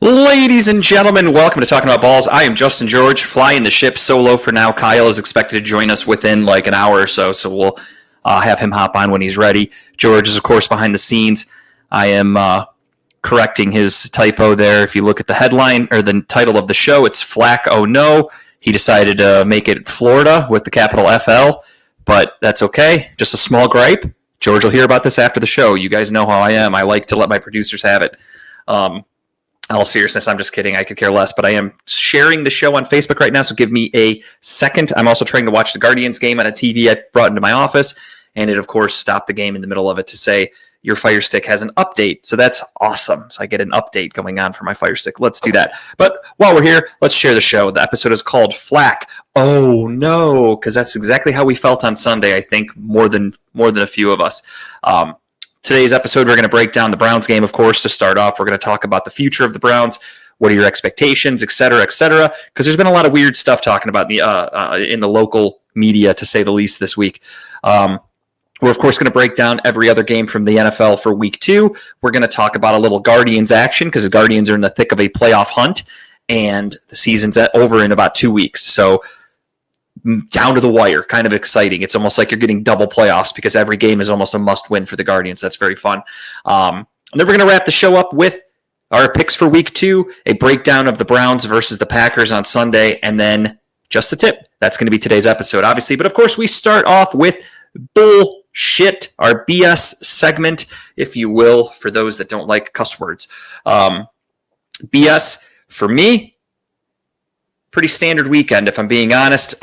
Ladies and gentlemen, welcome to Talking About Balls. I am Justin George, flying the ship solo for now. Kyle is expected to join us within like an hour or so we'll have him hop on when he's ready. George is, of course, behind the scenes. I am correcting his typo there. If you look at the headline or the title of the show, it's FLacc-Oh No. He decided to make it Florida with the capital FL, but that's okay. Just a small gripe. George will hear about this after the show. You guys know how I am. I like to let my producers have it. All seriousness, I'm just kidding. I could care less, but I am sharing the show on Facebook right now, so give me a second. I'm also trying to watch the Guardians game on a TV I brought into my office, and it, of course, stopped the game in the middle of it to say, your Fire Stick has an update. So that's awesome. So I get an update going on for my Fire Stick. Let's do that. But while we're here, let's share the show. The episode is called FLacc-Oh No, because that's exactly how we felt on Sunday, I think, more than a few of us. Today's episode, we're going to break down the Browns game, of course, to start off. We're going to talk about the future of the Browns. What are your expectations, et cetera, because there's been a lot of weird stuff talking about in the local media, to say the least, this week. We're, of course, going to break down every other game from the NFL for week 2. We're going to talk about a little Guardians action, because the Guardians are in the thick of a playoff hunt, and the season's over in about 2 weeks. So down to the wire, kind of exciting. It's almost like you're getting double playoffs because every game is almost a must-win for the Guardians. That's very fun. And then we're going to wrap the show up with our picks for week 2, a breakdown of the Browns versus the Packers on Sunday, and then just the tip. That's going to be today's episode, obviously. But, of course, we start off with bullshit, our BS segment, if you will, for those that don't like cuss words. BS, for me, pretty standard weekend, if I'm being honest.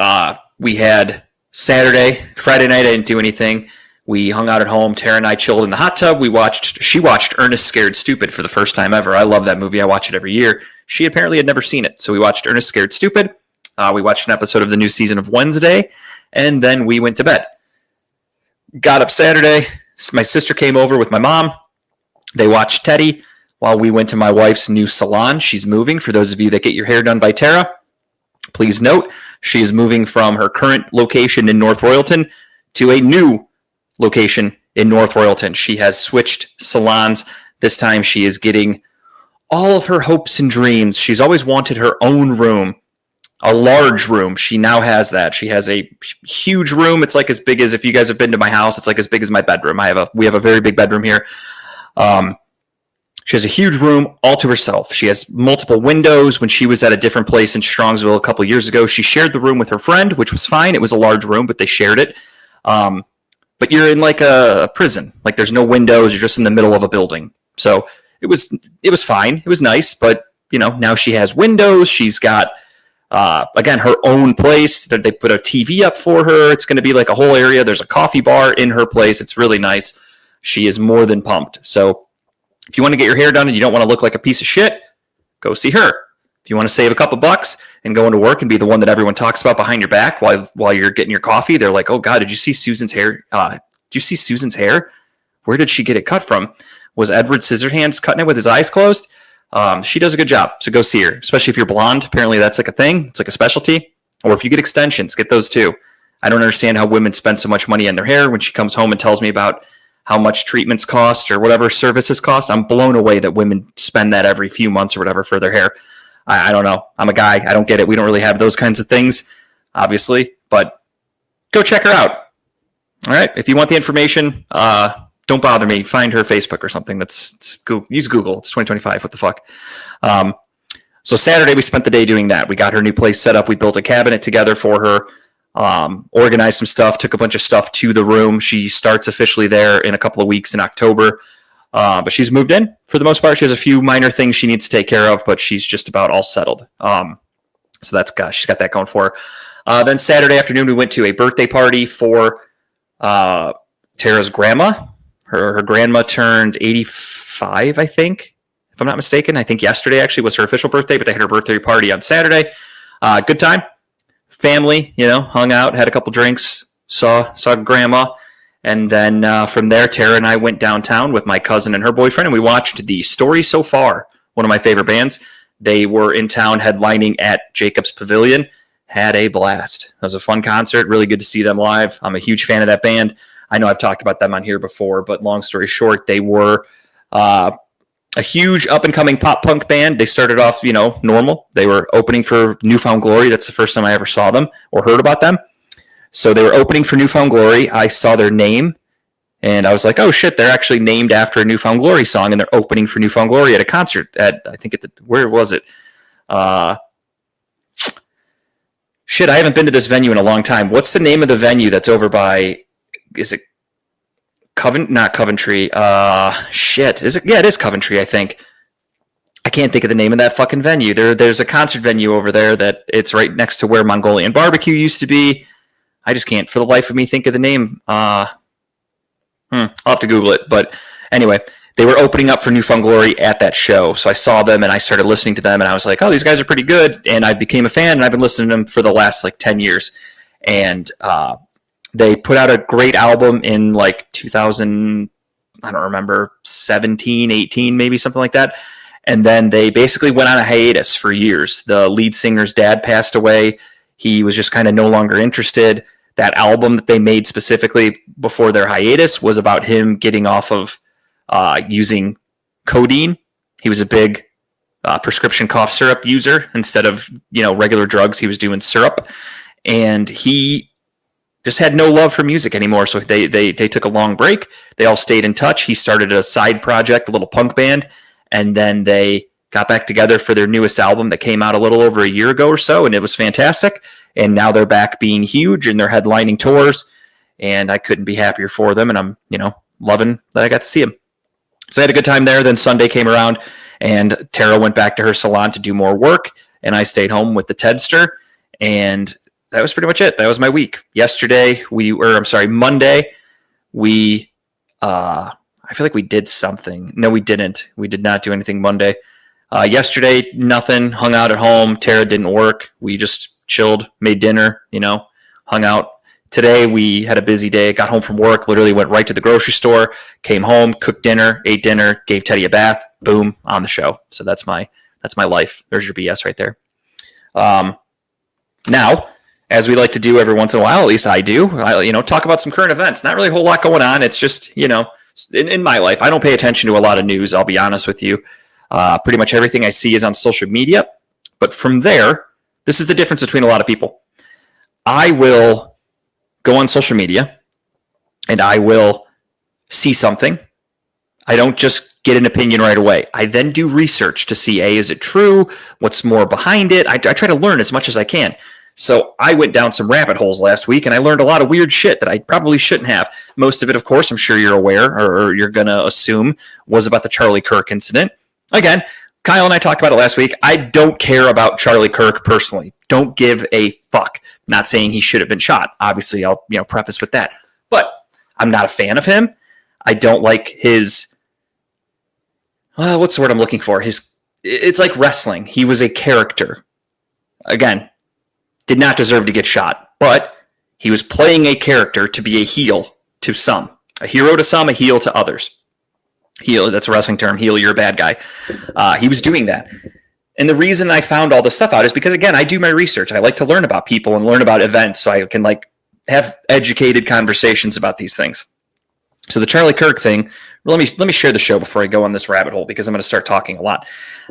We had Friday night, I didn't do anything. We hung out at home. Tara and I chilled in the hot tub. She watched Ernest Scared Stupid for the first time ever. I love that movie. I watch it every year. She apparently had never seen it. So we watched Ernest Scared Stupid. We watched an episode of the new season of Wednesday, and then we went to bed. Got up Saturday. My sister came over with my mom. They watched Teddy while we went to my wife's new salon. She's moving. For those of you that get your hair done by Tara, please note, she is moving from her current location in North Royalton to a new location in North Royalton. She has switched salons. This time she is getting all of her hopes and dreams. She's always wanted her own room, a large room. She now has that. She has a huge room. It's like as big as, if you guys have been to my house, it's like as big as my bedroom. We have a very big bedroom here. She has a huge room all to herself. She has multiple windows. When she was at a different place in Strongsville a couple of years ago, she shared the room with her friend, which was fine. It was a large room, but they shared it. But you're in like a prison. Like there's no windows. You're just in the middle of a building. So it was fine. It was nice. But, now she has windows. She's got, again, her own place. They put a TV up for her. It's going to be like a whole area. There's a coffee bar in her place. It's really nice. She is more than pumped. So if you want to get your hair done and you don't want to look like a piece of shit, go see her. If you want to save a couple bucks and go into work and be the one that everyone talks about behind your back while you're getting your coffee, they're like, oh, God, did you see Susan's hair? Did you see Susan's hair? Where did she get it cut from? Was Edward Scissorhands cutting it with his eyes closed? She does a good job, so go see her, especially if you're blonde. Apparently that's like a thing. It's like a specialty. Or if you get extensions, get those too. I don't understand how women spend so much money on their hair. When she comes home and tells me about how much treatments cost or whatever services cost, I'm blown away that women spend that every few months or whatever for their hair. I don't know. I'm a guy. I don't get it. We don't really have those kinds of things, obviously, but go check her out. All right. If you want the information, don't bother me. Find her Facebook or something. Use Google. It's 2025. What the fuck? So Saturday we spent the day doing that. We got her new place set up. We built a cabinet together for her. Organized some stuff, took a bunch of stuff to the room. She starts officially there in a couple of weeks in October. But she's moved in for the most part. She has a few minor things she needs to take care of, but she's just about all settled. So she's got that going for her. Then Saturday afternoon, we went to a birthday party for Tara's grandma. Her grandma turned 85, I think, if I'm not mistaken. I think yesterday actually was her official birthday, but they had her birthday party on Saturday. Good time. Family, hung out, had a couple drinks, saw grandma. And then from there, Tara and I went downtown with my cousin and her boyfriend, and we watched The Story So Far, one of my favorite bands. They were in town headlining at Jacobs Pavilion. Had a blast. It was a fun concert. Really good to see them live. I'm a huge fan of that band. I know I've talked about them on here before, but long story short, they were a huge up-and-coming pop-punk band. They started off, normal. They were opening for New Found Glory. That's the first time I ever saw them or heard about them. So they were opening for New Found Glory. I saw their name, and I was like, oh, shit, they're actually named after a New Found Glory song, and they're opening for New Found Glory at a concert where was it? Shit, I haven't been to this venue in a long time. What's the name of the venue that's over by, is it not Coventry. Shit. Is it? Yeah, it is Coventry, I think. I can't think of the name of that fucking venue. There's a concert venue over there that it's right next to where Mongolian Barbecue used to be. I just can't, for the life of me, think of the name. I'll have to Google it. But anyway, they were opening up for New Found Glory at that show. So I saw them and I started listening to them and I was like, oh, these guys are pretty good. And I became a fan and I've been listening to them for the last 10 years. And, they put out a great album in 2000, I don't remember, 17, 18, maybe something like that. And then they basically went on a hiatus for years. The lead singer's dad passed away. He was just kind of no longer interested. That album that they made specifically before their hiatus was about him getting off of using codeine. He was a big prescription cough syrup user. Instead of, regular drugs, he was doing syrup. And he just had no love for music anymore. So they took a long break. They all stayed in touch. He started a side project, a little punk band, and then they got back together for their newest album that came out a little over a year ago or so, and it was fantastic. And now they're back being huge, and they're headlining tours, and I couldn't be happier for them, and I'm, loving that I got to see them. So I had a good time there. Then Sunday came around, and Tara went back to her salon to do more work, and I stayed home with the Tedster, and that was pretty much it. That was my week. Monday, I feel like we did something. No, we didn't. We did not do anything Monday. Yesterday, nothing. Hung out at home. Tara didn't work. We just chilled, made dinner, hung out. Today, we had a busy day. Got home from work, literally went right to the grocery store, came home, cooked dinner, ate dinner, gave Teddy a bath. Boom, on the show. So that's my life. There's your BS right there. Now, as we like to do every once in a while, at least I do, talk about some current events. Not really a whole lot going on. It's just, in my life, I don't pay attention to a lot of news, I'll be honest with you. Pretty much everything I see is on social media. But from there, this is the difference between a lot of people. I will go on social media and I will see something. I don't just get an opinion right away. I then do research to see, is it true? What's more behind it? I try to learn as much as I can. So I went down some rabbit holes last week and I learned a lot of weird shit that I probably shouldn't have. Most of it, of course, I'm sure you're aware or you're going to assume was about the Charlie Kirk incident. Again, Kyle and I talked about it last week. I don't care about Charlie Kirk personally. Don't give a fuck. Not saying he should have been shot. Obviously, I'll preface with that. But I'm not a fan of him. I don't like his, what's the word I'm looking for? It's like wrestling. He was a character. Again, did not deserve to get shot, but he was playing a character to be a heel to some. A hero to some, a heel to others. Heel, that's a wrestling term. Heel, you're a bad guy. He was doing that. And the reason I found all this stuff out is because, again, I do my research. I like to learn about people and learn about events so I can have educated conversations about these things. So the Charlie Kirk thing, let me share the show before I go on this rabbit hole because I'm going to start talking a lot.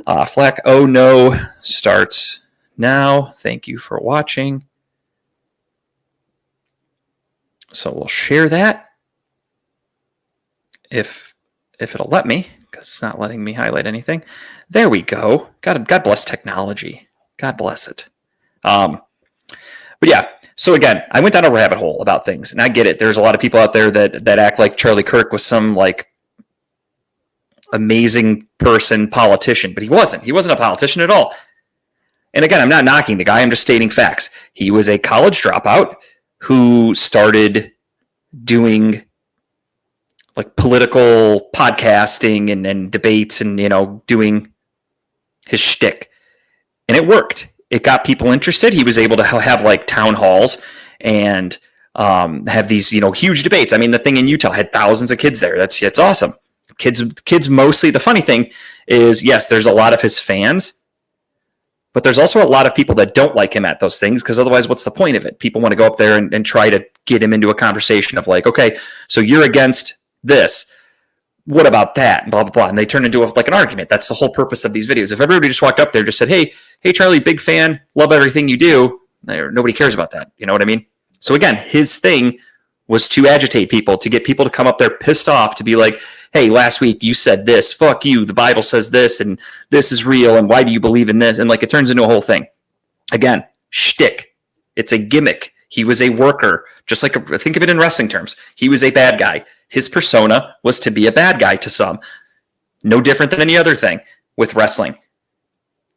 FLacc-Oh No starts now. Thank you for watching. So we'll share that if it'll let me, because it's not letting me highlight anything. There we go. God bless technology. God bless it. But yeah, so again, I went down a rabbit hole about things, and I get it. There's a lot of people out there that act like Charlie Kirk was some amazing person, politician, but he wasn't. He wasn't a politician at all. And again, I'm not knocking the guy. I'm just stating facts. He was a college dropout who started doing political podcasting and debates and, doing his shtick. And it worked. It got people interested. He was able to have town halls and have these, huge debates. I mean, the thing in Utah had thousands of kids there. It's awesome. Kids mostly. The funny thing is, yes, there's a lot of his fans, but there's also a lot of people that don't like him at those things because otherwise, what's the point of it? People want to go up there and try to get him into a conversation of okay, so you're against this, what about that? Blah, blah, blah. And they turn into like an argument. That's the whole purpose of these videos. If everybody just walked up there and just said, hey, Charlie, big fan, love everything you do, nobody cares about that. You know what I mean? So again, his thing was to agitate people, to get people to come up there pissed off, to be like, hey, last week you said this, fuck you, the Bible says this, and this is real, and why do you believe in this? And like, it turns into a whole thing. Again, shtick. It's a gimmick. He was a worker, just like, think of it in wrestling terms. He was a bad guy. His persona was to be a bad guy to some. No different than any other thing with wrestling.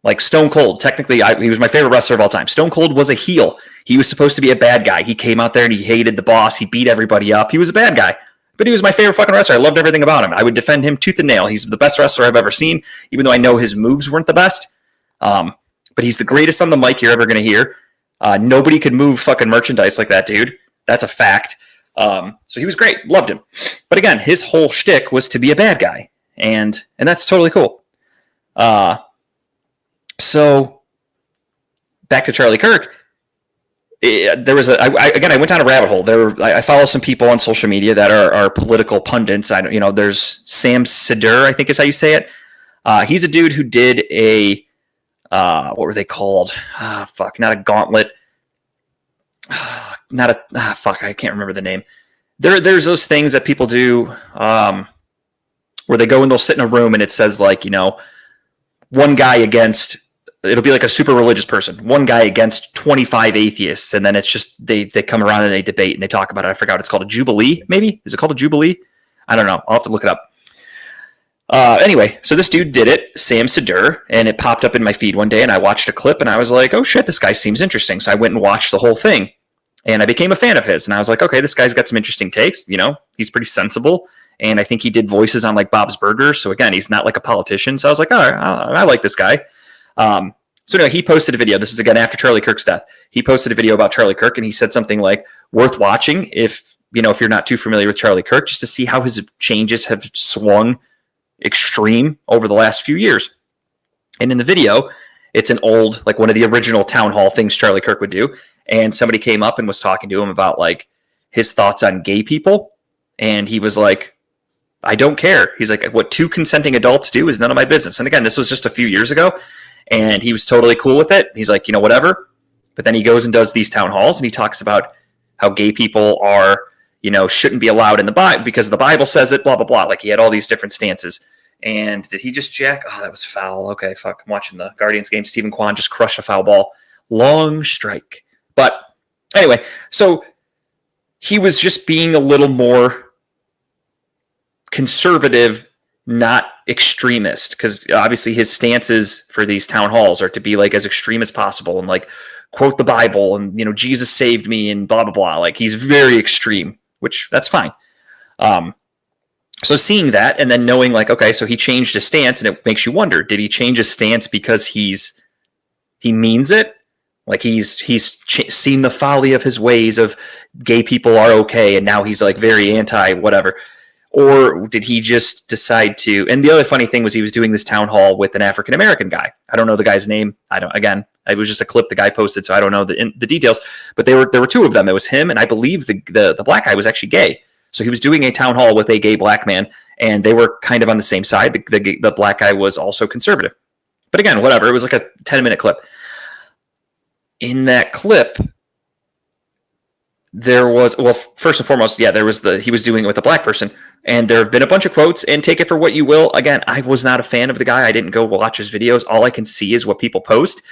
Like Stone Cold, technically, he was my favorite wrestler of all time. Stone Cold was a heel. He was supposed to be a bad guy. He came out there and he hated the boss. He beat everybody up. He was a bad guy. But he was my favorite fucking wrestler. I loved everything about him. I would defend him tooth and nail. He's the best wrestler I've ever seen, even though I know his moves weren't the best. But he's the greatest on the mic you're ever going to hear. Nobody could move fucking merchandise like that, dude. That's a fact. So he was great. Loved him. But again, his whole shtick was to be a bad guy. And that's totally cool. So back to Charlie Kirk. There was I went down a rabbit hole. I follow some people on social media that are political pundits. There's Sam Seder, I think is how you say it. He's a dude who did a what were they called? Not a gauntlet. I can't remember the name. There's those things that people do where they go and they'll sit in a room and it says like, one guy against, it'll be like a super religious person, one guy against 25 atheists. And then it's just, they come around and they debate and they talk about it. I forgot what it's called. A Jubilee, maybe? Is it called a Jubilee? I don't know. I'll have to look it up. Anyway, so this dude did it, Sam Seder, and it popped up in my feed one day and I watched a clip and I was like, oh shit, this guy seems interesting. So I went and watched the whole thing and I became a fan of his. And I was like, okay, this guy's got some interesting takes. He's pretty sensible. And I think he did voices on like Bob's Burgers. So again, he's not like a politician. So I was like, all right, I like this guy. So anyway, he posted a video. This is again after Charlie Kirk's death. He posted a video about Charlie Kirk and he said something like, worth watching if you're not too familiar with Charlie Kirk, just to see how his changes have swung extreme over the last few years. And in the video, it's an old, like one of the original town hall things Charlie Kirk would do. And somebody came up and was talking to him about like his thoughts on gay people. And he was like, I don't care. He's like, what two consenting adults do is none of my business. And again, this was just a few years ago and he was totally cool with it. He's like, whatever. But then he goes and does these town halls and he talks about how gay people are, shouldn't be allowed in the Bible because the Bible says it, blah, blah, blah. Like he had all these different stances. And did he just jack? Oh, that was foul. Okay, fuck. I'm watching the Guardians game. Stephen Kwan just crushed a foul ball. Long strike. But anyway, so he was just being a little more conservative, not extremist, because obviously his stances for these town halls are to be like as extreme as possible and like quote the Bible and Jesus saved me and blah blah blah. Like he's very extreme, which that's fine. So seeing that and then knowing like, okay, so he changed his stance, and it makes you wonder, did he change his stance because he means it? Like he's seen the folly of his ways of gay people are okay, and now he's like very anti whatever. Or did he just decide to? And the other funny thing was he was doing this town hall with an African-American guy. I don't know the guy's name. It was just a clip the guy posted, so I don't know the details. But there were two of them. It was him, and I believe the black guy was actually gay. So he was doing a town hall with a gay black man, and they were kind of on the same side. The black guy was also conservative. But again, whatever. It was like a 10-minute clip. In that clip, there was, well, first and foremost, yeah, he was doing it with a black person. And there have been a bunch of quotes, and take it for what you will. Again, I was not a fan of the guy. I didn't go watch his videos. All I can see is what people post.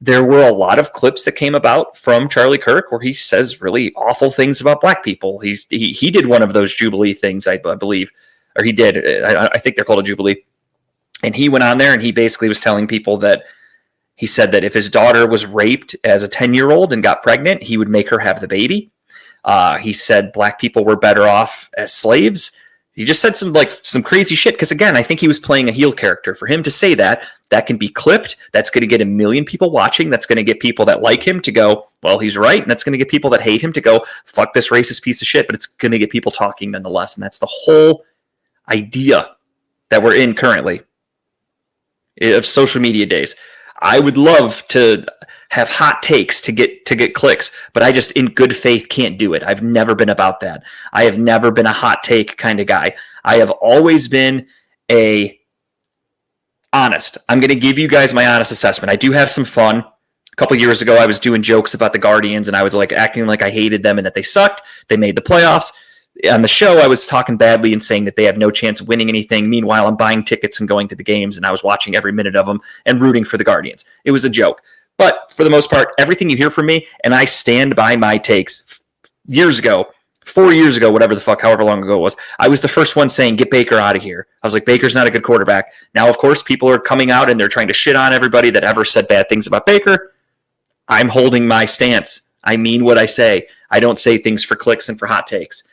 There were a lot of clips that came about from Charlie Kirk where he says really awful things about black people. He did one of those Jubilee things, I believe, or he did. I think they're called a Jubilee. And he went on there and he basically was telling people that he said that if his daughter was raped as a 10-year-old and got pregnant, he would make her have the baby. He said black people were better off as slaves. He just said some crazy shit. Because again, I think he was playing a heel character. For him to say that can be clipped. That's going to get 1 million people watching. That's going to get people that like him to go, well, he's right. And that's going to get people that hate him to go, fuck this racist piece of shit. But it's going to get people talking nonetheless. And that's the whole idea that we're in currently of social media days. I would love to have hot takes to get clicks, but I just in good faith can't do it. I've never been about that. I have never been a hot take kind of guy. I have always been honest. I'm going to give you guys my honest assessment. I do have some fun. A couple years ago, I was doing jokes about the Guardians, and I was like acting like I hated them and that they sucked. They made the playoffs. On the show, I was talking badly and saying that they have no chance of winning anything. Meanwhile, I'm buying tickets and going to the games, and I was watching every minute of them and rooting for the Guardians. It was a joke. But for the most part, everything you hear from me, and I stand by my takes. Years ago, 4 years ago, whatever the fuck, however long ago it was, I was the first one saying, get Baker out of here. I was like, Baker's not a good quarterback. Now, of course, people are coming out and they're trying to shit on everybody that ever said bad things about Baker. I'm holding my stance. I mean what I say. I don't say things for clicks and for hot takes.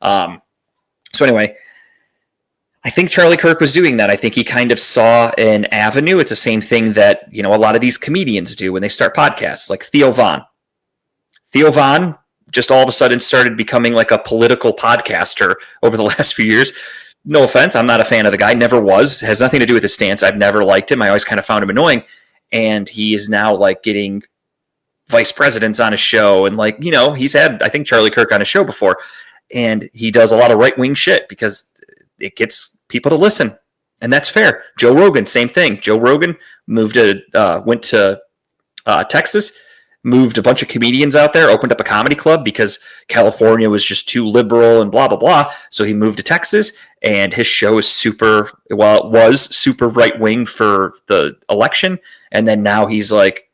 So anyway, I think Charlie Kirk was doing that. I think he kind of saw an avenue. It's the same thing that, a lot of these comedians do when they start podcasts, like Theo Von. Theo Von just all of a sudden started becoming like a political podcaster over the last few years. No offense, I'm not a fan of the guy. Never was. It has nothing to do with his stance. I've never liked him. I always kind of found him annoying. And he is now like getting vice presidents on his show. And like, he's had, I think, Charlie Kirk on his show before. And he does a lot of right-wing shit because it gets people to listen. And that's fair. Joe Rogan, same thing. Joe Rogan went to Texas, moved a bunch of comedians out there, opened up a comedy club because California was just too liberal and blah, blah, blah. So he moved to Texas, and his show is was super right-wing for the election. And then now he's like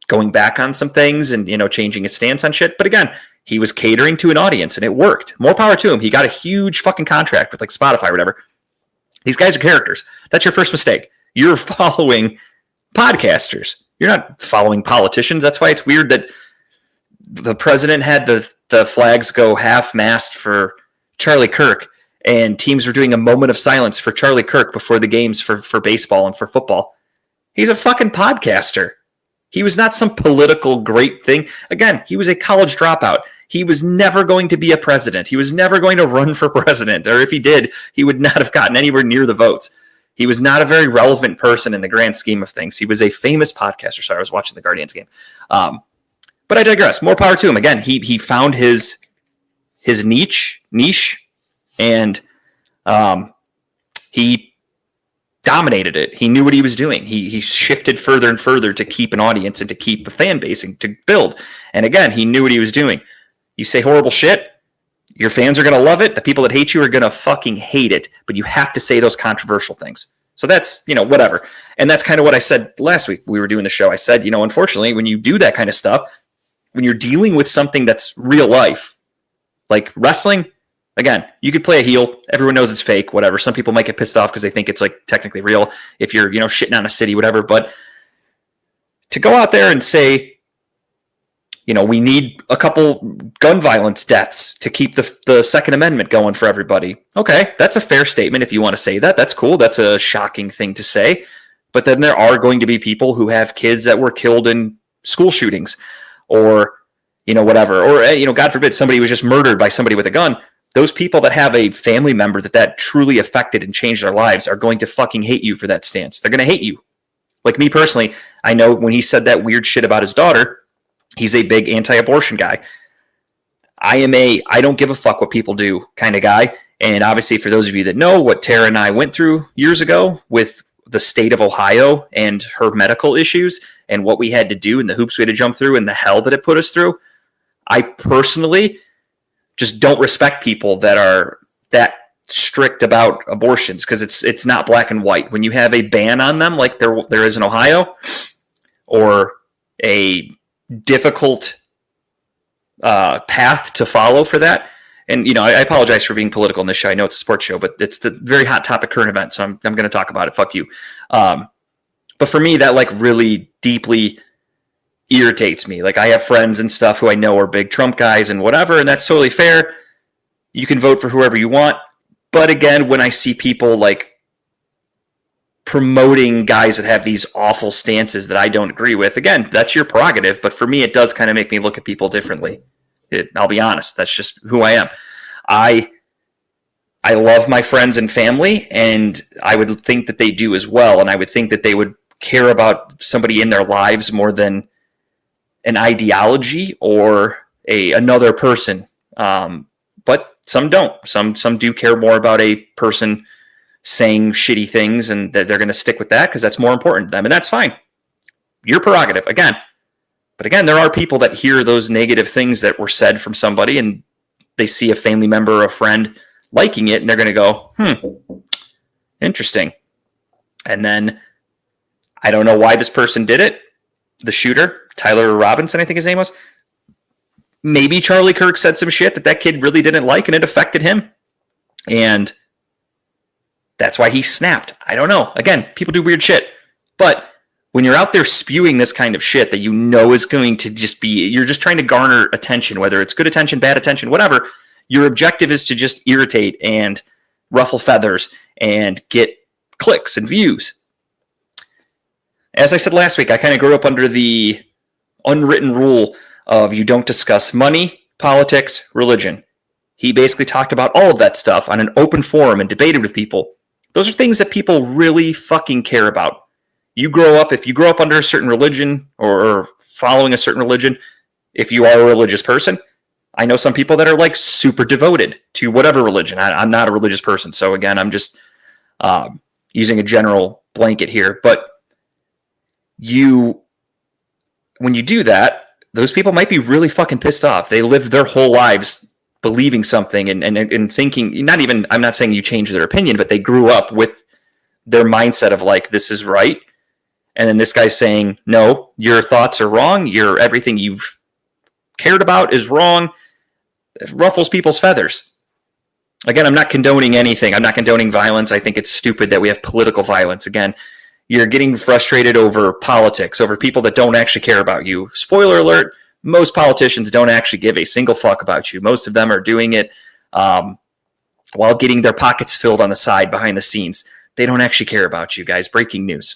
going back on some things and, changing his stance on shit. But again, he was catering to an audience and it worked. More power to him. He got a huge fucking contract with like Spotify or whatever. These guys are characters. That's your first mistake. You're following podcasters. You're not following politicians. That's why it's weird that the president had the flags go half-mast for Charlie Kirk, and teams were doing a moment of silence for Charlie Kirk before the games for baseball and for football. He's a fucking podcaster. He was not some political great thing. Again, he was a college dropout. He was never going to be a president. He was never going to run for president. Or if he did, he would not have gotten anywhere near the votes. He was not a very relevant person in the grand scheme of things. He was a famous podcaster. Sorry, I was watching the Guardians game. But I digress. More power to him. Again, he found his niche, and he dominated it. He knew what he was doing. He shifted further and further to keep an audience and to keep a fan base and to build. And again, he knew what he was doing. You say horrible shit, your fans are going to love it. The people that hate you are going to fucking hate it. But you have to say those controversial things. So that's, whatever. And that's kind of what I said last week. We were doing the show. I said, unfortunately, when you do that kind of stuff, when you're dealing with something that's real life, like wrestling, again, you could play a heel. Everyone knows it's fake, whatever. Some people might get pissed off because they think it's like technically real if you're, shitting on a city, whatever. But to go out there and say, we need a couple gun violence deaths to keep the Second Amendment going for everybody. Okay, that's a fair statement if you want to say that. That's cool. That's a shocking thing to say. But then there are going to be people who have kids that were killed in school shootings or, whatever. Or, God forbid, somebody was just murdered by somebody with a gun. Those people that have a family member that truly affected and changed their lives are going to fucking hate you for that stance. They're going to hate you. Like me personally, I know when he said that weird shit about his daughter, he's a big anti-abortion guy. I don't give a fuck what people do kind of guy. And obviously, for those of you that know what Tara and I went through years ago with the state of Ohio and her medical issues and what we had to do and the hoops we had to jump through and the hell that it put us through, I personally just don't respect people that are that strict about abortions because it's not black and white. When you have a ban on them like there is in Ohio, or a difficult path to follow for that. And, I apologize for being political in this show. I know it's a sports show, but it's the very hot topic current event. So I'm going to talk about it. Fuck you. But for me, that like really deeply irritates me. Like I have friends and stuff who I know are big Trump guys and whatever, and that's totally fair. You can vote for whoever you want. But again, when I see people like promoting guys that have these awful stances that I don't agree with, again, that's your prerogative. But for me, it does kind of make me look at people differently. I'll be honest. That's just who I am. I love my friends and family, and I would think that they do as well. And I would think that they would care about somebody in their lives more than an ideology or another person. But some don't. Some do care more about a person saying shitty things, and that they're going to stick with that because that's more important to them, and that's fine. Your prerogative, again. But again, there are people that hear those negative things that were said from somebody, and they see a family member or a friend liking it, and they're going to go, interesting. And then I don't know why this person did it. The shooter, Tyler Robinson, I think his name was. Maybe Charlie Kirk said some shit that kid really didn't like, and it affected him. And that's why he snapped. I don't know. Again, people do weird shit. But when you're out there spewing this kind of shit that you know is going to just be, you're just trying to garner attention, whether it's good attention, bad attention, whatever, your objective is to just irritate and ruffle feathers and get clicks and views. As I said last week, I kind of grew up under the unwritten rule of you don't discuss money, politics, religion. He basically talked about all of that stuff on an open forum and debated with people. Those are things that people really fucking care about. If you grow up under a certain religion or following a certain religion, if you are a religious person, I know some people that are like super devoted to whatever religion. I'm not a religious person. So again, I'm just using a general blanket here. But when you do that, those people might be really fucking pissed off. They lived their whole lives believing something and thinking, I'm not saying you change their opinion, but they grew up with their mindset of like, this is right. And then this guy's saying, no, your thoughts are wrong. Everything you've cared about is wrong. It ruffles people's feathers. Again, I'm not condoning anything. I'm not condoning violence. I think it's stupid that we have political violence. Again, you're getting frustrated over politics, over people that don't actually care about you. Spoiler alert, most politicians don't actually give a single fuck about you. Most of them are doing it while getting their pockets filled on the side behind the scenes. They don't actually care about you guys. Breaking news.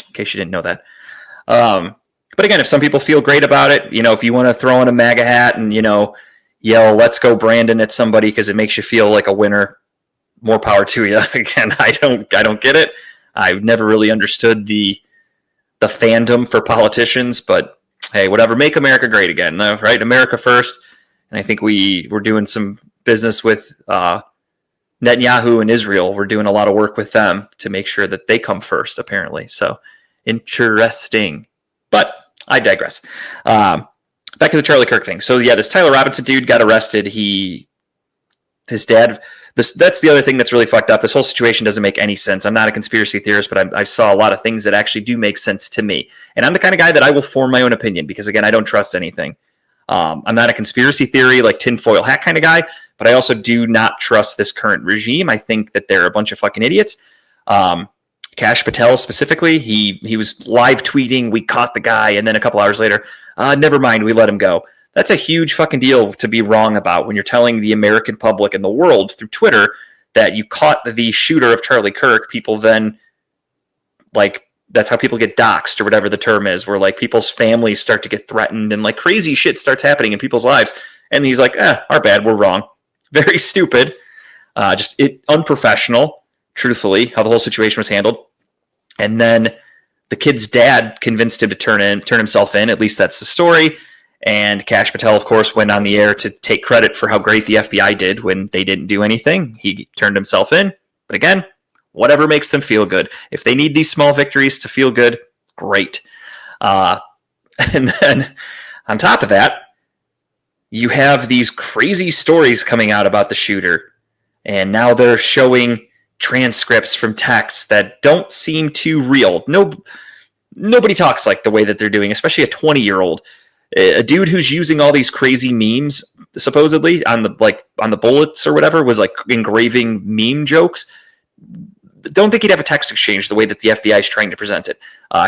In case you didn't know that. But again, if some people feel great about it, if you want to throw on a MAGA hat and, yell, let's go Brandon at somebody because it makes you feel like a winner, more power to you. Again, I don't get it. I've never really understood the fandom for politicians, but hey, whatever. Make America great again, right? America first. And I think we're doing some business with Netanyahu and Israel. We're doing a lot of work with them to make sure that they come first, apparently. So interesting. But I digress. Back to the Charlie Kirk thing. So yeah, this Tyler Robinson dude got arrested. His dad. That's the other thing that's really fucked up. This whole situation doesn't make any sense. I'm not a conspiracy theorist, but I saw a lot of things that actually do make sense to me. And I'm the kind of guy that I will form my own opinion because, again, I don't trust anything. I'm not a conspiracy theory, like tinfoil hat kind of guy, but I also do not trust this current regime. I think that they're a bunch of fucking idiots. Kash Patel specifically, he was live tweeting, we caught the guy, and then a couple hours later, never mind, we let him go. That's a huge fucking deal to be wrong about when you're telling the American public and the world through Twitter that you caught the shooter of Charlie Kirk. People then, like, that's how people get doxxed or whatever the term is, where like people's families start to get threatened and like crazy shit starts happening in people's lives. And he's like, our bad, we're wrong. Very stupid. Unprofessional, truthfully, how the whole situation was handled. And then the kid's dad convinced him to turn himself in. At least that's the story. And Kash Patel, of course, went on the air to take credit for how great the FBI did when they didn't do anything. He turned himself in. But again, whatever makes them feel good. If they need these small victories to feel good, great. And then on top of that, you have these crazy stories coming out about the shooter. And now they're showing transcripts from texts that don't seem too real. Nobody talks like the way that they're doing, especially a 20-year-old. A dude who's using all these crazy memes, supposedly on the bullets or whatever, was like engraving meme jokes. Don't think he'd have a text exchange the way that the FBI is trying to present it.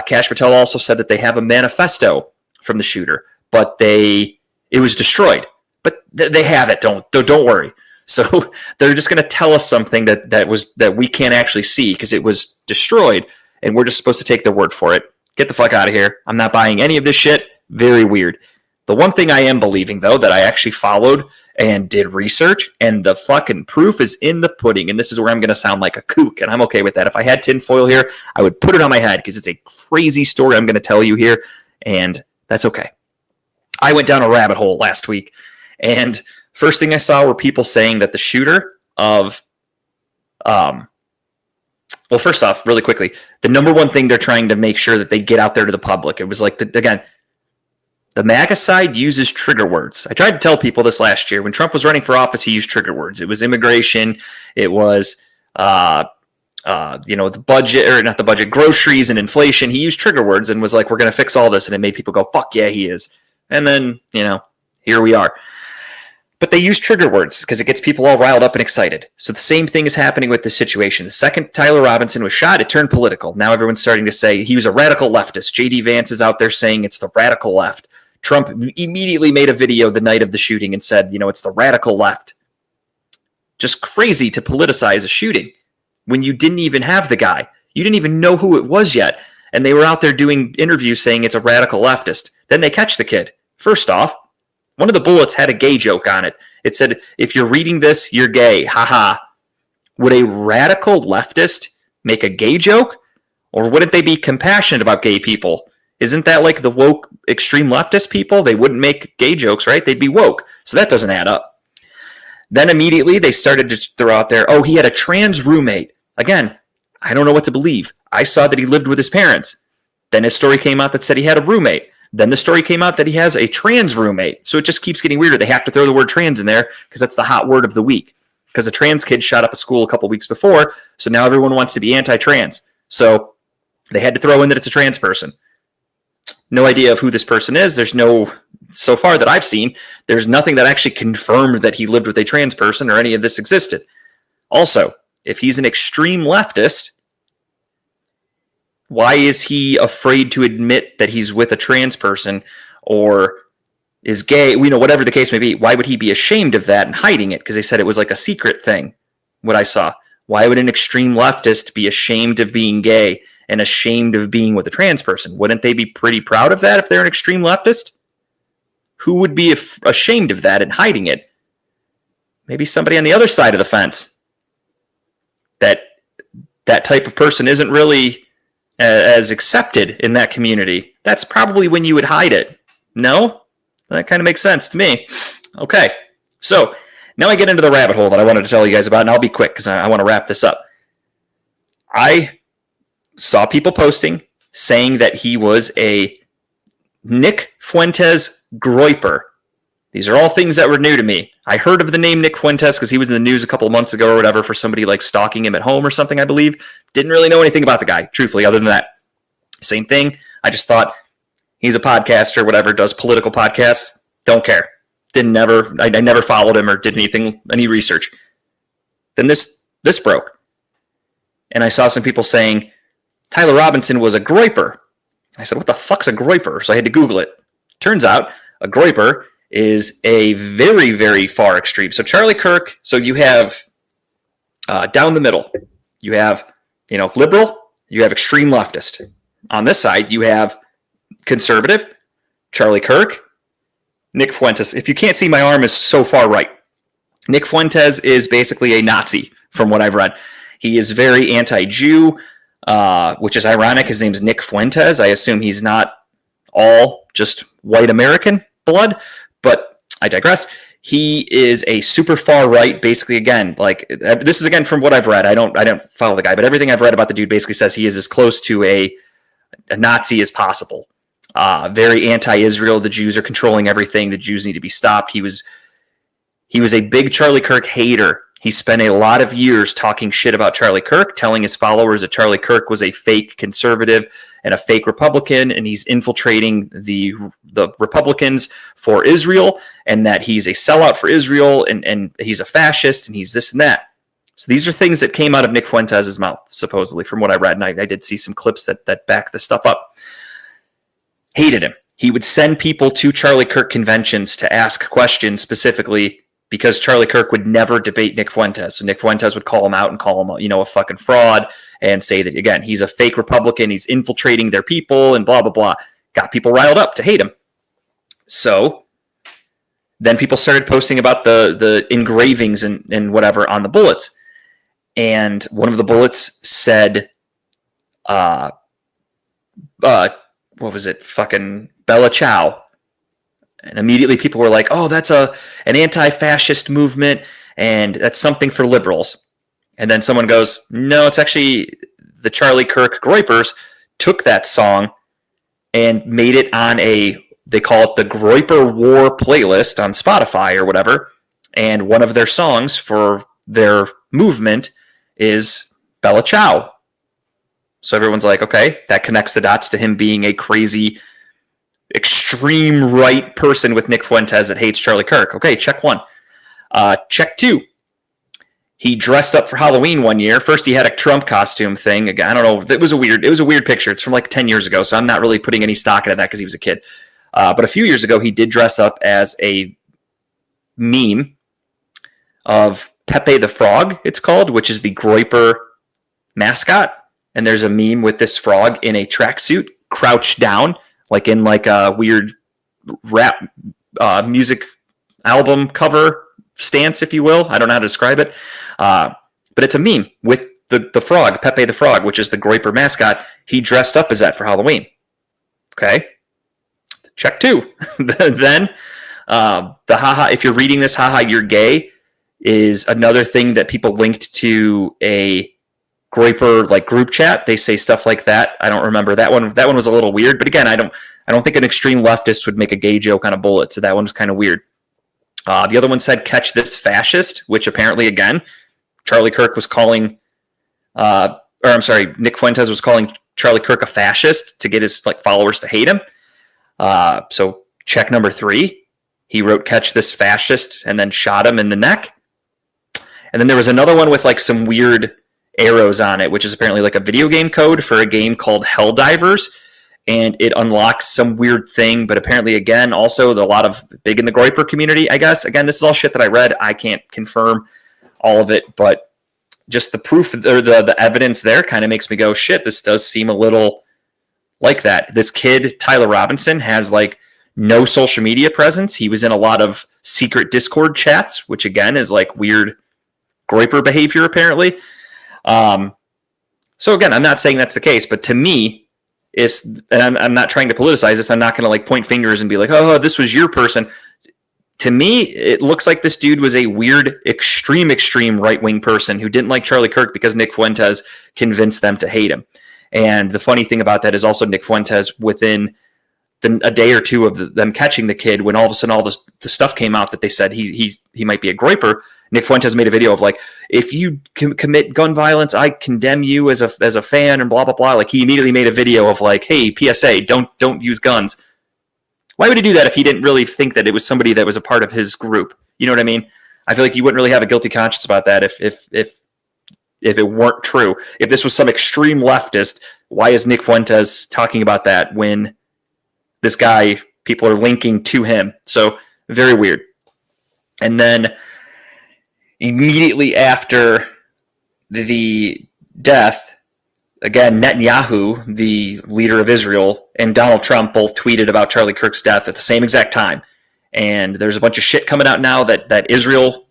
Kash Patel also said that they have a manifesto from the shooter, but it was destroyed. But they have it. Don't worry. So they're just going to tell us something that we can't actually see because it was destroyed, and we're just supposed to take their word for it. Get the fuck out of here. I'm not buying any of this shit. Very weird. The one thing I am believing, though, that I actually followed and did research, and the fucking proof is in the pudding. And this is where I'm going to sound like a kook, and I'm okay with that. If I had tinfoil here, I would put it on my head because it's a crazy story I'm going to tell you here, and that's okay. I went down a rabbit hole last week, and first thing I saw were people saying that the shooter of well, first off, really quickly, the number one thing they're trying to make sure that they get out there to the public, it was like, again, the MAGA side uses trigger words. I tried to tell people this last year. When Trump was running for office, he used trigger words. It was immigration. It was, the budget, or not the budget, groceries and inflation. He used trigger words and was like, we're going to fix all this. And it made people go, fuck yeah, he is. And then, here we are. But they use trigger words because it gets people all riled up and excited. So the same thing is happening with this situation. The second Tyler Robinson was shot, it turned political. Now everyone's starting to say he was a radical leftist. J.D. Vance is out there saying it's the radical left. Trump immediately made a video the night of the shooting and said, it's the radical left. Just crazy to politicize a shooting when you didn't even have the guy. You didn't even know who it was yet. And they were out there doing interviews saying it's a radical leftist. Then they catch the kid. First off, one of the bullets had a gay joke on it. It said, if you're reading this, you're gay. Haha. Would a radical leftist make a gay joke? Or wouldn't they be compassionate about gay people? Isn't that like the woke extreme leftist people? They wouldn't make gay jokes, right? They'd be woke. So that doesn't add up. Then immediately they started to throw out there, oh, he had a trans roommate. Again, I don't know what to believe. I saw that he lived with his parents. Then his story came out that said he had a roommate. Then the story came out that he has a trans roommate. So it just keeps getting weirder. They have to throw the word trans in there because that's the hot word of the week. Because a trans kid shot up a school a couple weeks before, so now everyone wants to be anti-trans. So they had to throw in that it's a trans person. No idea of who this person is. So far that I've seen, there's nothing that actually confirmed that he lived with a trans person or any of this existed. Also, if he's an extreme leftist, why is he afraid to admit that he's with a trans person or is gay? Whatever the case may be, why would he be ashamed of that and hiding it? Because they said it was like a secret thing, what I saw. Why would an extreme leftist be ashamed of being gay and ashamed of being with a trans person? Wouldn't they be pretty proud of that if they're an extreme leftist? Who would be ashamed of that and hiding it? Maybe somebody on the other side of the fence. That type of person isn't really as accepted in that community. That's probably when you would hide it. No? That kind of makes sense to me. Okay, so now I get into the rabbit hole that I wanted to tell you guys about, and I'll be quick because I want to wrap this up. I saw people posting saying that he was a Nick Fuentes groiper. These are all things that were new to me. I heard of the name Nick Fuentes because he was in the news a couple of months ago or whatever for somebody like stalking him at home or something, I believe. Didn't really know anything about the guy, truthfully, other than that. Same thing. I just thought he's a podcaster, whatever, does political podcasts. Don't care. I never followed him or did any research. Then this broke. And I saw some people saying Tyler Robinson was a groiper. I said, what the fuck's a groiper? So I had to Google it. Turns out a groiper is a very, very far extreme. So Charlie Kirk, so you have down the middle, you have, liberal, you have extreme leftist. On this side, you have conservative, Charlie Kirk, Nick Fuentes. If you can't see, my arm is so far right. Nick Fuentes is basically a Nazi from what I've read. He is very anti-Jew, which is ironic. His name's Nick Fuentes. I assume he's not all just white American blood, but I digress. He is a super far right, basically. Again, like this is again from what I've read. I don't follow the guy, but everything I've read about the dude basically says he is as close to a Nazi as possible. Very anti-Israel. The Jews are controlling everything. The Jews need to be stopped. He was a big Charlie Kirk hater. He spent a lot of years talking shit about Charlie Kirk, telling his followers that Charlie Kirk was a fake conservative and a fake Republican, and he's infiltrating the Republicans for Israel, and that he's a sellout for Israel, and he's a fascist, and he's this and that. So these are things that came out of Nick Fuentes' mouth, supposedly, from what I read, and I did see some clips that back this stuff up. Hated him. He would send people to Charlie Kirk conventions to ask questions specifically because Charlie Kirk would never debate Nick Fuentes. So Nick Fuentes would call him out and call him, a fucking fraud and say that, again, he's a fake Republican, he's infiltrating their people and blah, blah, blah. Got people riled up to hate him. So then people started posting about the engravings and whatever on the bullets. And one of the bullets said, what was it? Fucking Bella Ciao. And immediately people were like, oh, that's an anti-fascist movement, and that's something for liberals. And then someone goes, no, it's actually the Charlie Kirk Groypers took that song and made it on they call it the Groyper War playlist on Spotify or whatever. And one of their songs for their movement is Bella Ciao. So everyone's like, okay, that connects the dots to him being a crazy, extreme right person with Nick Fuentes that hates Charlie Kirk. Okay, check one. Check two. He dressed up for Halloween one year. First, he had a Trump costume thing. Again, I don't know. It was a weird picture. It's from like 10 years ago, so I'm not really putting any stock into that because he was a kid. But a few years ago, he did dress up as a meme of Pepe the Frog, it's called, which is the Groyper mascot. And there's a meme with this frog in a tracksuit, crouched down, like in like a weird rap music album cover stance, if you will. I don't know how to describe it. But it's a meme with the frog, Pepe the Frog, which is the Groyper mascot. He dressed up as that for Halloween. Okay. Check two. Then the haha, if you're reading this, haha, you're gay, is another thing that people linked to a Groyper like group chat. They say stuff like that. I don't remember that one. That one was a little weird, but again, I don't think an extreme leftist would make a gay joke on a bullet. So that one was kind of weird. The other one said, catch this fascist, which apparently, again, Charlie Kirk was calling, Nick Fuentes was calling Charlie Kirk a fascist to get his like followers to hate him. So check number three, he wrote, catch this fascist, and then shot him in the neck. And then there was another one with like some weird arrows on it, which is apparently like a video game code for a game called Helldivers. And it unlocks some weird thing, but apparently, again, also a lot of big in the Groyper community, I guess. Again, this is all shit that I read. I can't confirm all of it, but just the proof or the evidence there kind of makes me go, shit, this does seem a little like that. This kid, Tyler Robinson, has like no social media presence. He was in a lot of secret Discord chats, which again is like weird Groyper behavior, apparently. So again, I'm not saying that's the case, but to me, and I'm not trying to politicize this. I'm not going to like point fingers and be like, oh, this was your person. To me, it looks like this dude was a weird, extreme right-wing person who didn't like Charlie Kirk because Nick Fuentes convinced them to hate him. And the funny thing about that is also Nick Fuentes, within a day or two of them catching the kid, when all of a sudden all the stuff came out that they said he might be a Groyper, Nick Fuentes made a video of like, if you commit gun violence, I condemn you as a fan and blah, blah, blah. Like he immediately made a video of like, hey, PSA, don't use guns. Why would he do that if he didn't really think that it was somebody that was a part of his group? You know what I mean? I feel like you wouldn't really have a guilty conscience about that if it weren't true. If this was some extreme leftist, why is Nick Fuentes talking about that when this guy, people are linking to him? So very weird. And then immediately after the death, again, Netanyahu, the leader of Israel, and Donald Trump both tweeted about Charlie Kirk's death at the same exact time. And there's a bunch of shit coming out now that Israel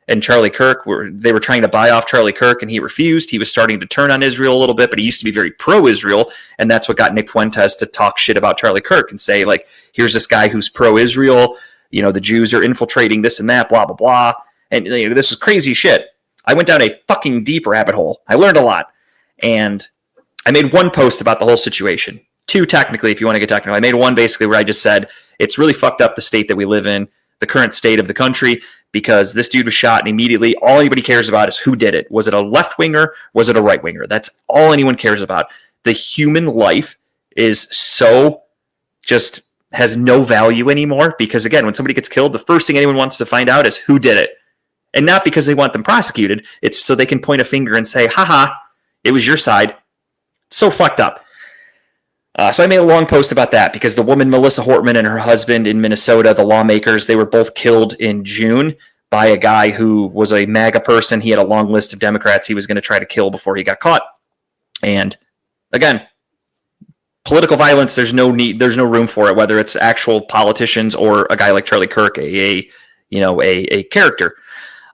and Charlie Kirk were trying to buy off Charlie Kirk, and he refused. He was starting to turn on Israel a little bit, but he used to be very pro-Israel, and that's what got Nick Fuentes to talk shit about Charlie Kirk and say, like, here's this guy who's pro-Israel, you know, the Jews are infiltrating this and that, blah, blah, blah. And you know, this is crazy shit. I went down a fucking deep rabbit hole. I learned a lot. And I made one post about the whole situation. Two, technically, if you want to get technical. I made one basically where I just said, it's really fucked up the state that we live in, the current state of the country, because this dude was shot and immediately all anybody cares about is who did it. Was it a left-winger? Was it a right-winger? That's all anyone cares about. The human life is so just has no value anymore because, again, when somebody gets killed, the first thing anyone wants to find out is who did it. And not because they want them prosecuted. It's so they can point a finger and say, haha, it was your side. So fucked up. So I made a long post about that because the woman, Melissa Hortman, and her husband in Minnesota, the lawmakers, they were both killed in June by a guy who was a MAGA person. He had a long list of Democrats he was going to try to kill before he got caught. And again, political violence, there's no room for it, whether it's actual politicians or a guy like Charlie Kirk, a character.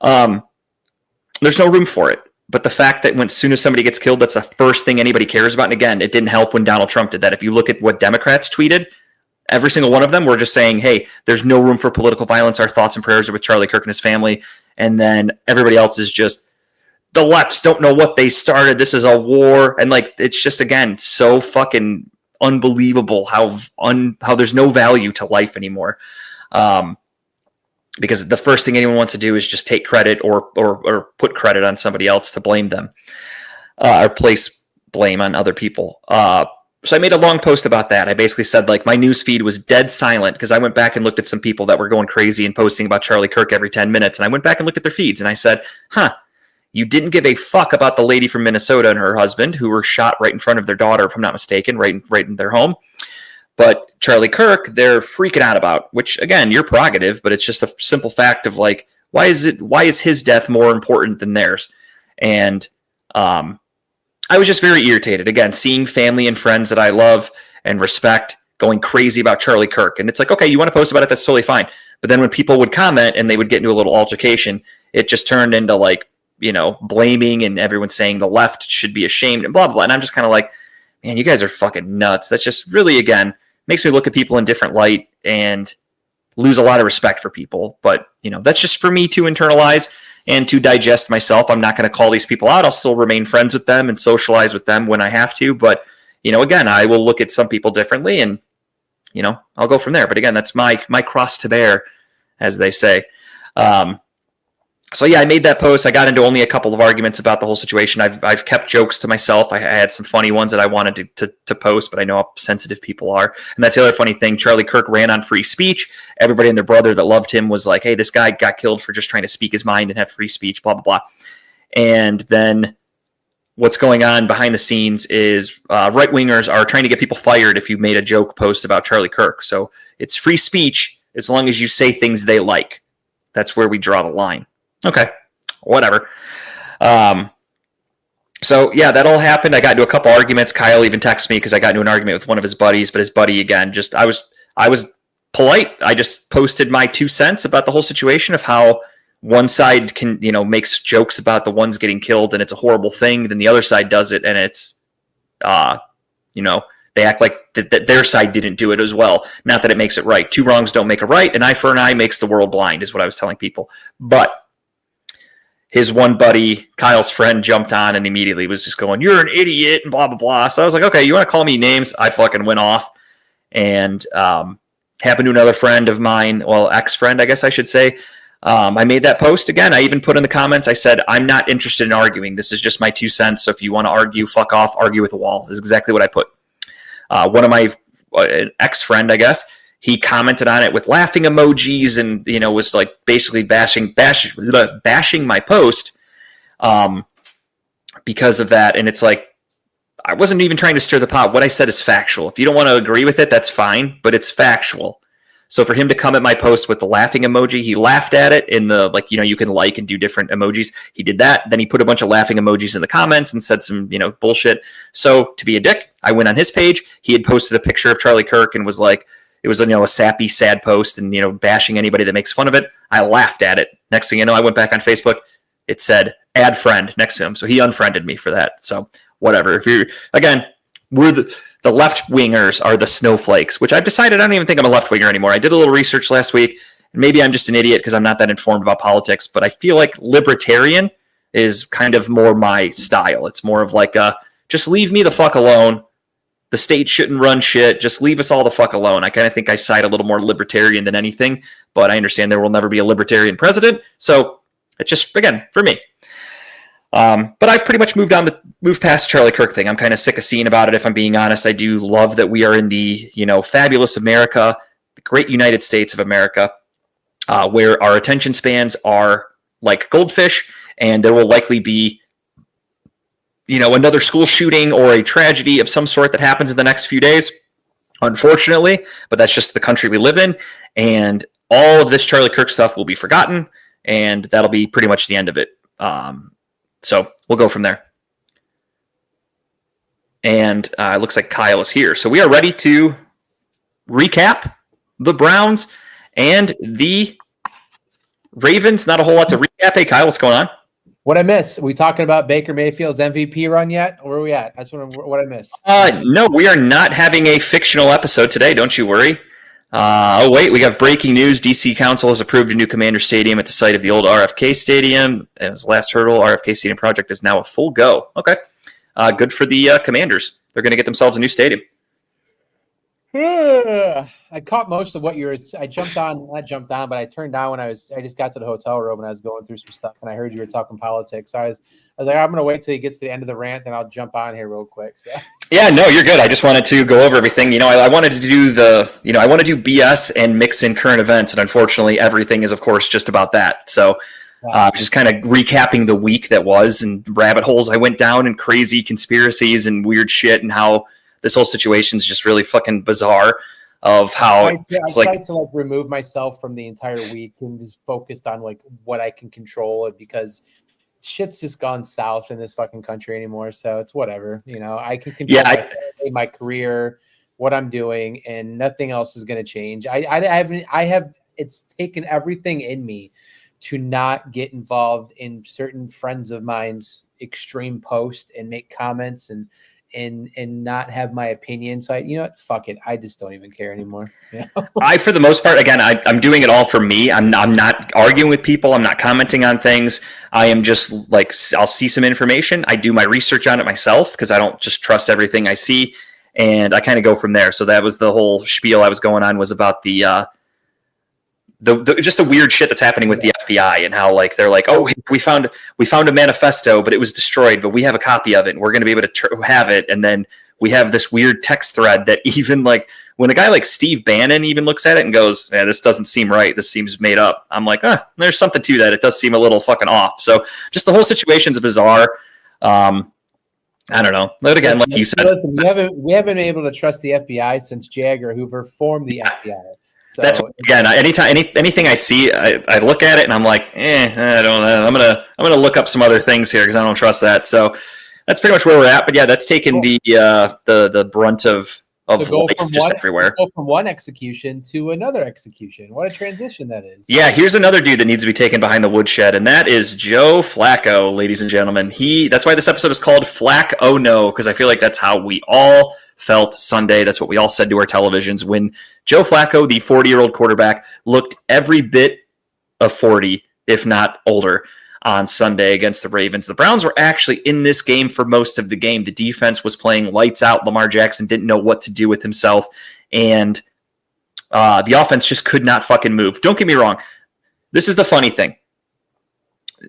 There's no room for it. But the fact that as soon as somebody gets killed, that's the first thing anybody cares about. And again, it didn't help when Donald Trump did that. If you look at what Democrats tweeted, every single one of them were just saying, hey, there's no room for political violence. Our thoughts and prayers are with Charlie Kirk and his family. And then everybody else is just, the lefts don't know what they started. This is a war. And like, it's just, again, so fucking unbelievable how there's no value to life anymore. Because the first thing anyone wants to do is just take credit or put credit on somebody else to blame them, or place blame on other people. So I made a long post about that. I basically said, like, my news feed was dead silent because I went back and looked at some people that were going crazy and posting about Charlie Kirk every 10 minutes. And I went back and looked at their feeds and I said, you didn't give a fuck about the lady from Minnesota and her husband who were shot right in front of their daughter, if I'm not mistaken, right in their home. But Charlie Kirk, they're freaking out about, which, again, your prerogative, but it's just a simple fact of, like, why is his death more important than theirs? And I was just very irritated, again, seeing family and friends that I love and respect going crazy about Charlie Kirk. And it's like, okay, you want to post about it, that's totally fine. But then when people would comment and they would get into a little altercation, it just turned into, like, blaming and everyone saying the left should be ashamed and blah, blah, blah. And I'm just kind of like, man, you guys are fucking nuts. That's just really, again, makes me look at people in different light and lose a lot of respect for people. But, that's just for me to internalize and to digest myself. I'm not going to call these people out. I'll still remain friends with them and socialize with them when I have to. But, again, I will look at some people differently and, I'll go from there. But again, that's my cross to bear, as they say. So yeah, I made that post. I got into only a couple of arguments about the whole situation. I've kept jokes to myself. I had some funny ones that I wanted to post, but I know how sensitive people are. And that's the other funny thing. Charlie Kirk ran on free speech. Everybody and their brother that loved him was like, hey, this guy got killed for just trying to speak his mind and have free speech, blah, blah, blah. And then what's going on behind the scenes is right-wingers are trying to get people fired if you made a joke post about Charlie Kirk. So it's free speech as long as you say things they like. That's where we draw the line. Okay, whatever. So yeah, that all happened. I got into a couple arguments. Kyle even texted me because I got into an argument with one of his buddies, but his buddy, again, I was polite. I just posted my 2 cents about the whole situation of how one side can, makes jokes about the ones getting killed and it's a horrible thing. Then the other side does it and it's, they act like that their side didn't do it as well. Not that it makes it right. 2 wrongs don't make a right. An eye for an eye makes the world blind is what I was telling people. But his one buddy, Kyle's friend, jumped on and immediately was just going, you're an idiot and blah, blah, blah. So I was like, okay, you want to call me names? I fucking went off. And happened to another friend of mine, well, ex-friend, I guess I should say. I made that post again. I even put in the comments, I said, I'm not interested in arguing. This is just my 2 cents. So if you want to argue, fuck off, argue with a wall is exactly what I put. One of my ex-friend, I guess, he commented on it with laughing emojis and, was like basically bashing my post because of that. And it's like, I wasn't even trying to stir the pot. What I said is factual. If you don't want to agree with it, that's fine, but it's factual. So for him to come at my post with the laughing emoji, he laughed at it in the, like, you can like and do different emojis. He did that. Then he put a bunch of laughing emojis in the comments and said some, bullshit. So to be a dick, I went on his page. He had posted a picture of Charlie Kirk and was like, it was, a sappy, sad post and, bashing anybody that makes fun of it. I laughed at it. Next thing you know, I went back on Facebook. It said, add friend next to him. So he unfriended me for that. So whatever. If you're, again, we're the left wingers are the snowflakes, which I've decided I don't even think I'm a left winger anymore. I did a little research last week. And maybe I'm just an idiot because I'm not that informed about politics, but I feel like libertarian is kind of more my style. It's more of like, just leave me the fuck alone. The state shouldn't run shit. Just leave us all the fuck alone. I kind of think I side a little more libertarian than anything, but I understand there will never be a libertarian president. So it's just, again, for me. But I've pretty much moved past the Charlie Kirk thing. I'm kind of sick of seeing about it, if I'm being honest. I do love that we are in the, fabulous America, the great United States of America, where our attention spans are like goldfish, and there will likely be another school shooting or a tragedy of some sort that happens in the next few days, unfortunately, but that's just the country we live in. And all of this Charlie Kirk stuff will be forgotten, and that'll be pretty much the end of it. So we'll go from there. and it looks like Kyle is here. So we are ready to recap the Browns and the Ravens. Not a whole lot to recap. Hey, Kyle, what's going on? What I miss? Are we talking about Baker Mayfield's MVP run yet? Where are we at? That's what I miss. No, we are not having a fictional episode today. Don't you worry. Wait, we have breaking news. DC Council has approved a new Commander Stadium at the site of the old RFK Stadium. It was the last hurdle. RFK Stadium project is now a full go. Okay. Good for the Commanders. They're going to get themselves a new stadium. I caught most of what you were. I jumped on, but I turned down when I just got to the hotel room and I was going through some stuff and I heard you were talking politics. So I was like, I'm going to wait till he gets to the end of the rant and I'll jump on here real quick. So. Yeah, no, you're good. I just wanted to go over everything. I wanted to do I want to do BS and mix in current events. And unfortunately, everything is, of course, just about that. So just kind of recapping the week that was and rabbit holes I went down and crazy conspiracies and weird shit and how this whole situation is just really fucking bizarre of how I tried to remove myself from the entire week and just focused on what I can control because shit's just gone south in this fucking country anymore. So it's whatever, I can control my career, what I'm doing, and nothing else is going to change. It's taken everything in me to not get involved in certain friends of mine's extreme posts and make comments and not have my opinion. So fuck it. I just don't even care anymore. I, for the most part, again, I'm doing it all for me. I'm not arguing with people. I'm not commenting on things. I am just I'll see some information. I do my research on it myself because I don't just trust everything I see. And I kind of go from there. So that was the whole spiel I was going on, was about the just the weird shit that's happening with the FBI and how they're like, oh, we found a manifesto, but it was destroyed, but we have a copy of it and we're going to be able to have it. And then we have this weird text thread that even when a guy like Steve Bannon even looks at it and goes, yeah, this doesn't seem right. This seems made up. I'm like, there's something to that. It does seem a little fucking off. So just the whole situation's bizarre. I don't know. But again, like you said, we haven't been able to trust the FBI since J. Edgar Hoover formed the FBI. So, that's again. Anything I see, I look at it and I'm like, I don't know. I'm gonna look up some other things here because I don't trust that. So that's pretty much where we're at. But yeah, that's taken the brunt of life just everywhere. Go from one execution to another execution. What a transition that is. Yeah, here's another dude that needs to be taken behind the woodshed, and that is Joe FLacc-Oh, ladies and gentlemen. That's why this episode is called FLacc-Oh No, because I feel like that's how we all felt Sunday. That's what we all said to our televisions when Joe FLacc-Oh, the 40-year-old quarterback, looked every bit of 40, if not older, on Sunday against the Ravens. The Browns were actually in this game for most of the game. The defense was playing lights out. Lamar Jackson didn't know what to do with himself, and the offense just could not fucking move. Don't get me wrong. This is the funny thing.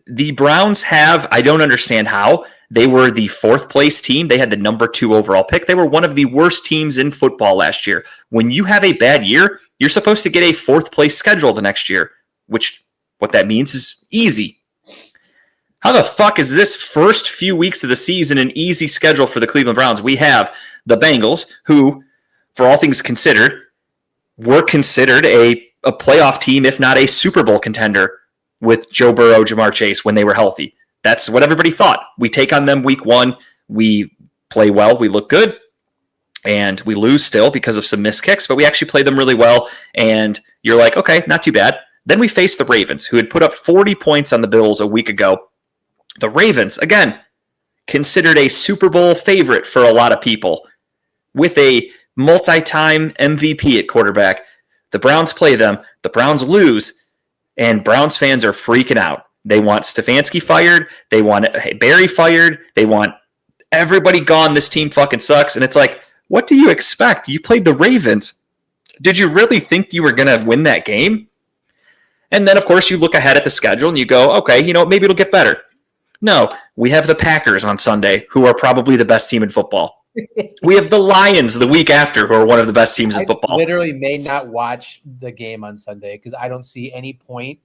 The Browns I don't understand how, they were the fourth place team. They had the number 2 overall pick. They were one of the worst teams in football last year. When you have a bad year, you're supposed to get a 4th place schedule the next year, which what that means is easy. How the fuck is this first few weeks of the season an easy schedule for the Cleveland Browns? We have the Bengals, who, for all things considered, were considered a playoff team, if not a Super Bowl contender, with Joe Burrow, Jamar Chase, when they were healthy. That's what everybody thought. We take on them week 1. We play well. We look good. And we lose still because of some missed kicks, but we actually played them really well. And you're like, okay, not too bad. Then we faced the Ravens, who had put up 40 points on the Bills a week ago. The Ravens, again, considered a Super Bowl favorite for a lot of people, with a multi-time MVP at quarterback. The Browns play them. The Browns lose, and Browns fans are freaking out. They want Stefanski fired. They want Barry fired. They want everybody gone. This team fucking sucks. And it's like, what do you expect? You played the Ravens. Did you really think you were going to win that game? And then, of course, you look ahead at the schedule and you go, okay, maybe it'll get better. No, we have the Packers on Sunday, who are probably the best team in football. We have the Lions the week after, who are one of the best teams in football. I literally may not watch the game on Sunday because I don't see any point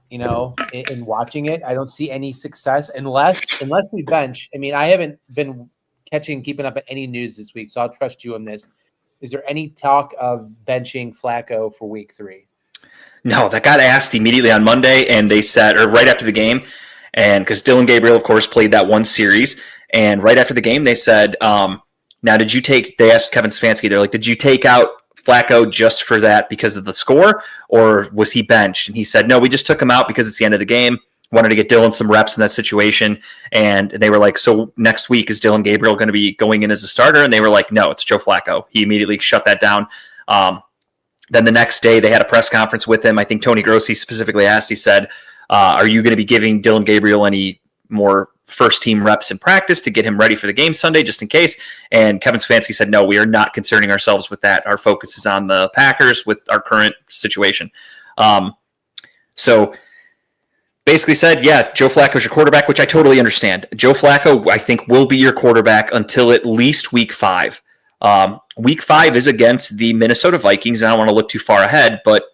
in watching it. I don't see any success unless we bench. I mean, I haven't been keeping up at any news this week, so I'll trust you on this. Is there any talk of benching FLacc-Oh for week 3? No, that got asked immediately on Monday, and they said, or right after the game, and because Dylan Gabriel, of course, played that one series, and right after the game, they said, Now, they asked Kevin Stefanski, they're like, did you take out FLacc-Oh just for that because of the score, or was he benched? And he said, no, we just took him out because it's the end of the game. Wanted to get Dylan some reps in that situation. And they were like, so next week, is Dylan Gabriel going to be going in as a starter? And they were like, no, it's Joe Flacco. He immediately shut that down. Then the next day, they had a press conference with him. I think Tony Grossi specifically asked, he said, are you going to be giving Dylan Gabriel any more first-team reps in practice to get him ready for the game Sunday, just in case? And Kevin Stefanski said, no, we are not concerning ourselves with that. Our focus is on the Packers with our current situation. So basically said, yeah, Joe Flacco's your quarterback, which I totally understand. Joe Flacco, I think, will be your quarterback until at least week 5. Week 5 is against the Minnesota Vikings, and I don't want to look too far ahead, but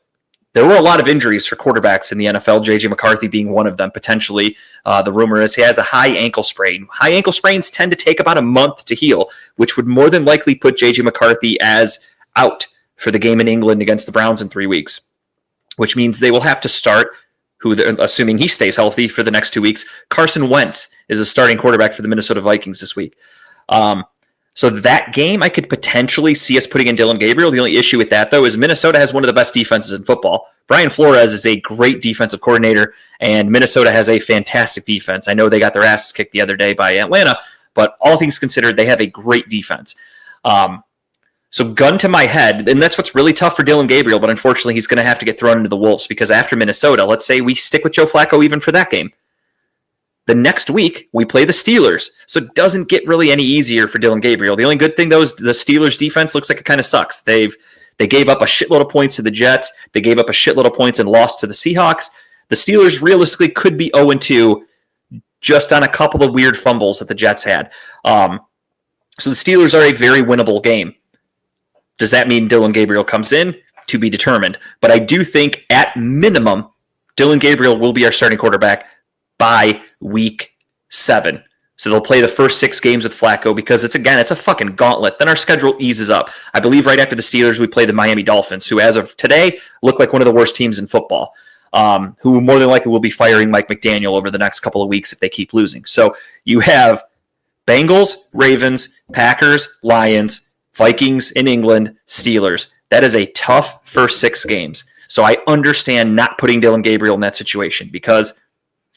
there were a lot of injuries for quarterbacks in the NFL, J.J. McCarthy being one of them, potentially. The rumor is he has a high ankle sprain. High ankle sprains tend to take about a month to heal, which would more than likely put J.J. McCarthy as out for the game in England against the Browns in 3 weeks, which means they will have to start, assuming he stays healthy for the next 2 weeks. Carson Wentz is a starting quarterback for the Minnesota Vikings this week. So that game, I could potentially see us putting in Dylan Gabriel. The only issue with that, though, is Minnesota has one of the best defenses in football. Brian Flores is a great defensive coordinator, and Minnesota has a fantastic defense. I know they got their asses kicked the other day by Atlanta, but all things considered, they have a great defense. So gun to my head, and that's what's really tough for Dylan Gabriel, but unfortunately he's going to have to get thrown into the Wolves because after Minnesota, let's say we stick with Joe Flacco even for that game. The next week, we play the Steelers, so it doesn't get really any easier for Dylan Gabriel. The only good thing, though, is the Steelers' defense looks like it kind of sucks. They gave up a shitload of points to the Jets. They gave up a shitload of points and lost to the Seahawks. The Steelers realistically could be 0-2 just on a couple of weird fumbles that the Jets had. So the Steelers are a very winnable game. Does that mean Dylan Gabriel comes in? To be determined. But I do think, at minimum, Dylan Gabriel will be our starting quarterback by week 7. So they'll play the first 6 games with Flacco because it's a fucking gauntlet. Then our schedule eases up. I believe right after the Steelers, we play the Miami Dolphins, who as of today look like one of the worst teams in football, who more than likely will be firing Mike McDaniel over the next couple of weeks if they keep losing. So you have Bengals, Ravens, Packers, Lions, Vikings in England, Steelers. That is a tough first 6 games. So I understand not putting Dylan Gabriel in that situation because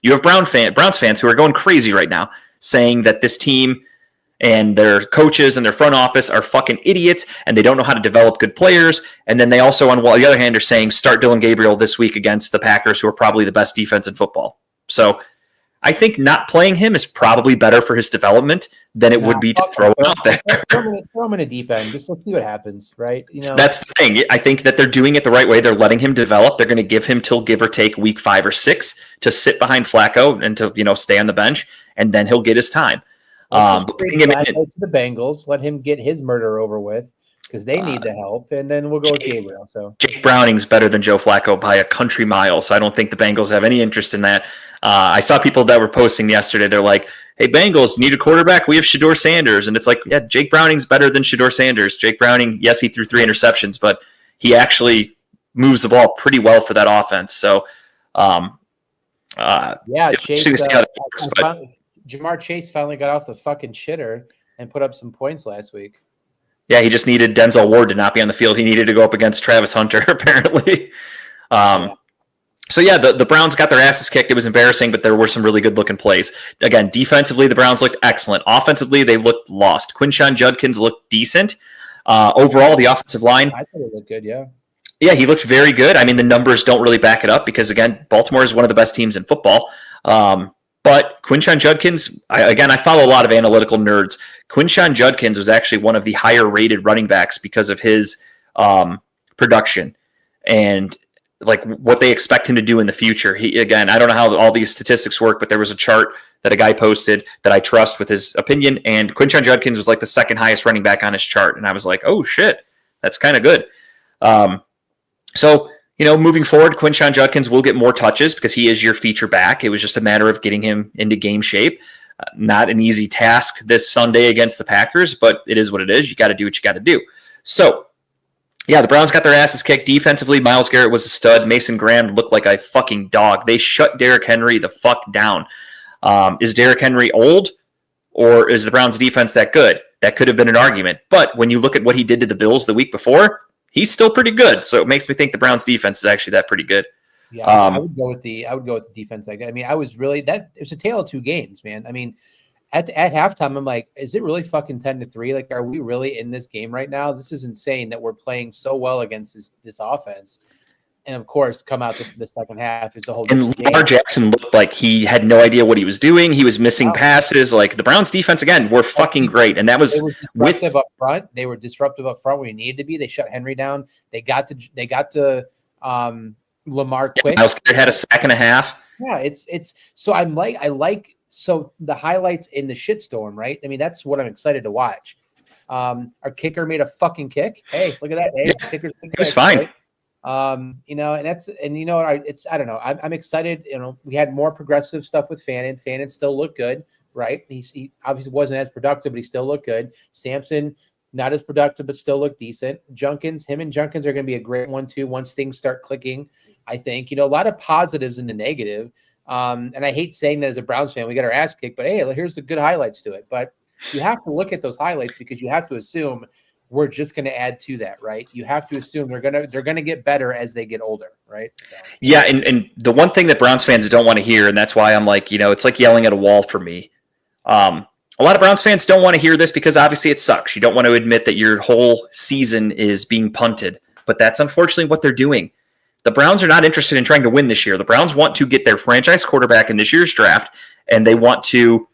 you have Browns fans who are going crazy right now saying that this team and their coaches and their front office are fucking idiots and they don't know how to develop good players. And then they also, on the other hand, are saying start Dylan Gabriel this week against the Packers, who are probably the best defense in football. So I think not playing him is probably better for his development than it would be to throw him out there. Throw him in a deep end. Just let's see what happens, right? That's the thing. I think that they're doing it the right way. They're letting him develop. They're going to give him till give or take week 5 or 6 to sit behind Flacco and to stay on the bench, and then he'll get his time. Putting him to the Bengals, let him get his murder over with because they need the help, and then we'll go with Gabriel. So Jake Browning's better than Joe Flacco by a country mile, so I don't think the Bengals have any interest in that. I saw people that were posting yesterday. They're like, hey, Bengals, need a quarterback? We have Shedeur Sanders. And it's like, yeah, Jake Browning's better than Shedeur Sanders. Jake Browning, yes, he threw 3 interceptions, but he actually moves the ball pretty well for that offense. So, Chase, Jamar Chase finally got off the fucking shitter and put up some points last week. Yeah, he just needed Denzel Ward to not be on the field. He needed to go up against Travis Hunter, apparently. So, yeah, the Browns got their asses kicked. It was embarrassing, but there were some really good-looking plays. Again, defensively, the Browns looked excellent. Offensively, they looked lost. Quinshon Judkins looked decent. Overall, the offensive line... I thought it looked good, yeah. Yeah, he looked very good. I mean, the numbers don't really back it up because, again, Baltimore is one of the best teams in football. But Quinshon Judkins, I follow a lot of analytical nerds. Quinshon Judkins was actually one of the higher-rated running backs because of his production and like what they expect him to do in the future. I don't know how all these statistics work, but there was a chart that a guy posted that I trust with his opinion, and Quinshon Judkins was like the second highest running back on his chart, and I was like, oh shit, that's kind of good. So moving forward, Quinshon Judkins will get more touches because he is your feature back. It was just a matter of getting him into game shape. Not an easy task this Sunday against the Packers, but it is what it is. You got to do what you got to do. So, yeah, the Browns got their asses kicked. Defensively, Myles Garrett was a stud. Mason Graham looked like a fucking dog. They shut Derrick Henry the fuck down. Is Derrick Henry old, or is the Browns defense that good? that could have been an argument. But when you look at what he did to the Bills the week before, he's still pretty good. So it makes me think the Browns defense is actually that pretty good. Yeah, I would go with the defense. I mean, I was really it was a tale of two games, man. I mean, at halftime, I'm like, is it really fucking 10-3? Like, are we really in this game right now? This is insane that we're playing so well against this offense. And of course, come out the second half, it's a whole different game. Lamar Jackson looked like he had no idea what he was doing. He was missing passes. Like the Browns defense again were fucking great, and that was disruptive up front. They were disruptive up front where you needed to be. They shut Henry down. They got to Lamar quick. Miles Garrett had a sack and a half. Yeah, it's so I like so the highlights in the shitstorm, right? I mean, that's what I'm excited to watch. Our kicker made a fucking kick. Hey, look at that. Hey, yeah, kicker's it was fine. Right? I don't know. I'm excited. You know, we had more progressive stuff with Fannin. Fannin still looked good, right? He obviously wasn't as productive, but he still looked good. Sampson, not as productive, but still looked decent. Him and Junkins are going to be a great 1-2 once things start clicking. I think, a lot of positives in the negative. And I hate saying that as a Browns fan, we got our ass kicked, but hey, here's the good highlights to it. But you have to look at those highlights because you have to assume we're just going to add to that, right? You have to assume they're going to get better as they get older, right? So. Yeah, and the one thing that Browns fans don't want to hear, and that's why I'm like, it's like yelling at a wall for me. A lot of Browns fans don't want to hear this because obviously it sucks. You don't want to admit that your whole season is being punted, but that's unfortunately what they're doing. The Browns are not interested in trying to win this year. The Browns want to get their franchise quarterback in this year's draft, and they want to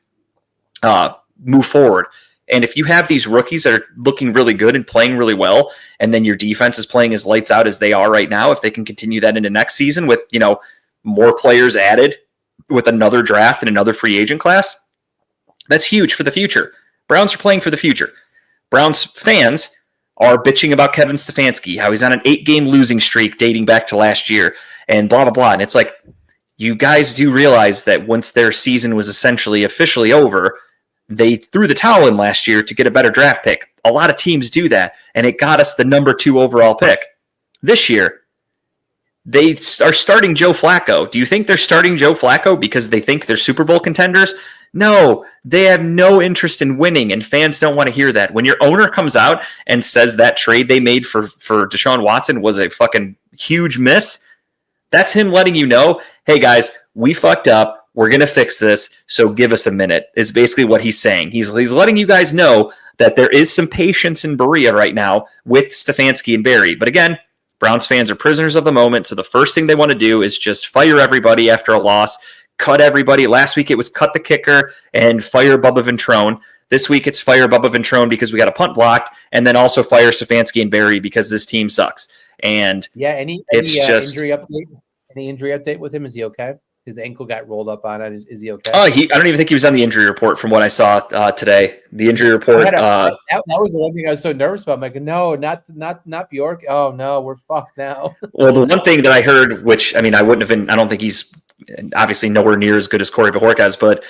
move forward. And if you have these rookies that are looking really good and playing really well, and then your defense is playing as lights out as they are right now, if they can continue that into next season with, more players added with another draft and another free agent class, that's huge for the future. Browns are playing for the future. Browns fans are bitching about Kevin Stefanski, how he's on an 8-game losing streak dating back to last year, and blah, blah, blah. And it's like, you guys do realize that once their season was essentially officially over, they threw the towel in last year to get a better draft pick. A lot of teams do that, and it got us the number 2 overall pick. This year, they are starting Joe Flacco. Do you think they're starting Joe Flacco because they think they're Super Bowl contenders? No, they have no interest in winning, and fans don't want to hear that. When your owner comes out and says that trade they made for Deshaun Watson was a fucking huge miss, that's him letting you know, hey guys, we fucked up. We're going to fix this, so give us a minute, is basically what he's saying. He's letting you guys know that there is some patience in Berea right now with Stefanski and Barry. But again, Browns fans are prisoners of the moment, so the first thing they want to do is just fire everybody after a loss, cut everybody. Last week it was cut the kicker and fire Bubba Ventrone. This week it's fire Bubba Ventrone because we got a punt blocked, and then also fire Stefanski and Barry because this team sucks. And yeah, any injury update? Any injury update with him? Is he okay? His ankle got rolled up on it. Is he okay? I don't even think he was on the injury report from what I saw today. The injury report. That was the one thing I was so nervous about. I'm like, no, not Bjork. Oh no, we're fucked now. Well, the one thing that I heard, which I wouldn't have been. I don't think he's obviously nowhere near as good as Corey Bajorquez, but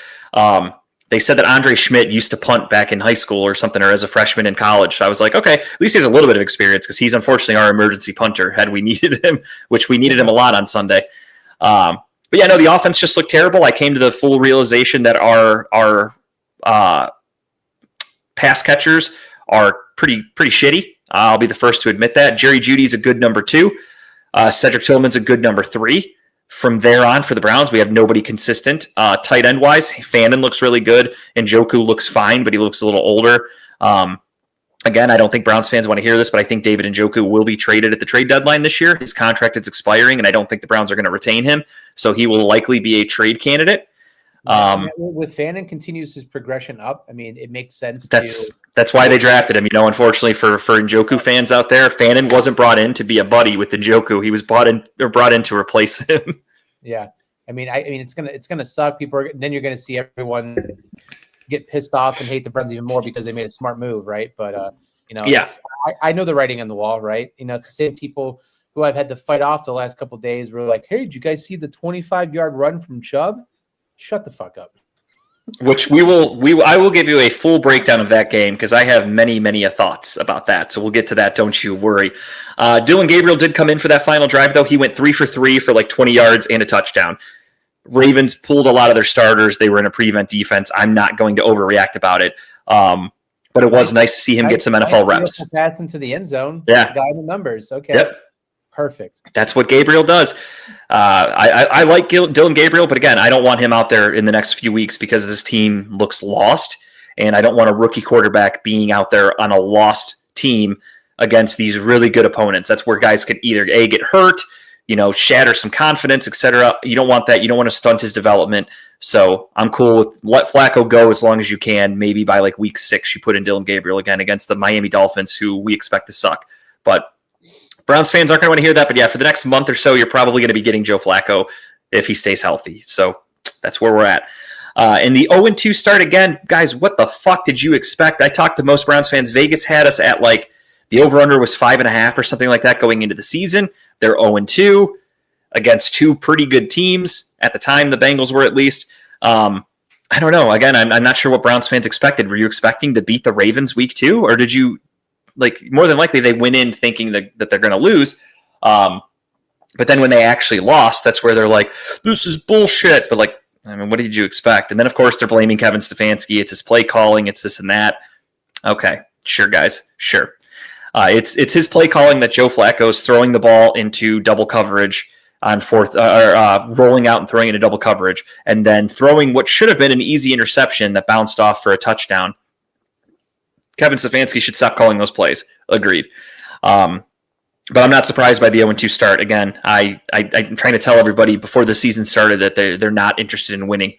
they said that Andre Schmidt used to punt back in high school or something, or as a freshman in college. So I was like, okay, at least he has a little bit of experience because he's unfortunately our emergency punter had we needed him, which we needed him a lot on Sunday. But yeah, no, the offense just looked terrible. I came to the full realization that our pass catchers are pretty shitty. I'll be the first to admit that. Jerry Jeudy's a good number 2. Cedric Tillman's a good number 3. From there on, for the Browns, we have nobody consistent. Tight end wise, Fannin looks really good, and Njoku looks fine, but he looks a little older. Again, I don't think Browns fans want to hear this, but I think David Njoku will be traded at the trade deadline this year. His contract is expiring, and I don't think the Browns are going to retain him, so he will likely be a trade candidate. With Fannin continues his progression up, it makes sense. That's why they drafted him. Unfortunately for Njoku fans out there, Fannin wasn't brought in to be a buddy with Njoku. He was brought in to replace him. Yeah, it's gonna suck. Then you're gonna see everyone get pissed off and hate the Browns even more because they made a smart move, right? But yeah, I know the writing on the wall, right? It's the same people who I've had to fight off the last couple of days. Were like, hey, did you guys see the 25-yard run from Chubb? Shut the fuck up. Which I will give you a full breakdown of that game because I have many thoughts about that. So we'll get to that. Don't you worry. Dylan Gabriel did come in for that final drive, though. He went 3 for 3 for like 20 yards and a touchdown. Ravens pulled a lot of their starters. They were in a prevent defense. I'm not going to overreact about it. But but it was nice to see him get some NFL reps. Pass into the end zone. Yeah. Guy in the numbers. Okay. Yep. Perfect. That's what Gabriel does. I like Dylan Gabriel, but again, I don't want him out there in the next few weeks because this team looks lost, and I don't want a rookie quarterback being out there on a lost team against these really good opponents. That's where guys could either A, get hurt, shatter some confidence, etc. You don't want that. You don't want to stunt his development. So I'm cool with let FLacc-Oh go as long as you can. Maybe by like week 6, you put in Dylan Gabriel again against the Miami Dolphins, who we expect to suck. But Browns fans aren't going to want to hear that. But yeah, for the next month or so, you're probably going to be getting Joe Flacco if he stays healthy. So that's where we're at. In the 0-2 start again, guys, what the fuck did you expect? I talked to most Browns fans. Vegas had us at like the over-under was 5.5 or something like that going into the season. They're 0-2 against 2 pretty good teams. At the time, the Bengals were at least. I don't know. Again, I'm not sure what Browns fans expected. Were you expecting to beat the Ravens week 2? Or did you, more than likely, they went in thinking that they're going to lose. But then when they actually lost, that's where they're like, this is bullshit. But what did you expect? And then, of course, they're blaming Kevin Stefanski. It's his play calling. It's this and that. Okay, sure, guys. Sure. It's his play calling that Joe Flacco is throwing the ball into double coverage on fourth, rolling out and throwing into double coverage, and then throwing what should have been an easy interception that bounced off for a touchdown. Kevin Stefanski should stop calling those plays. Agreed. But I'm not surprised by the 0-2 start. Again, I'm trying to tell everybody before the season started that they're not interested in winning.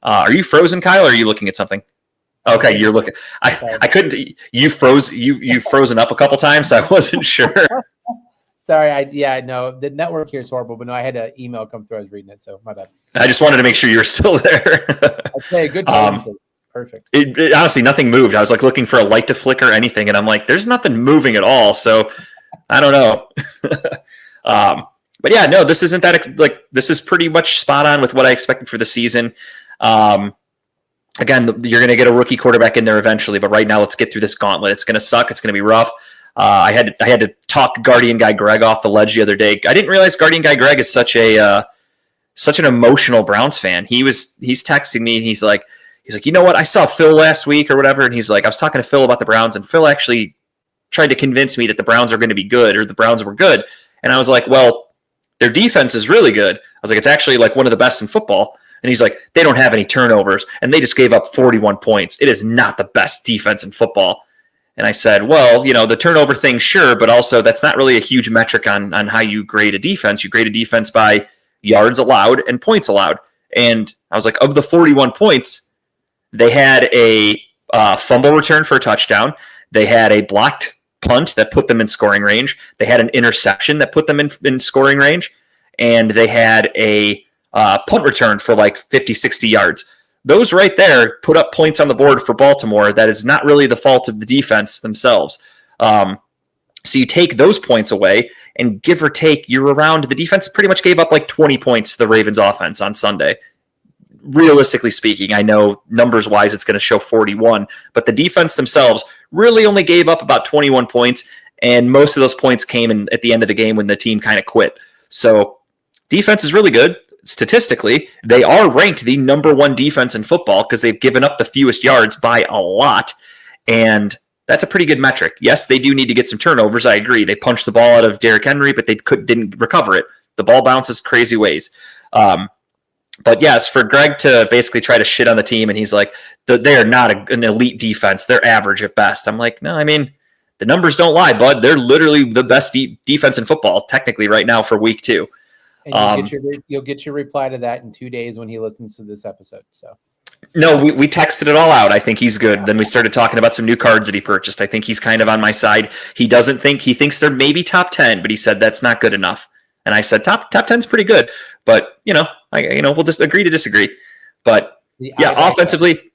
Are you frozen, Kyle, or are you looking at something? Okay, you're looking. I couldn't. You froze. You've frozen up a couple times, so I wasn't sure. Sorry. No, the network here is horrible, but no, I had an email come through. I was reading it, so my bad. I just wanted to make sure you were still there. Okay, good. Perfect. Honestly, nothing moved. I was looking for a light to flicker or anything, and I'm like, there's nothing moving at all. So I don't know. But yeah, no, this isn't that this is pretty much spot on with what I expected for the season. Again, you're going to get a rookie quarterback in there eventually, but right now let's get through this gauntlet. It's going to suck. It's going to be rough. I had to talk Guardian Guy Greg off the ledge the other day. I didn't realize Guardian Guy Greg is such an emotional Browns fan. He's texting me and he's like, you know what? I saw Phil last week or whatever, and he's like, I was talking to Phil about the Browns, and Phil actually tried to convince me that the Browns are going to be good, or the Browns were good. And I was like, well, their defense is really good. I was like, it's actually one of the best in football. And he's like, they don't have any turnovers, and they just gave up 41 points. It is not the best defense in football. And I said, well, the turnover thing, sure, but also that's not really a huge metric on how you grade a defense. You grade a defense by yards allowed and points allowed. And I was like, of the 41 points, they had a fumble return for a touchdown. They had a blocked punt that put them in scoring range. They had an interception that put them in scoring range. And they had a punt return for 50, 60 yards. Those right there put up points on the board for Baltimore. That is not really the fault of the defense themselves. So you take those points away, and give or take, you're around. The defense pretty much gave up 20 points to the Ravens offense on Sunday. Realistically speaking, I know numbers-wise it's going to show 41, but the defense themselves really only gave up about 21 points, and most of those points came in at the end of the game when the team kind of quit. So defense is really good. Statistically, they are ranked the number 1 defense in football because they've given up the fewest yards by a lot, and that's a pretty good metric. Yes, they do need to get some turnovers. I agree. They punched the ball out of Derrick Henry, but they didn't recover it. The ball bounces crazy ways. But yeah, it's for Greg to basically try to shit on the team, and he's like, they're not an elite defense. They're average at best. I'm like, no, I mean, the numbers don't lie, bud. They're literally the best defense in football, technically, right now for week 2. And you'll get your reply to that in 2 days when he listens to this episode. So no, we texted it all out. I think he's good. Then we started talking about some new cards that he purchased. I think he's kind of on my side. He thinks they're maybe top 10, but he said that's not good enough. And I said top 10's pretty good, but we'll just agree to disagree. But offensively,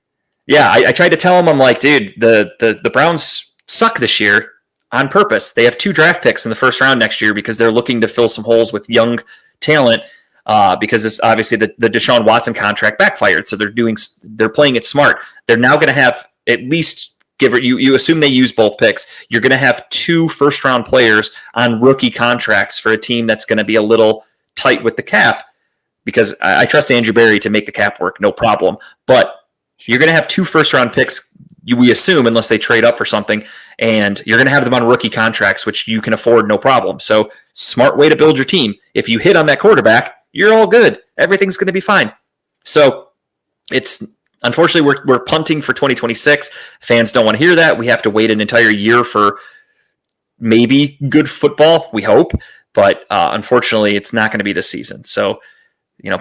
I tried to tell him, I'm like, dude, the Browns suck this year on purpose. They have 2 draft picks in the first round next year because they're looking to fill some holes with young talent. Because it's obviously the Deshaun Watson contract backfired, so they're playing it smart. They're now going to have at least you assume they use both picks. You're going to have 2 first-round players on rookie contracts for a team that's going to be a little tight with the cap, because I trust Andrew Berry to make the cap work, no problem. But you're going to have 2 first-round picks we assume, unless they trade up for something, and you're going to have them on rookie contracts, which you can afford no problem. So smart way to build your team. If you hit on that quarterback, you're all good. Everything's going to be fine. So it's unfortunately we're punting for 2026. Fans don't want to hear that. We have to wait an entire year for maybe good football, we hope. But unfortunately, it's not going to be this season. So,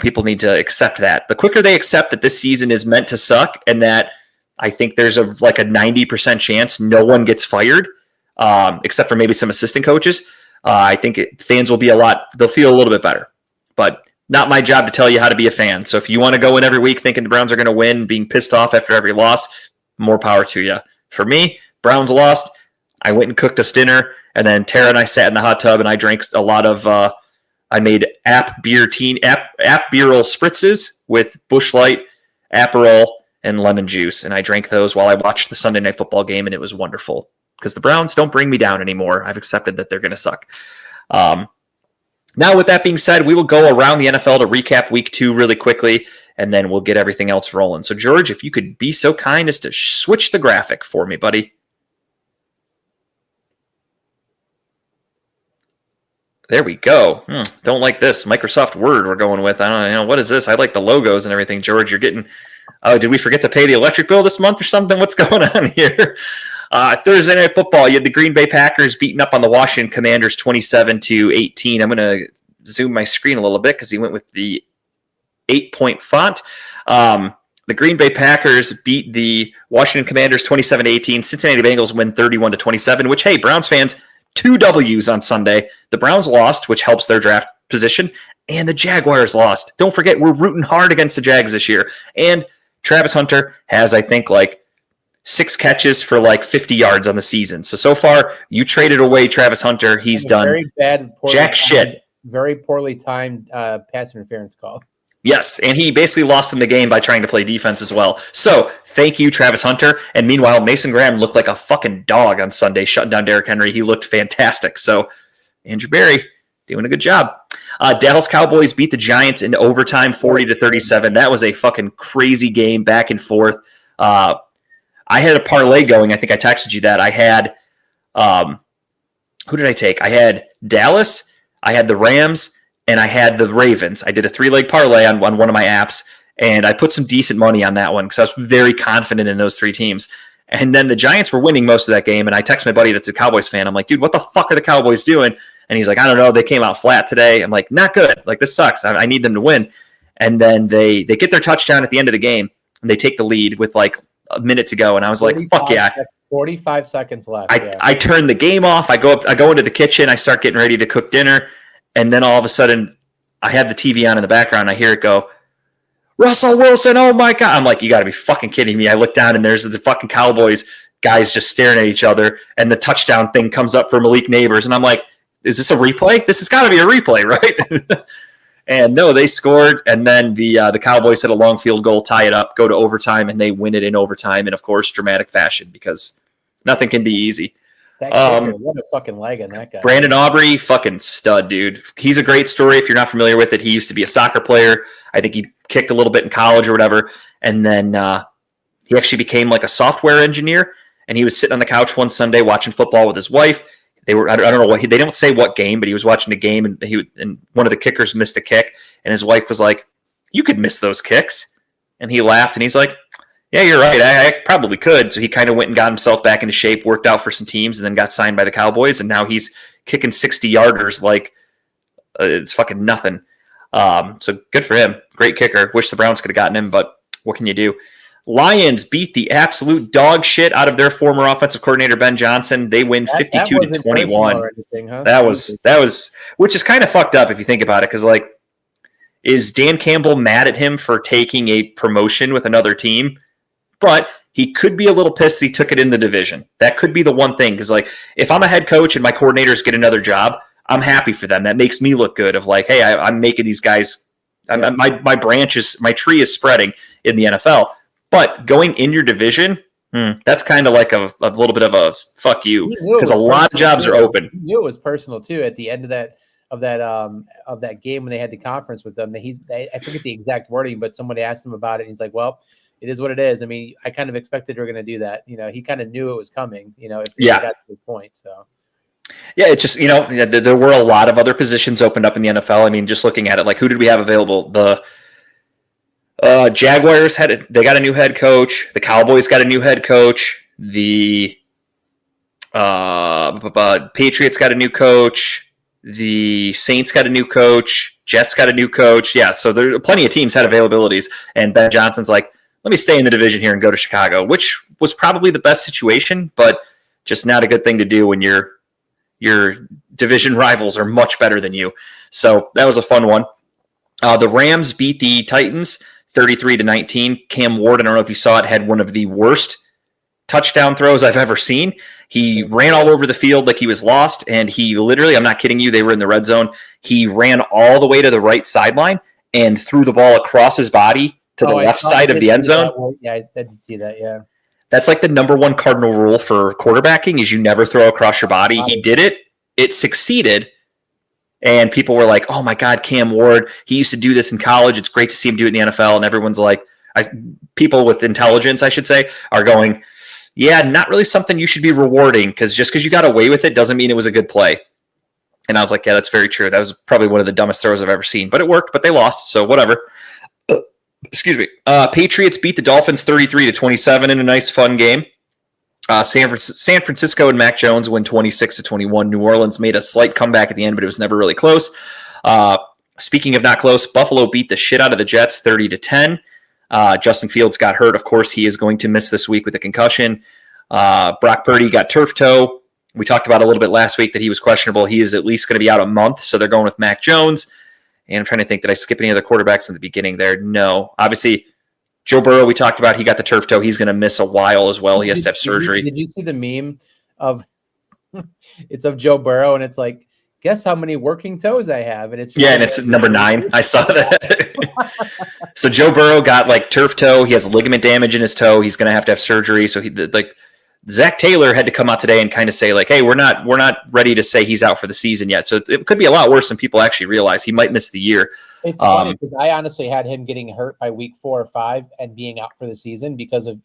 people need to accept that. The quicker they accept that this season is meant to suck and that I think there's a 90% chance no one gets fired, except for maybe some assistant coaches, I think fans will be they'll feel a little bit better. But not my job to tell you how to be a fan. So if you want to go in every week thinking the Browns are going to win, being pissed off after every loss, more power to you. For me, Browns lost. I went and cooked us dinner. And then Tara and I sat in the hot tub and I drank a lot of, I made Aperol spritzes with Busch Light, Aperol, and lemon juice. And I drank those while I watched the Sunday Night Football game, and it was wonderful. Because the Browns don't bring me down anymore. I've accepted that they're going to suck. Now, with that being said, we will go around the NFL to recap week 2 really quickly, and then we'll get everything else rolling. So, George, if you could be so kind as to switch the graphic for me, buddy. There we go. Don't like this Microsoft Word we're going with. I don't know. What is this? I like the logos and everything. George, you're getting... Oh, did we forget to pay the electric bill this month or something? What's going on here? Thursday Night Football, you had the Green Bay Packers beating up on the Washington Commanders 27-18. I'm going to zoom my screen a little bit because he went with the 8-point font. The Green Bay Packers beat the Washington Commanders 27-18. Cincinnati Bengals win 31-27, which, hey, Browns fans, 2 W's on Sunday. The Browns lost, which helps their draft position, and the Jaguars lost. Don't forget, we're rooting hard against the Jags this year. And Travis Hunter has, I think, 6 catches for 50 yards on the season. So far, you traded away Travis Hunter. He's done very bad, jack shit. Very poorly timed pass interference call. Yes, and he basically lost them the game by trying to play defense as well. So, thank you, Travis Hunter. And meanwhile, Mason Graham looked like a fucking dog on Sunday, shutting down Derrick Henry. He looked fantastic. So, Andrew Berry doing a good job. Dallas Cowboys beat the Giants in overtime, 40-37. That was a fucking crazy game, back and forth. I had a parlay going. I think I texted you that. I had, who did I take? I had Dallas, I had the Rams, and I had the Ravens. I did a 3-leg parlay on one of my apps, and I put some decent money on that one because I was very confident in those 3 teams. And then the Giants were winning most of that game, and I text my buddy that's a Cowboys fan. I'm like, dude, what the fuck are the Cowboys doing? And he's like, I don't know. They came out flat today. I'm like, not good. This sucks. I need them to win. And then they get their touchdown at the end of the game, and they take the lead with a minute to go. And I was like, fuck yeah. 45 seconds left. I turn the game off. I go into the kitchen. I start getting ready to cook dinner. And then all of a sudden, I have the TV on in the background. I hear it go, Russell Wilson, oh my God. I'm like, you got to be fucking kidding me. I look down, and there's the fucking Cowboys guys just staring at each other. And the touchdown thing comes up for Malik Neighbors. And I'm like, is this a replay? This has got to be a replay, right? And no, they scored. And then the Cowboys hit a long field goal, tie it up, go to overtime, and they win it in overtime. And, of course, dramatic fashion because nothing can be easy. That kicker, what a fucking leg on that guy. Brandon Aubrey, fucking stud, dude. He's a great story if you're not familiar with it. He used to be a soccer player. I think he kicked a little bit in college or whatever. And then he actually became a software engineer. And he was sitting on the couch one Sunday watching football with his wife. I don't know what they don't say what game, but he was watching the game, and one of the kickers missed a kick. And his wife was like, you could miss those kicks. And he laughed, and he's like, yeah, you're right. I probably could. So he kind of went and got himself back into shape, worked out for some teams, and then got signed by the Cowboys. And now he's kicking 60-yarders it's fucking nothing. So good for him. Great kicker. Wish the Browns could have gotten him, but what can you do? Lions beat the absolute dog shit out of their former offensive coordinator, Ben Johnson. They win 52-21. Huh? That was, which is kind of fucked up if you think about it, because is Dan Campbell mad at him for taking a promotion with another team? But he could be a little pissed he took it in the division. That could be the one thing. Because, if I'm a head coach and my coordinators get another job, I'm happy for them. That makes me look good of hey, I'm making these guys, my tree is spreading in the NFL. But going in your division, that's kind of a little bit of a fuck you. Because a lot of jobs are open. He knew it was personal, too, at the end of that game when they had the conference with them. I forget the exact wording, but somebody asked him about it. And he's like, well, it is what it is. I mean, I kind of expected we were going to do that. You know, he kind of knew it was coming, you know, if they got to the point. So, yeah, it's just, you know, there were a lot of other positions opened up in the NFL. I mean, just looking at it, like, who did we have available? The Jaguars they got a new head coach. The Cowboys got a new head coach. The Patriots got a new coach. The Saints got a new coach. Jets got a new coach. Yeah, so there plenty of teams had availabilities. And Ben Johnson's like, let me stay in the division here and go to Chicago, which was probably the best situation, but just not a good thing to do when your division rivals are much better than you. So that was a fun one. The Rams beat the Titans 33-19. Cam Ward, I don't know if you saw it, had one of the worst touchdown throws I've ever seen. He ran all over the field like he was lost, and he literally, I'm not kidding you, they were in the red zone. He ran all the way to the right sideline and threw the ball across his body to the left side of the end zone. Yeah, I did see that, yeah. That's like the number one cardinal rule for quarterbacking is you never throw across your body. He did it. It succeeded. And people were like, oh my God, Cam Ward, he used to do this in college. It's great to see him do it in the NFL. And everyone's like, people with intelligence, I should say, are going, yeah, not really something you should be rewarding because just because you got away with it doesn't mean it was a good play. And I was like, yeah, that's very true. That was probably one of the dumbest throws I've ever seen. But it worked, but they lost, so whatever. Excuse me. Patriots beat the Dolphins 33-27 in a nice, fun game. San Francisco and Mac Jones win 26-21. New Orleans made a slight comeback at the end, but it was never really close. Speaking of not close, Buffalo beat the shit out of the Jets 30-10. Justin Fields got hurt. Of course, he is going to miss this week with a concussion. Brock Purdy got turf toe. We talked about a little bit last week that he was questionable. He is at least going to be out a month, so they're going with Mac Jones. And I'm trying to think, did I skip any other quarterbacks in the beginning there? No. Obviously, Joe Burrow, we talked about, he got the turf toe. He's going to miss a while as well. He has to have surgery. Did you see the meme of it's of Joe Burrow, and it's like, guess how many working toes I have? And it's and it's number 9. I saw that. So Joe Burrow got like turf toe. He has ligament damage in his toe. He's going to have surgery. So Zach Taylor had to come out today and kind of say like, hey, we're not ready to say he's out for the season yet. So it could be a lot worse than people actually realize. He might miss the year. It's funny because I honestly had him getting hurt by week 4 or 5 and being out for the season because of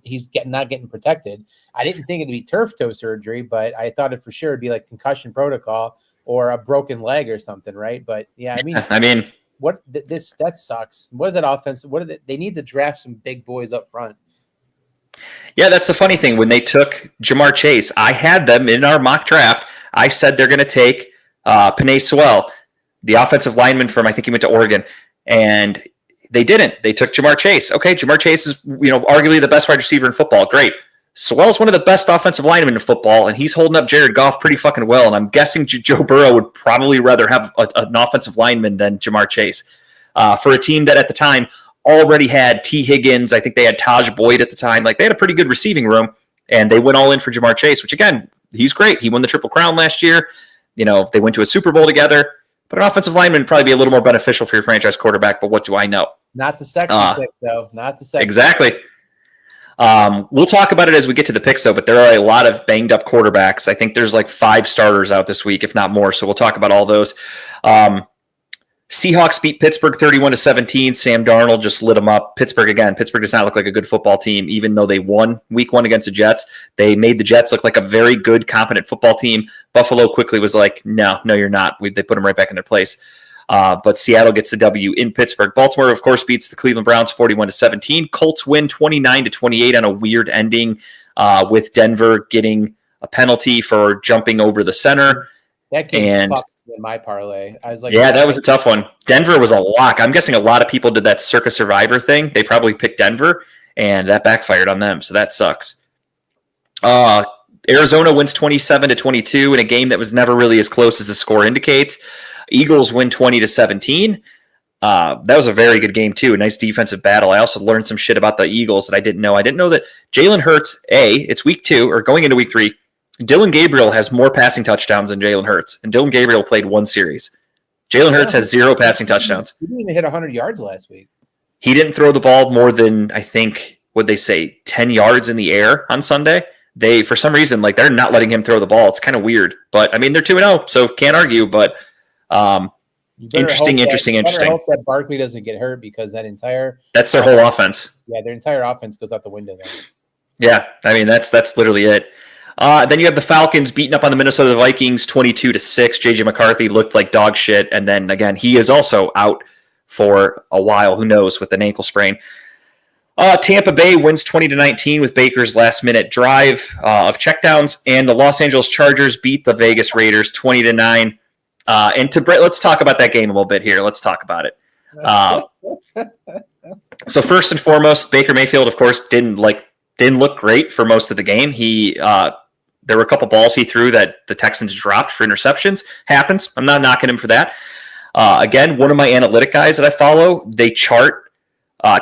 he's not getting protected. I didn't think it'd be turf toe surgery, but I thought it for sure would be like concussion protocol or a broken leg or something, right? But yeah, I mean, that sucks. What is that offense? They need to draft some big boys up front. Yeah, that's the funny thing. When they took Jamar Chase, I had them in our mock draft. I said they're going to take Penei Sewell, the offensive lineman from, I think he went to Oregon, and they didn't. They took Jamar Chase. Okay, Jamar Chase is arguably the best wide receiver in football. Great. Sewell's one of the best offensive linemen in football, and he's holding up Jared Goff pretty fucking well. And I'm guessing Joe Burrow would probably rather have an offensive lineman than Jamar Chase for a team that at the time already had T. Higgins. I think they had Taj Boyd at the time. Like, they had a pretty good receiving room, and they went all in for Jamar Chase, which, again, he's great. He won the Triple Crown last year. They went to a Super Bowl together. But an offensive lineman would probably be a little more beneficial for your franchise quarterback, but what do I know? Not the sexy pick, though. Not the sexy Exactly. We'll talk about it as we get to the picks, though, but there are a lot of banged-up quarterbacks. I think there's like 5 starters out this week, if not more, so we'll talk about all those. Seahawks beat Pittsburgh 31-17. Sam Darnold just lit them up. Pittsburgh does not look like a good football team, even though they won week 1 against the Jets. They made the Jets look like a very good, competent football team. Buffalo quickly was like, no, you're not. They put them right back in their place. But Seattle gets the W in Pittsburgh. Baltimore, of course, beats the Cleveland Browns 41-17. Colts win 29-28 on a weird ending with Denver getting a penalty for jumping over the center. That game fucked in my parlay. I was like, yeah, that was a tough one. Denver was a lock. I'm guessing a lot of people did that Circa Survivor thing. They probably picked Denver, and that backfired on them, so that sucks. Arizona wins 27-22 in a game that was never really as close as the score indicates. Eagles win 20-17. That was a very good game, too. A nice defensive battle. I also learned some shit about the Eagles that I didn't know. I didn't know that Jalen Hurts, it's week 2, or going into week 3, Dylan Gabriel has more passing touchdowns than Jalen Hurts, and Dylan Gabriel played 1 series. Jalen Hurts has 0 passing touchdowns. He didn't even hit 100 yards last week. He didn't throw the ball more than, I think, 10 yards in the air on Sunday. They, for some reason, they're not letting him throw the ball. It's kind of weird. But, I mean, they're 2-0, so can't argue. But You Interesting. hope that Barkley doesn't get hurt because that's their whole offense. Yeah, their entire offense goes out the window then. Yeah, I mean that's literally it. Then you have the Falcons beating up on the Minnesota Vikings 22-6. JJ McCarthy looked like dog shit, and then again he is also out for a while. Who knows with an ankle sprain. Tampa Bay wins 20-19 with Baker's last-minute drive of checkdowns, and the Los Angeles Chargers beat the Vegas Raiders 20-9. Let's talk about that game a little bit here. Let's talk about it. So first and foremost, Baker Mayfield, of course, didn't look great for most of the game. There were a couple balls he threw that the Texans dropped for interceptions. Happens. I'm not knocking him for that. Again, one of my analytic guys that I follow, they chart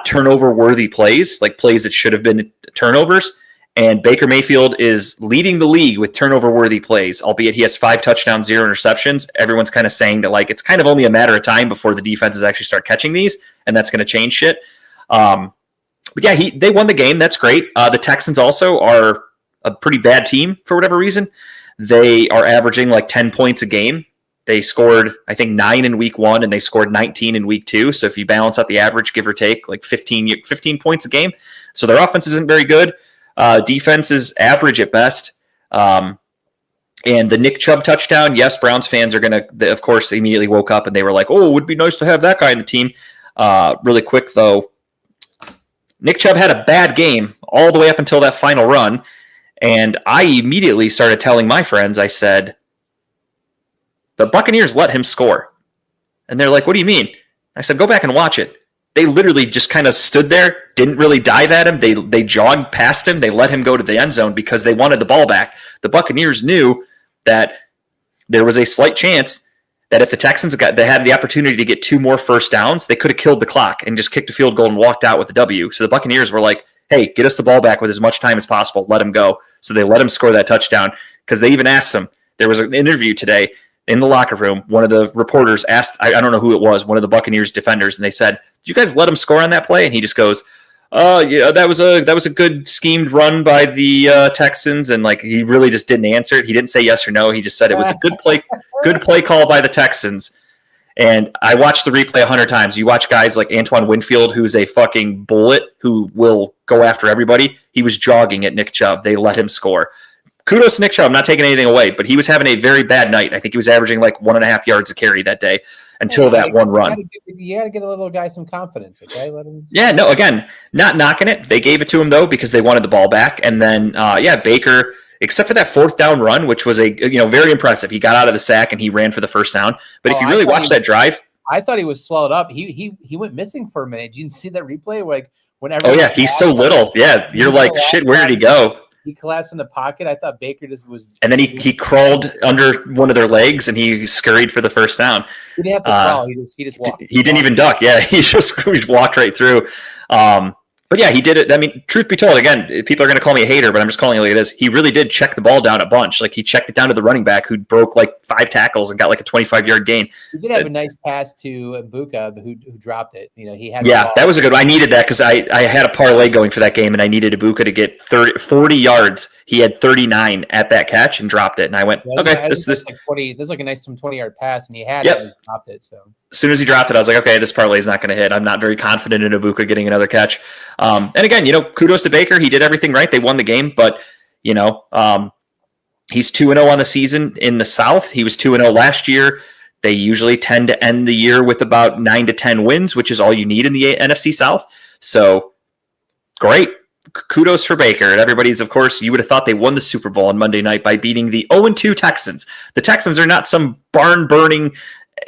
turnover-worthy plays, like plays that should have been turnovers. And Baker Mayfield is leading the league with turnover-worthy plays, albeit he has 5 touchdowns, 0 interceptions. Everyone's kind of saying that like it's kind of only a matter of time before the defenses actually start catching these, and that's going to change shit. But yeah, they won the game. That's great. The Texans also are a pretty bad team for whatever reason. They are averaging like 10 points a game. They scored, I think, 9 in week 1, and they scored 19 in week 2. So if you balance out the average, give or take, like 15 points a game. So their offense isn't very good. Defense is average at best. And the Nick Chubb touchdown, yes, Browns fans are going to, of course, they immediately woke up and they were like, oh, it would be nice to have that guy in the team. Really quick, though, Nick Chubb had a bad game all the way up until that final run. And I immediately started telling my friends, I said, the Buccaneers let him score. And they're like, what do you mean? I said, go back and watch it. They literally just kind of stood there, didn't really dive at him. They jogged past him. They let him go to the end zone because they wanted the ball back. The Buccaneers knew that there was a slight chance that if the Texans they had the opportunity to get 2 more first downs, they could have killed the clock and just kicked a field goal and walked out with the W. So the Buccaneers were like, hey, get us the ball back with as much time as possible. Let him go. So they let him score that touchdown because they even asked him. There was an interview today in the locker room. One of the reporters asked, I don't know who it was, one of the Buccaneers defenders, and they said, did you guys let him score on that play? And he just goes, yeah, that was a good schemed run by the Texans, and like he really just didn't answer it. He didn't say yes or no. He just said it was a good play call by the Texans. And I watched the replay 100 times. You watch guys like Antoine Winfield, who's a fucking bullet who will go after everybody. He was jogging at Nick Chubb. They let him score. Kudos to Nick Chubb. I'm not taking anything away, but he was having a very bad night. I think he was averaging like 1.5 yards a carry that day until that one run. You got to get a little guy some confidence, okay? Yeah, no, again, not knocking it. They gave it to him, though, because they wanted the ball back. And then, Baker, except for that 4th down run, which was very impressive. He got out of the sack and he ran for the first down. But if you really watch that drive. I thought he was swallowed up. He went missing for a minute. Did you see that replay? Like, whenever. Oh, yeah, he's so little. Yeah, you're like, shit, where did he go? He collapsed in the pocket. I thought Baker just was. And then he crawled under one of their legs and he scurried for the first down. He didn't have to crawl. He just walked. He didn't even duck. Yeah, he walked right through. But yeah, he did it. I mean, truth be told, again, people are going to call me a hater, but I'm just calling it like it is. He really did check the ball down a bunch. Like he checked it down to the running back who broke like 5 tackles and got like a 25-yard gain. He did have a nice pass to Ibuka who dropped it. He had. Yeah, that was a good one. I needed that because I had a parlay going for that game and I needed Ibuka to get 40 yards. He had 39 at that catch and dropped it. And I went, okay, this like 20. This is like a nice 20-yard pass, and he had it and just dropped it. So as soon as he dropped it, I was like, okay, this parlay is not going to hit. I'm not very confident in Ibuka getting another catch. And again, kudos to Baker. He did everything right. They won the game, but he's 2-0 on the season in the South. He was 2-0 last year. They usually tend to end the year with about 9 to 10 wins, which is all you need in the NFC South. So great. Kudos for Baker. And everybody's, of course, you would have thought they won the Super Bowl on Monday night by beating the 0-2 Texans. The Texans are not some barn-burning,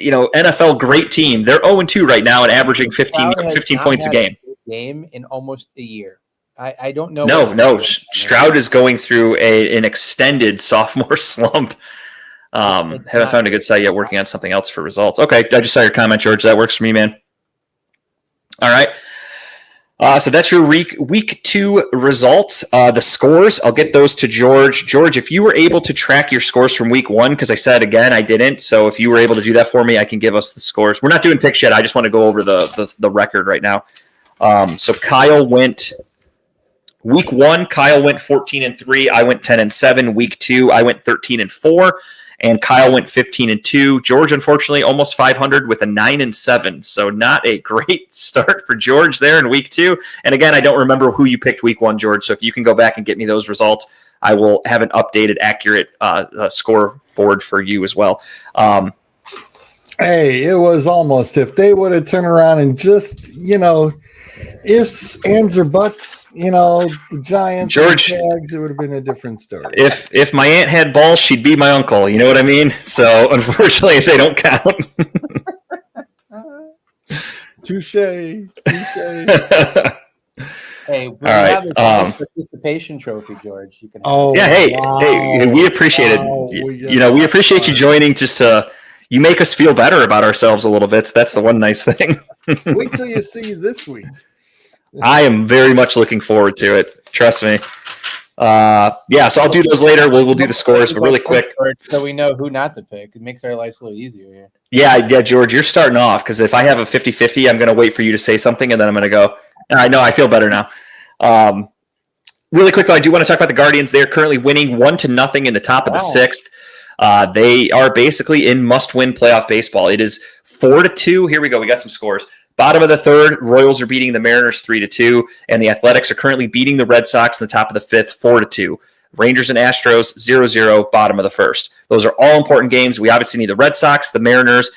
NFL great team. They're 0-2 right now and averaging 15 points a game. In almost a year. I don't know. No. Stroud is going through an extended sophomore slump. Haven't found a good site yet. Working on something else for results. Okay, I just saw your comment, George. That works for me, man. All right. So that's your week 2 results. The scores, I'll get those to George. George, if you were able to track your scores from week 1, because I said again I didn't. So if you were able to do that for me, I can give us the scores. We're not doing picks yet. I just want to go over the record right now. So Kyle went week 1. Kyle went 14-3. I went 10-7. Week 2, I went 13-4. and Kyle went 15-2. George, unfortunately, almost 500 with a 9-7. So not a great start for George there in week 2. And again, I don't remember who you picked week 1, George. So if you can go back and get me those results, I will have an updated, accurate scoreboard for you as well. Hey, it was almost. If they would have turned around and just, ifs, ands, or buts, the Giants, George, and the Jags, it would have been a different story. If my aunt had balls, she'd be my uncle. You know what I mean? So unfortunately, they don't count. Touche. Hey, we have this participation trophy, George. You can. Hey, we appreciate it. We appreciate you joining. Just you make us feel better about ourselves a little bit. So that's the one nice thing. Wait till you see this week. I am very much looking forward to it. Trust me. So I'll do those later. We'll do the scores, but really quick. So we know who not to pick. It makes our lives a little easier here. Yeah, George, you're starting off because if I have a 50-50, I'm going to wait for you to say something, and then I'm going to go. I know, I feel better now. Really quick, though, I do want to talk about the Guardians. They're currently winning 1-0 in the top of the 6th. They are basically in must-win playoff baseball. It is 4-2. Here we go. We got some scores. Bottom of the 3rd, Royals are beating the Mariners 3-2, and the Athletics are currently beating the Red Sox in the top of the 5th 4-2. Rangers and Astros 0-0, bottom of the 1st. Those are all important games. We obviously need the Red Sox, the Mariners,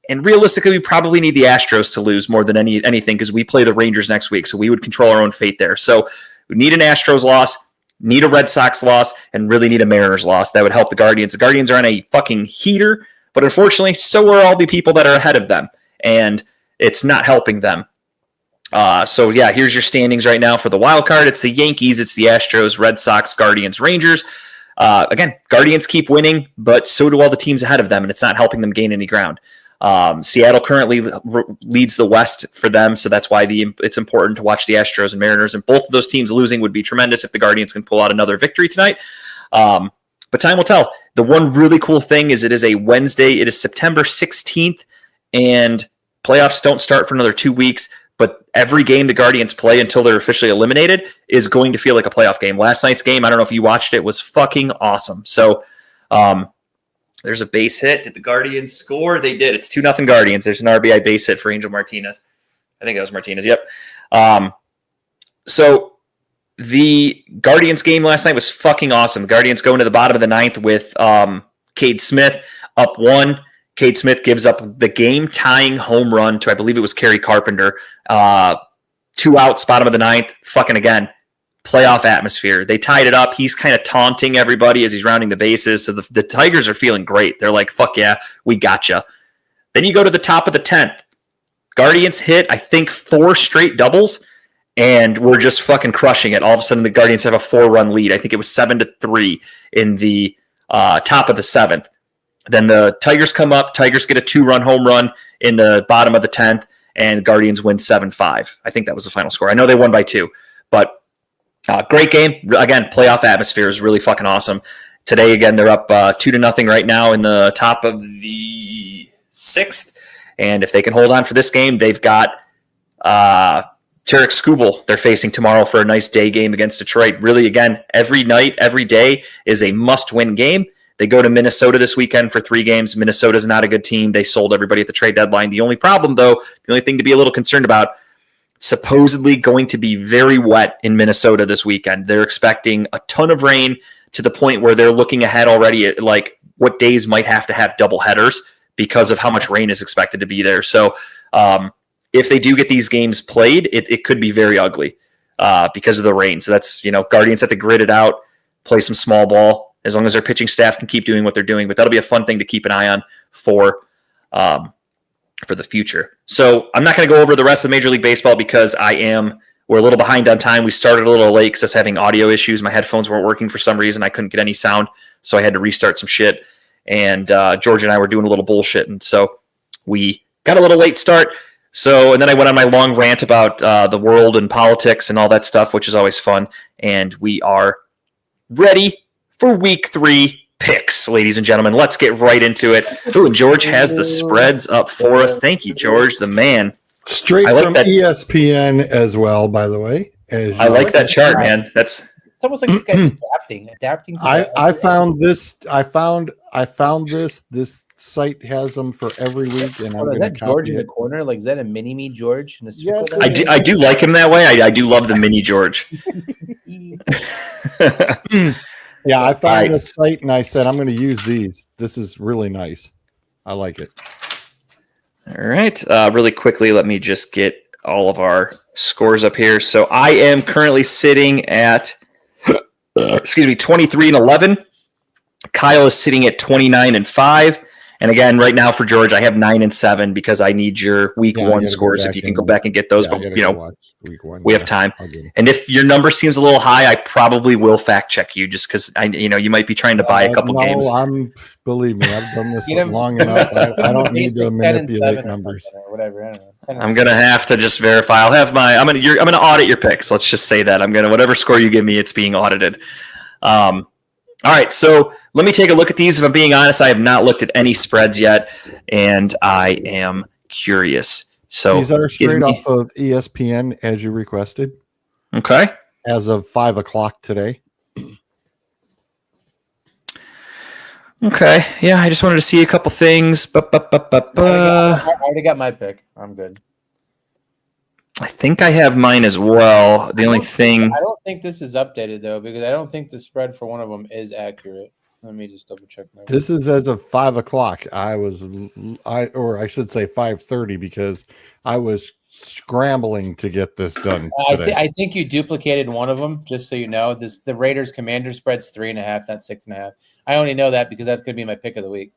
and realistically, we probably need the Astros to lose more than anything because we play the Rangers next week, so we would control our own fate there. So we need an Astros loss, need a Red Sox loss, and really need a Mariners loss. That would help the Guardians. The Guardians are on a fucking heater, but unfortunately, so are all the people that are ahead of them, and it's not helping them. Here's your standings right now for the wild card. It's the Yankees, it's the Astros, Red Sox, Guardians, Rangers. Again, Guardians keep winning, but so do all the teams ahead of them, and it's not helping them gain any ground. Seattle currently leads the West for them, so that's why it's important to watch the Astros and Mariners, and both of those teams losing would be tremendous if the Guardians can pull out another victory tonight. But time will tell. The one really cool thing is it is a Wednesday. It is September 16th, and playoffs don't start for another 2 weeks, but every game the Guardians play until they're officially eliminated is going to feel like a playoff game. Last night's game, I don't know if you watched it, was fucking awesome. So there's a base hit. Did the Guardians score? They did. It's 2-0 Guardians. There's an RBI base hit for Angel Martinez. I think that was Martinez. Yep. So the Guardians game last night was fucking awesome. The Guardians go into the bottom of the 9th with Cade Smith up 1. Cade Smith gives up the game-tying home run to, I believe it was Kerry Carpenter. 2 outs, bottom of the 9th. Fucking again, playoff atmosphere. They tied it up. He's kind of taunting everybody as he's rounding the bases. So the Tigers are feeling great. They're like, fuck yeah, we gotcha. Then you go to the top of the 10th. Guardians hit, I think, 4 straight doubles, and we're just fucking crushing it. All of a sudden, the Guardians have a 4-run lead. I think it was 7-3 in the top of the 7th. Then the Tigers come up. Tigers get a 2-run home run in the bottom of the 10th, and Guardians win 7-5. I think that was the final score. I know they won by 2, but great game. Again, playoff atmosphere is really fucking awesome. Today, again, they're up 2-0 right now in the top of the 6th, and if they can hold on for this game, they've got Tarek Skubal they're facing tomorrow for a nice day game against Detroit. Really, again, every night, every day is a must-win game. They go to Minnesota this weekend for 3 games. Minnesota's not a good team. They sold everybody at the trade deadline. The only problem, though, the only thing to be a little concerned about, supposedly going to be very wet in Minnesota this weekend. They're expecting a ton of rain to the point where they're looking ahead already at like what days might have to have double headers because of how much rain is expected to be there. So if they do get these games played, it could be very ugly because of the rain. So that's, Guardians have to grit it out, play some small ball, as long as their pitching staff can keep doing what they're doing. But that'll be a fun thing to keep an eye on for the future. So I'm not going to go over the rest of Major League Baseball because we're a little behind on time. We started a little late because I was having audio issues. My headphones weren't working for some reason. I couldn't get any sound, so I had to restart some shit. And George and I were doing a little bullshit, and so we got a little late start. And then I went on my long rant about the world and politics and all that stuff, which is always fun. And we are ready for week 3 picks, ladies and gentlemen. Let's get right into it. Ooh, and George has the spreads up for us. Thank you, George, the man. Straight from ESPN as well, by the way. I like that chart, man. It's almost like this guy adapting. I found this. I I found this. This site has them for every week, and I'm Is going that to George copy in the it. corner? Like, is that a mini me George? In a Yes, circle I there? do like him that way. I do love the mini George. Yeah, I All found right. this site, and I said I'm going to use these. This is really nice. I like it. All right. Really quickly, let me just get all of our scores up here. So I am currently sitting at, 23-11. Kyle is sitting at 29-5. And again, right now for George, I have 9-7 because I need your week Yeah, I one gotta go scores. If back you can and- go back and get those, Yeah, I but gotta go watch week 1. we have time. I'll get 'em. And if your number seems a little high, I probably will fact check you just because you might be trying to buy a couple No, games. believe me, I've done this Get 'em- long enough. I don't need to Basic 10 and manipulate 7 or numbers. something or whatever. I don't know. 10 and I'm 7. gonna have to just verify. I'm gonna audit your picks. Let's just say that whatever score you give me, it's being audited. All right, so let me take a look at these. If I'm being honest, I have not looked at any spreads yet, and I am curious. So These are give straight me- off of ESPN as you requested, Okay. as of 5:00 today. Okay. Yeah, I just wanted to see a couple things. I already got my pick. I'm good. I think I have mine as well. The only thing. I don't think this is updated though, because I don't think the spread for one of them is accurate. Let me just double check. This is as of 5:00. I should say 5:30 because I was scrambling to get this done today. I think you duplicated one of them. Just so you know, the Raiders Commander spread's 3.5, not 6.5. I only know that because that's going to be my pick of the week.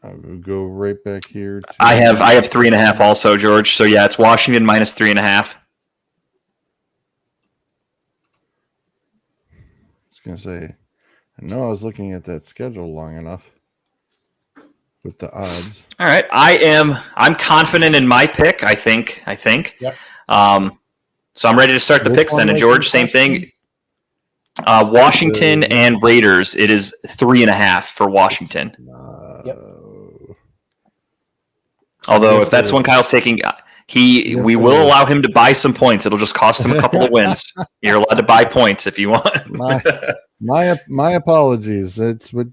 I will go right back here. I have 3.5 also, George. So yeah, it's Washington minus 3.5. I was gonna say, I know I was looking at that schedule long enough with the odds. All right, I'm confident in my pick. I think. Yep. So I'm ready to start the Which picks then. one And was George, your same question? thing. Washington and Raiders. It is 3.5 for Washington. Yep. Although Yes, if that's sir. one Kyle's taking, Yes, we it will is. allow him to buy some points. It'll just cost him a couple of wins. You're allowed to buy points if you want. My apologies. It's what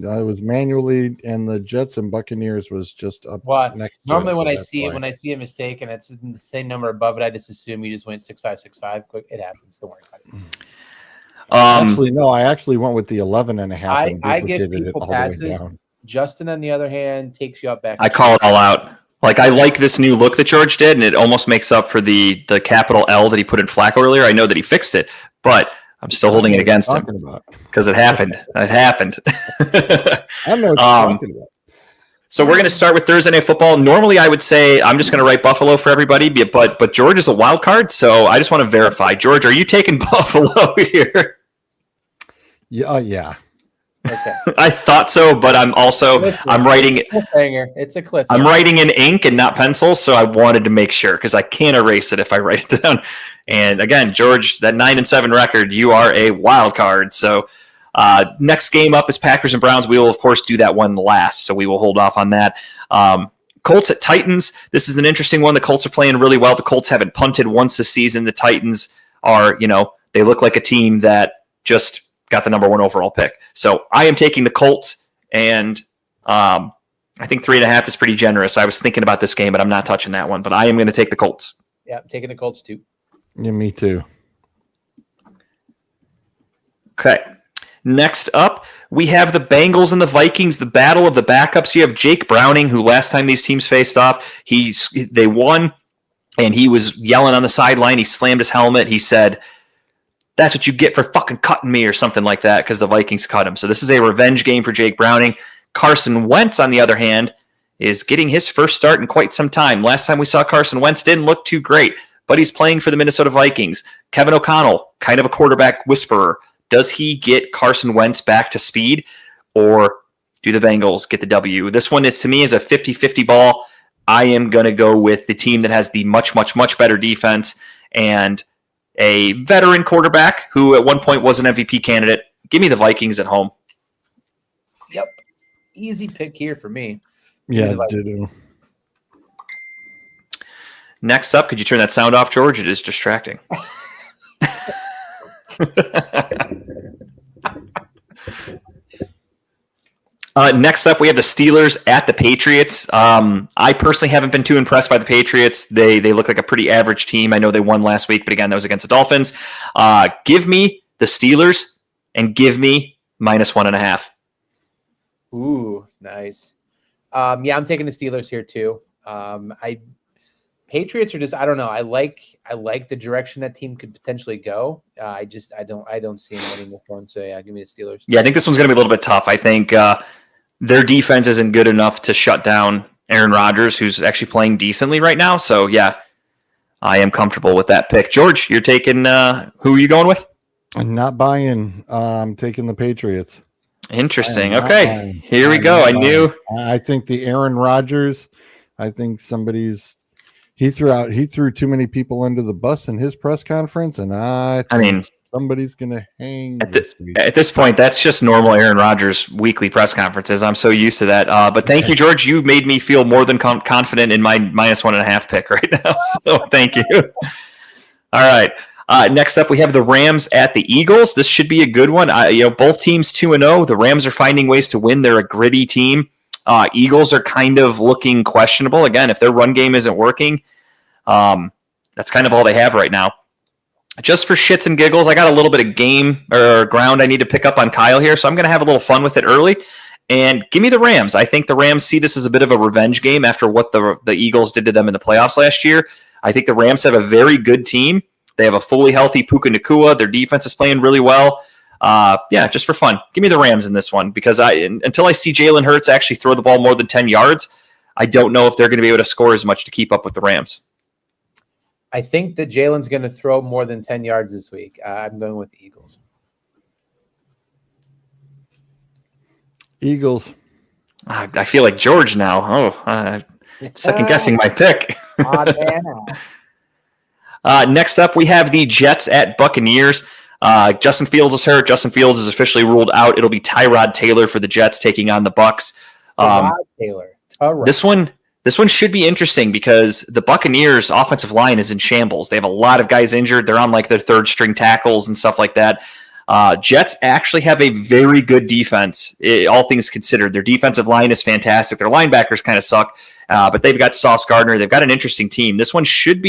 I was manually, and the Jets and Buccaneers was just up Well, next. normally to it, when so I that's see it, why. when I see a mistake and it's the same number above it, I just assume you just went 6.565. Quick, it happens. Don't worry about it. Actually, no, I actually went with the 11.5 and I give duplicated it people all the way passes. down. Justin, on the other hand, takes you up back. I call it all out. Like I like this new look that George did, and it almost makes up for the capital L that he put in FLacc-Oh earlier. I know that he fixed it, but I'm still holding it against him Talking about. because it happened. It happened. I know what you're talking about. So we're going to start with Thursday Night Football. Normally, I would say I'm just going to write Buffalo for everybody, but George is a wild card, so I just want to verify. George, are you taking Buffalo here? Yeah, yeah. Okay. I thought so, but I'm writing. Cliffhanger. It's a cliffhanger. I'm writing in ink and not pencil, so I wanted to make sure because I can't erase it if I write it down. And again, George, that 9-7 record, you are a wild card. So next game up is Packers and Browns. We will of course do that one last, so we will hold off on that. Colts at Titans. This is an interesting one. The Colts are playing really well. The Colts haven't punted once this season. The Titans are, they look like a team that just got the number 1 overall pick. So I am taking the Colts, and I think 3.5 is pretty generous. I was thinking about this game, but I'm not touching that one. But I am going to take the Colts. Yeah, I'm taking the Colts too. Yeah, me too. Okay. Next up, we have the Bengals and the Vikings, the battle of the backups. You have Jake Browning, who last time these teams faced off, they won, and he was yelling on the sideline. He slammed his helmet. He said, "That's what you get for fucking cutting me," or something like that, because the Vikings cut him. So this is a revenge game for Jake Browning. Carson Wentz, on the other hand, is getting his first start in quite some time. Last time we saw Carson Wentz didn't look too great, but he's playing for the Minnesota Vikings. Kevin O'Connell, kind of a quarterback whisperer. Does he get Carson Wentz back to speed, or do the Bengals get the W? This one is, to me, is a 50-50 ball. I am going to go with the team that has the much, much, much better defense and a veteran quarterback who at one point was an MVP candidate. Give me the Vikings at home. Yep. Easy pick here for me. Yeah, ditto. Next up, could you turn that sound off, George? It is distracting. Next up, we have the Steelers at the Patriots. I personally haven't been too impressed by the Patriots. They look like a pretty average team. I know they won last week, but again, that was against the Dolphins. Give me the Steelers and give me -1.5. Ooh, nice. Yeah, I'm taking the Steelers here too. Patriots are just, I don't know. I like the direction that team could potentially go. I don't see them winning this one. So yeah, give me the Steelers. Yeah, I think this one's going to be a little bit tough. I think their defense isn't good enough to shut down Aaron Rodgers, who's actually playing decently right now. So yeah, I am comfortable with that pick. George, you're taking who are you going with? I'm not buying. I'm taking the Patriots. Interesting. Okay, here we go. I think the Aaron Rodgers. I think he threw too many people under the bus in his press conference, and I mean somebody's gonna hang this week. At this point, that's just normal Aaron Rodgers weekly press conferences. I'm so used to that. But thank you, George. You made me feel more than confident in my -1.5 pick right now. So thank you. All right. Next up, we have the Rams at the Eagles. This should be a good one. Both teams 2-0. The Rams are finding ways to win. They're a gritty team. Eagles are kind of looking questionable. Again, if their run game isn't working, that's kind of all they have right now. Just for shits and giggles, I got a little bit of game or ground I need to pick up on Kyle here, so I'm going to have a little fun with it early. And give me the Rams. I think the Rams see this as a bit of a revenge game after what the Eagles did to them in the playoffs last year. I think the Rams have a very good team. They have a fully healthy Puka Nacua. Their defense is playing really well. Yeah, just for fun. Give me the Rams in this one because until I see Jalen Hurts actually throw the ball more than 10 yards, I don't know if they're going to be able to score as much to keep up with the Rams. I think that Jalen's going to throw more than 10 yards this week. I'm going with the Eagles. Eagles. I feel like George now. Second guessing my pick. Next up, we have the Jets at Buccaneers. Justin Fields is hurt. Justin Fields is officially ruled out. It'll be Tyrod Taylor for the Jets taking on the Bucs. This one should be interesting because the Buccaneers offensive line is in shambles. They have a lot of guys injured. They're on like their third string tackles and stuff like that. Jets actually have a very good defense, all things considered. Their defensive line is fantastic. Their linebackers kind of suck, but they've got Sauce Gardner. They've got an interesting team. This one could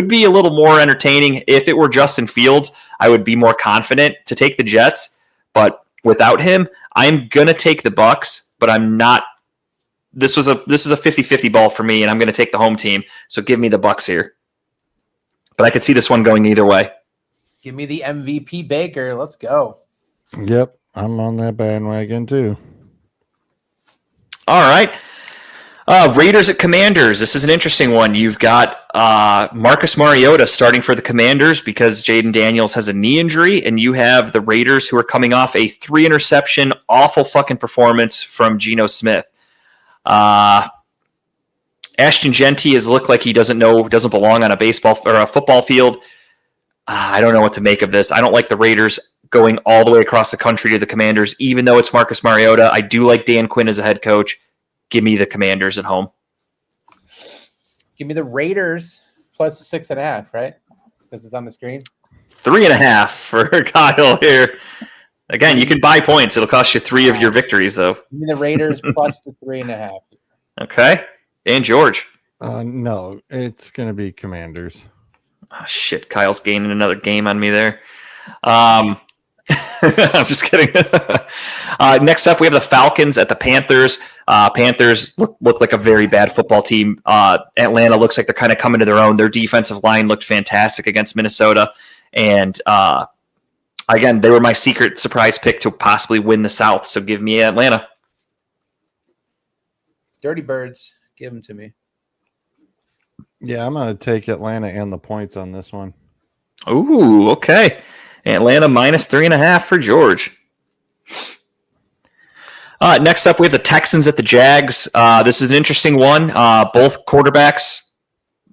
be a little more entertaining. If it were Justin Fields, I would be more confident to take the Jets. But without him, I'm going to take the Bucs, but I'm not. This is a 50-50 ball for me, and I'm going to take the home team. So give me the Bucs here. But I could see this one going either way. Give me the MVP Baker. Let's go. Yep, I'm on that bandwagon too. All right. Raiders at Commanders. This is an interesting one. You've got Marcus Mariota starting for the Commanders because Jaden Daniels has a knee injury, and you have the Raiders who are coming off a 3-interception, awful fucking performance from Geno Smith. Ashton Genty has looked like he doesn't belong on a baseball or a football field. I don't know what to make of this. I don't like the Raiders going all the way across the country to the Commanders, even though it's Marcus Mariota. I do like Dan Quinn as a head coach. Give me the Commanders at home. Give me the Raiders plus 6.5, right? Because it's on the screen. 3.5 for Kyle here. Again, you can buy points. It'll cost you 3 of your victories, though. Give me the Raiders plus the 3.5. Okay. And George. No, it's going to be Commanders. Oh, shit. Kyle's gaining another game on me there. I'm just kidding. Next up, we have the Falcons at the Panthers. Panthers look like a very bad football team. Atlanta looks like they're kind of coming to their own. Their defensive line looked fantastic against Minnesota. And again, they were my secret surprise pick to possibly win the South. So give me Atlanta. Dirty Birds. Give them to me. Yeah, I'm going to take Atlanta and the points on this one. Ooh, okay. Atlanta minus 3.5 for George. Next up, we have the Texans at the Jags. This is an interesting one. Both quarterbacks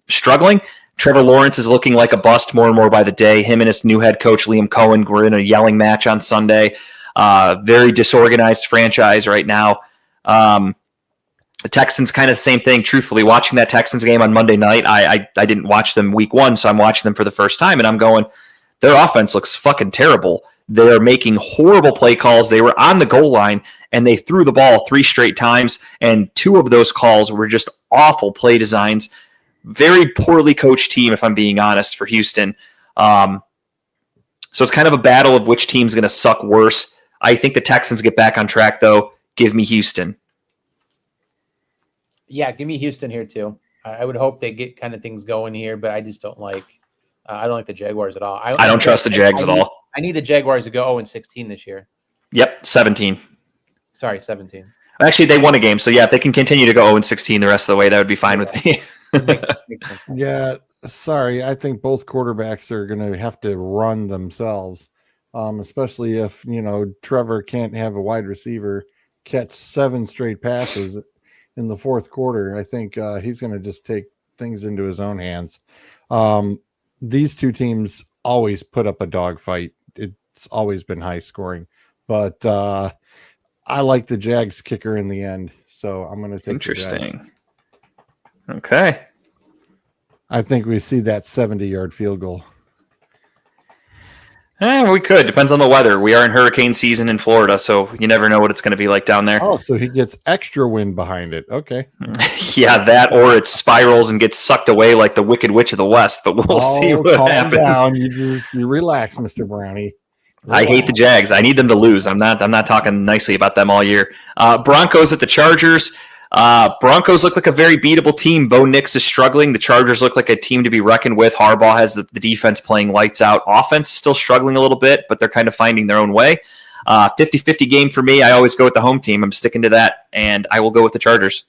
struggling. Trevor Lawrence is looking like a bust more and more by the day. Him and his new head coach, Liam Cohen, were in a yelling match on Sunday. Very disorganized franchise right now. The Texans, kind of the same thing. Truthfully, watching that Texans game on Monday night, I didn't watch them week one, so I'm watching them for the first time, and I'm going, their offense looks fucking terrible. They're making horrible play calls. They were on the goal line, and they threw the ball 3 straight times, and 2 of those calls were just awful play designs. Very poorly coached team, if I'm being honest, for Houston. So it's kind of a battle of which team's going to suck worse. I think the Texans get back on track, though. Give me Houston. Yeah, give me Houston here, too. I would hope they get kind of things going here, but I just don't like I don't like the Jaguars at all. I don't trust the Jags at all. I need the Jaguars to go 0-16 this year. Yep, 17. Sorry, 17. Actually, they won a game. So, yeah, if they can continue to go 0-16 the rest of the way, that would be fine with me. Makes sense. Yeah, sorry. I think both quarterbacks are going to have to run themselves, especially if, Trevor can't have a wide receiver catch 7 straight passes in the fourth quarter. I think he's going to just take things into his own hands. These two teams always put up a dogfight. It's always been high scoring, but I like the Jags kicker in the end, so I'm going to take Interesting. Okay. I think we see that 70-yard field goal. We could. Depends on the weather. We are in hurricane season in Florida, so you never know what it's going to be like down there. Oh, so he gets extra wind behind it. Okay. Yeah, that or it spirals and gets sucked away like the Wicked Witch of the West, but we'll see what happens. Down. You relax, Mr. Brownie. Relax. I hate the Jags. I need them to lose. I'm not talking nicely about them all year. Broncos at the Chargers. Broncos look like a very beatable team. Bo Nix is struggling. The Chargers look like a team to be reckoned with. Harbaugh has the defense playing lights out. Offense still struggling a little bit, but they're kind of finding their own way. 50-50 game for me. I always go with the home team. I'm sticking to that, and I will go with the Chargers.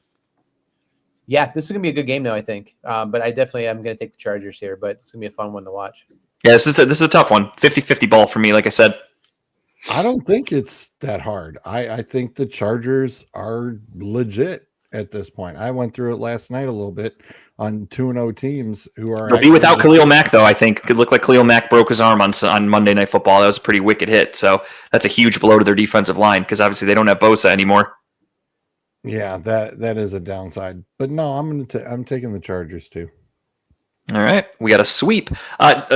Yeah, this is going to be a good game, though, I think. But I definitely am going to take the Chargers here, but it's going to be a fun one to watch. Yeah, this is a tough one. 50-50 ball for me, like I said. I don't think it's that hard. I think the Chargers are legit at this point. I went through it last night a little bit on 2-0 teams who are. They'll be without Khalil Mack, though, I think. It could look like Khalil Mack broke his arm on Monday Night Football. That was a pretty wicked hit. So that's a huge blow to their defensive line because obviously they don't have Bosa anymore. Yeah, that is a downside. But no, I'm taking the Chargers too. All right, we got a sweep.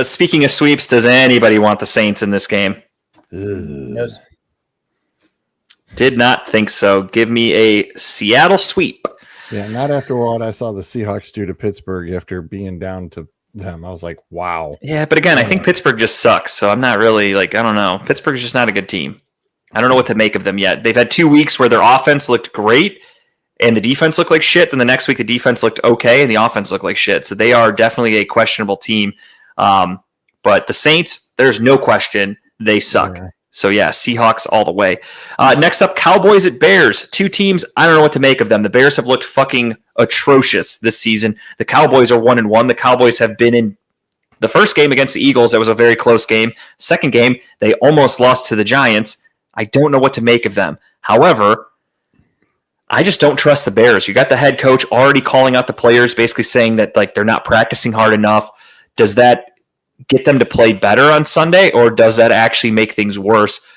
Speaking of sweeps, does anybody want the Saints in this game? Yes. Did not think so. Give me a Seattle sweep. Yeah, not after what I saw the Seahawks do to Pittsburgh after being down to them. I was like, wow. Yeah, but again, I think Pittsburgh just sucks. So I'm not really I don't know. Pittsburgh's just not a good team. I don't know what to make of them yet. They've had 2 weeks where their offense looked great and the defense looked like shit. Then the next week the defense looked okay and the offense looked like shit. So they are definitely a questionable team. But the Saints, there's no question they suck. Yeah. So, yeah, Seahawks all the way. Next up, Cowboys at Bears. 2 teams, I don't know what to make of them. The Bears have looked fucking atrocious this season. The Cowboys are 1-1. The Cowboys have been in the first game against the Eagles. That was a very close game. Second game, they almost lost to the Giants. I don't know what to make of them. However, I just don't trust the Bears. You got the head coach already calling out the players, basically saying that they're not practicing hard enough. Does that get them to play better on Sunday, or does that actually make things worse?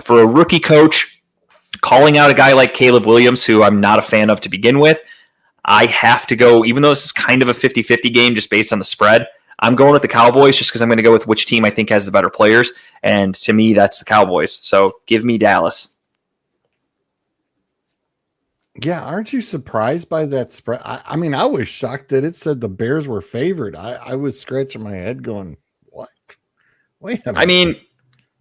For a rookie coach calling out a guy like Caleb Williams, who I'm not a fan of to begin with, I have to go, even though this is kind of a 50-50 game just based on the spread, I'm going with the Cowboys just because I'm going to go with which team I think has the better players, and to me, that's the Cowboys. So give me Dallas. Yeah, aren't you surprised by that spread? I mean, I was shocked that it said the Bears were favored. I was scratching my head going, what? Wait a minute. I mean,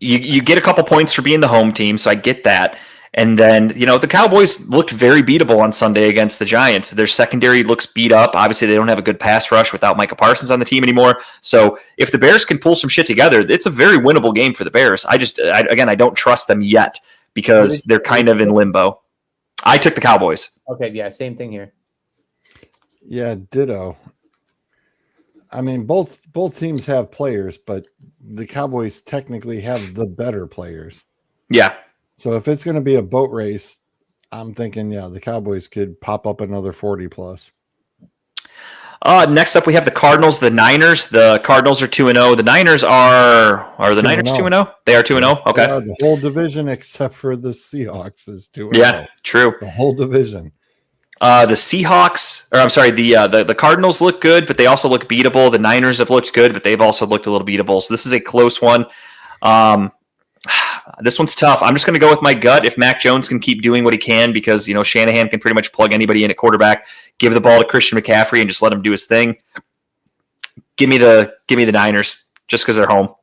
you get a couple points for being the home team, so I get that. And then, the Cowboys looked very beatable on Sunday against the Giants. Their secondary looks beat up. Obviously, they don't have a good pass rush without Micah Parsons on the team anymore. So if the Bears can pull some shit together, it's a very winnable game for the Bears. I don't trust them yet because they're kind of in limbo. I took the Cowboys. Okay, yeah, same thing here. Yeah, ditto. I mean, both teams have players, but the Cowboys technically have the better players. Yeah. So if it's going to be a boat race, I'm thinking, yeah, the Cowboys could pop up another 40+. Next up, we have the Cardinals, the Niners. The Cardinals are 2-0. The Niners are the Niners 2-0? They are 2-0? Okay. Yeah, the whole division except for the Seahawks is 2-0. Yeah, true. The whole division. The Seahawks, or I'm sorry, the Cardinals look good, but they also look beatable. The Niners have looked good, but they've also looked a little beatable. So this is a close one. This one's tough. I'm just going to go with my gut. If Mac Jones can keep doing what he can, because Shanahan can pretty much plug anybody in at quarterback, give the ball to Christian McCaffrey, and just let him do his thing. Give me the Niners, just because they're home.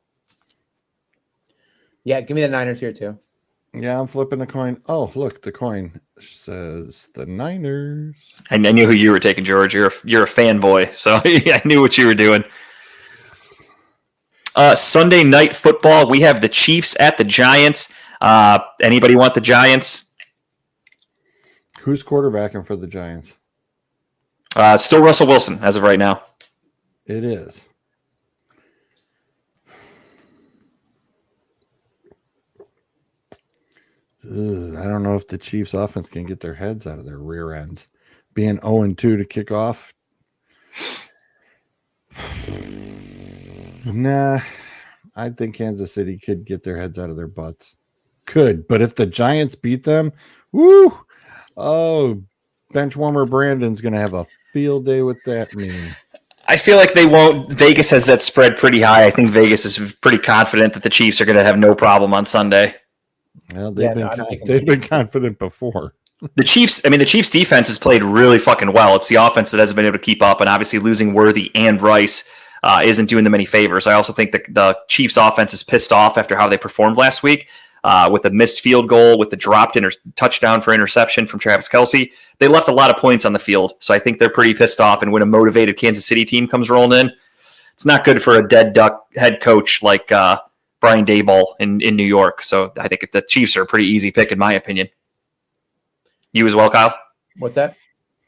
Yeah, give me the Niners here too. Yeah, I'm flipping the coin. Oh, look, the coin says the Niners. I knew who you were taking, George. You're a fanboy, so I knew what you were doing. Sunday night football, we have the Chiefs at the Giants. Anybody want the Giants? Who's quarterbacking for the Giants? Still Russell Wilson as of right now. It is. I don't know if the Chiefs offense can get their heads out of their rear ends. Being 0-2 to kick off. Nah, I think Kansas City could get their heads out of their butts. Could, but if the Giants beat them, woo! Oh, benchwarmer Brandon's going to have a field day with that meme. I feel like they won't. Vegas has that spread pretty high. I think Vegas is pretty confident that the Chiefs are going to have no problem on Sunday. Well, they've been confident before. The Chiefs defense has played really fucking well. It's the offense that hasn't been able to keep up, and obviously losing Worthy and Rice isn't doing them any favors. I also think the Chiefs offense is pissed off after how they performed last week with the missed field goal, with the dropped touchdown for interception from Travis Kelce. They left a lot of points on the field, so I think they're pretty pissed off, and when a motivated Kansas City team comes rolling in, it's not good for a dead duck head coach like Brian Daboll in New York. So I think the Chiefs are a pretty easy pick in my opinion. You as well, Kyle? What's that?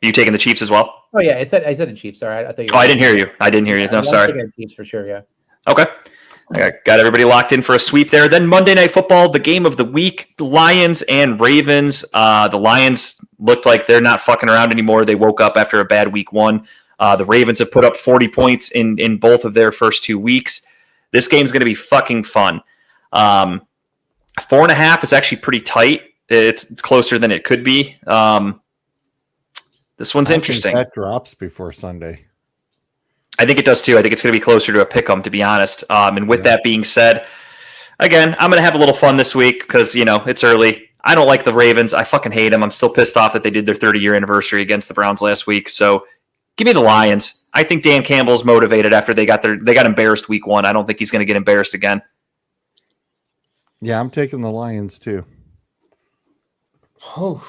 You taking the Chiefs as well? Oh yeah, I said the Chiefs. Sorry, I thought you. I didn't hear you. No, sorry. I'm taking the Chiefs for sure. Yeah. Okay. I got everybody locked in for a sweep there. Then Monday Night Football, the game of the week, Lions and Ravens. The Lions looked like they're not fucking around anymore. They woke up after a bad week one. The Ravens have put up 40 points in both of their first 2 weeks. This game's going to be fucking fun. 4.5 is actually pretty tight. It's closer than it could be. This one's interesting. That drops before Sunday. I think it does too. I think it's going to be closer to a pick-em, to be honest. And with that being said, again, I'm going to have a little fun this week because, it's early. I don't like the Ravens. I fucking hate them. I'm still pissed off that they did their 30-year anniversary against the Browns last week. So give me the Lions. I think Dan Campbell's motivated after they got embarrassed week one. I don't think he's going to get embarrassed again. Yeah, I'm taking the Lions too. Oh,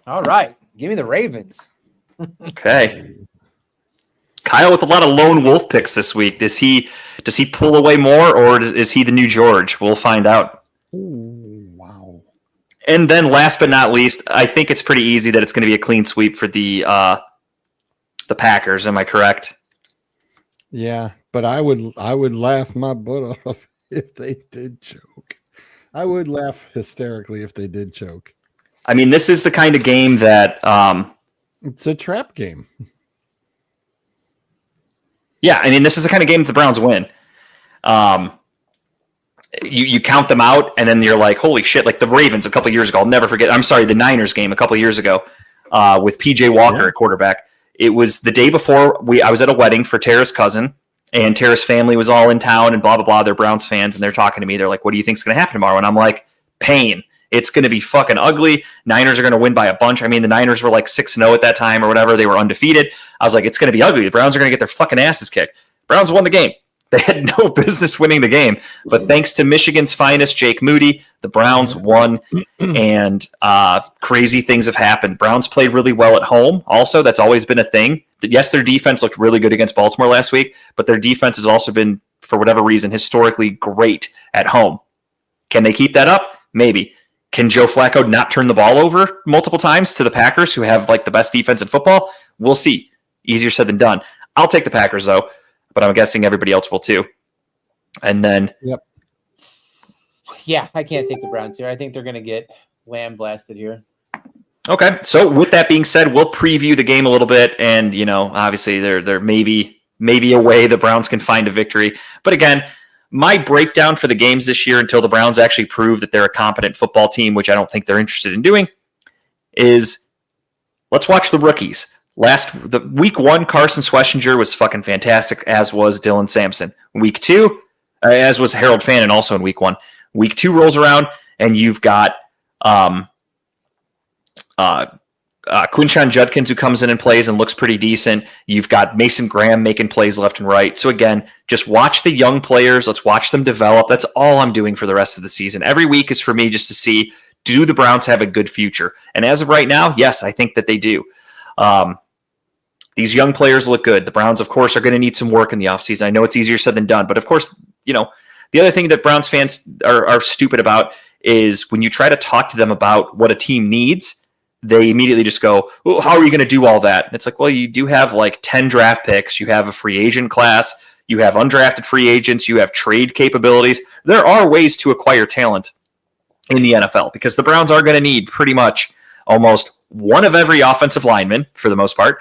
all right. Give me the Ravens. Okay. Kyle with a lot of lone wolf picks this week. Does he pull away more, or is he the new George? We'll find out. Ooh, wow. And then last but not least, I think it's pretty easy that it's going to be a clean sweep for the Packers. Am I correct? Yeah, but I would laugh my butt off if they did choke. I would laugh hysterically if they did choke. I mean, this is the kind of game that it's a trap game. Yeah, I mean, this is the kind of game that the Browns win. You count them out, and then you're like, holy shit, like the Ravens a couple years ago. I'll never forget. I'm sorry, the Niners game a couple years ago with P.J. Walker at quarterback. It was the day before I was at a wedding for Tara's cousin, and Tara's family was all in town and blah, blah, blah. They're Browns fans, and they're talking to me. They're like, what do you think's going to happen tomorrow? And I'm like, pain. It's going to be fucking ugly. Niners are going to win by a bunch. I mean, the Niners were like 6-0 at that time or whatever. They were undefeated. I was like, it's going to be ugly. The Browns are going to get their fucking asses kicked. Browns won the game. They had no business winning the game. But thanks to Michigan's finest, Jake Moody, the Browns won, and crazy things have happened. Browns played really well at home. Also, that's always been a thing. Yes, their defense looked really good against Baltimore last week, but their defense has also been, for whatever reason, historically great at home. Can they keep that up? Maybe. Can Joe Flacco not turn the ball over multiple times to the Packers, who have like the best defense in football? We'll see. Easier said than done. I'll take the Packers, though, but I'm guessing everybody else will too. And then... Yep. Yeah, I can't take the Browns here. I think they're going to get lamb blasted here. Okay, so with that being said, we'll preview the game a little bit, and obviously there may be a way the Browns can find a victory. But again, my breakdown for the games this year until the Browns actually prove that they're a competent football team, which I don't think they're interested in doing, is let's watch the rookies. The week 1, Carson Schlesinger was fucking fantastic, as was Dylan Sampson. Week 2, as was Harold Fannin also in week 1. Week 2 rolls around, and you've got Quinshon Judkins, who comes in and plays and looks pretty decent. You've got Mason Graham making plays left and right. So again, just watch the young players. Let's watch them develop. That's all I'm doing for the rest of the season. Every week is for me just to see, do the Browns have a good future? And as of right now, yes, I think that they do. These young players look good. The Browns, of course, are going to need some work in the offseason. I know it's easier said than done, but of course, the other thing that Browns fans are stupid about is when you try to talk to them about what a team needs, they immediately just go, "Oh, how are you going to do all that?" And it's like, well, you do have like 10 draft picks. You have a free agent class. You have undrafted free agents. You have trade capabilities. There are ways to acquire talent in the NFL because the Browns are going to need pretty much almost one of every offensive lineman for the most part.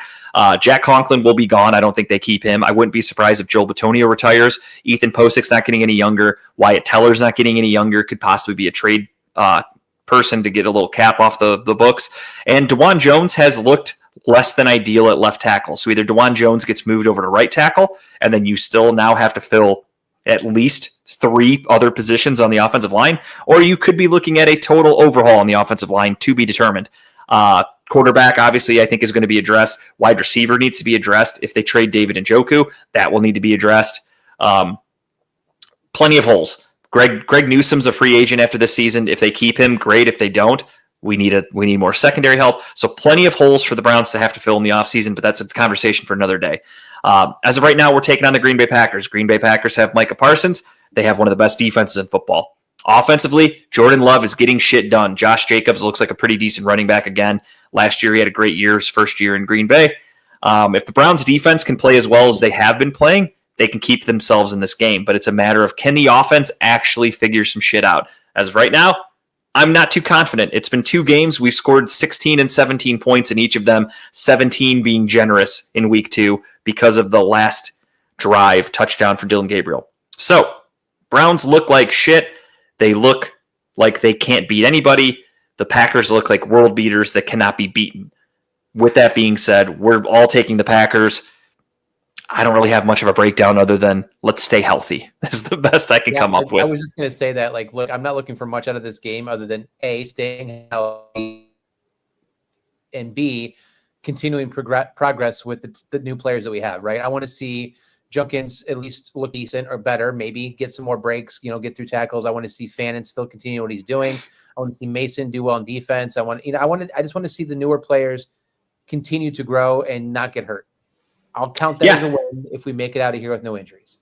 Jack Conklin will be gone. I don't think they keep him. I wouldn't be surprised if Joel Bitonio retires. Ethan Posic's not getting any younger. Wyatt Teller's not getting any younger. Could possibly be a trade person to get a little cap off the books. And DeJuan Jones has looked less than ideal at left tackle. So either DeJuan Jones gets moved over to right tackle, and then you still now have to fill at least 3 other positions on the offensive line, or you could be looking at a total overhaul on the offensive line to be determined. Quarterback, obviously, I think is going to be addressed. Wide receiver needs to be addressed. If they trade David Njoku, that will need to be addressed. Plenty of holes. Greg Newsom's a free agent after this season. If they keep him, great. If they don't, we need more secondary help. So plenty of holes for the Browns to have to fill in the offseason, but that's a conversation for another day. As of right now, we're taking on the Green Bay Packers. Green Bay Packers have Micah Parsons. They have one of the best defenses in football. Offensively, Jordan Love is getting shit done. Josh Jacobs looks like a pretty decent running back again. Last year, he had a great year, his first year in Green Bay. If the Browns defense can play as well as they have been playing, they can keep themselves in this game. But it's a matter of, can the offense actually figure some shit out? As of right now, I'm not too confident. It's been 2 games. We've scored 16 and 17 points in each of them, 17 being generous in week 2 because of the last drive touchdown for Dylan Gabriel. So, Browns look like shit. They look like they can't beat anybody. The Packers look like world beaters that cannot be beaten. With that being said, we're all taking the Packers. I don't really have much of a breakdown other than let's stay healthy. That's the best I can come up with. I was just going to say that, look, I'm not looking for much out of this game other than A, staying healthy, and B, continuing progress with the new players that we have, right? I want to see Junkins at least look decent or better, maybe get some more breaks, get through tackles. I want to see Fannin still continue what he's doing. I want to see Mason do well in defense. I just want to see the newer players continue to grow and not get hurt. I'll count that as a win if we make it out of here with no injuries.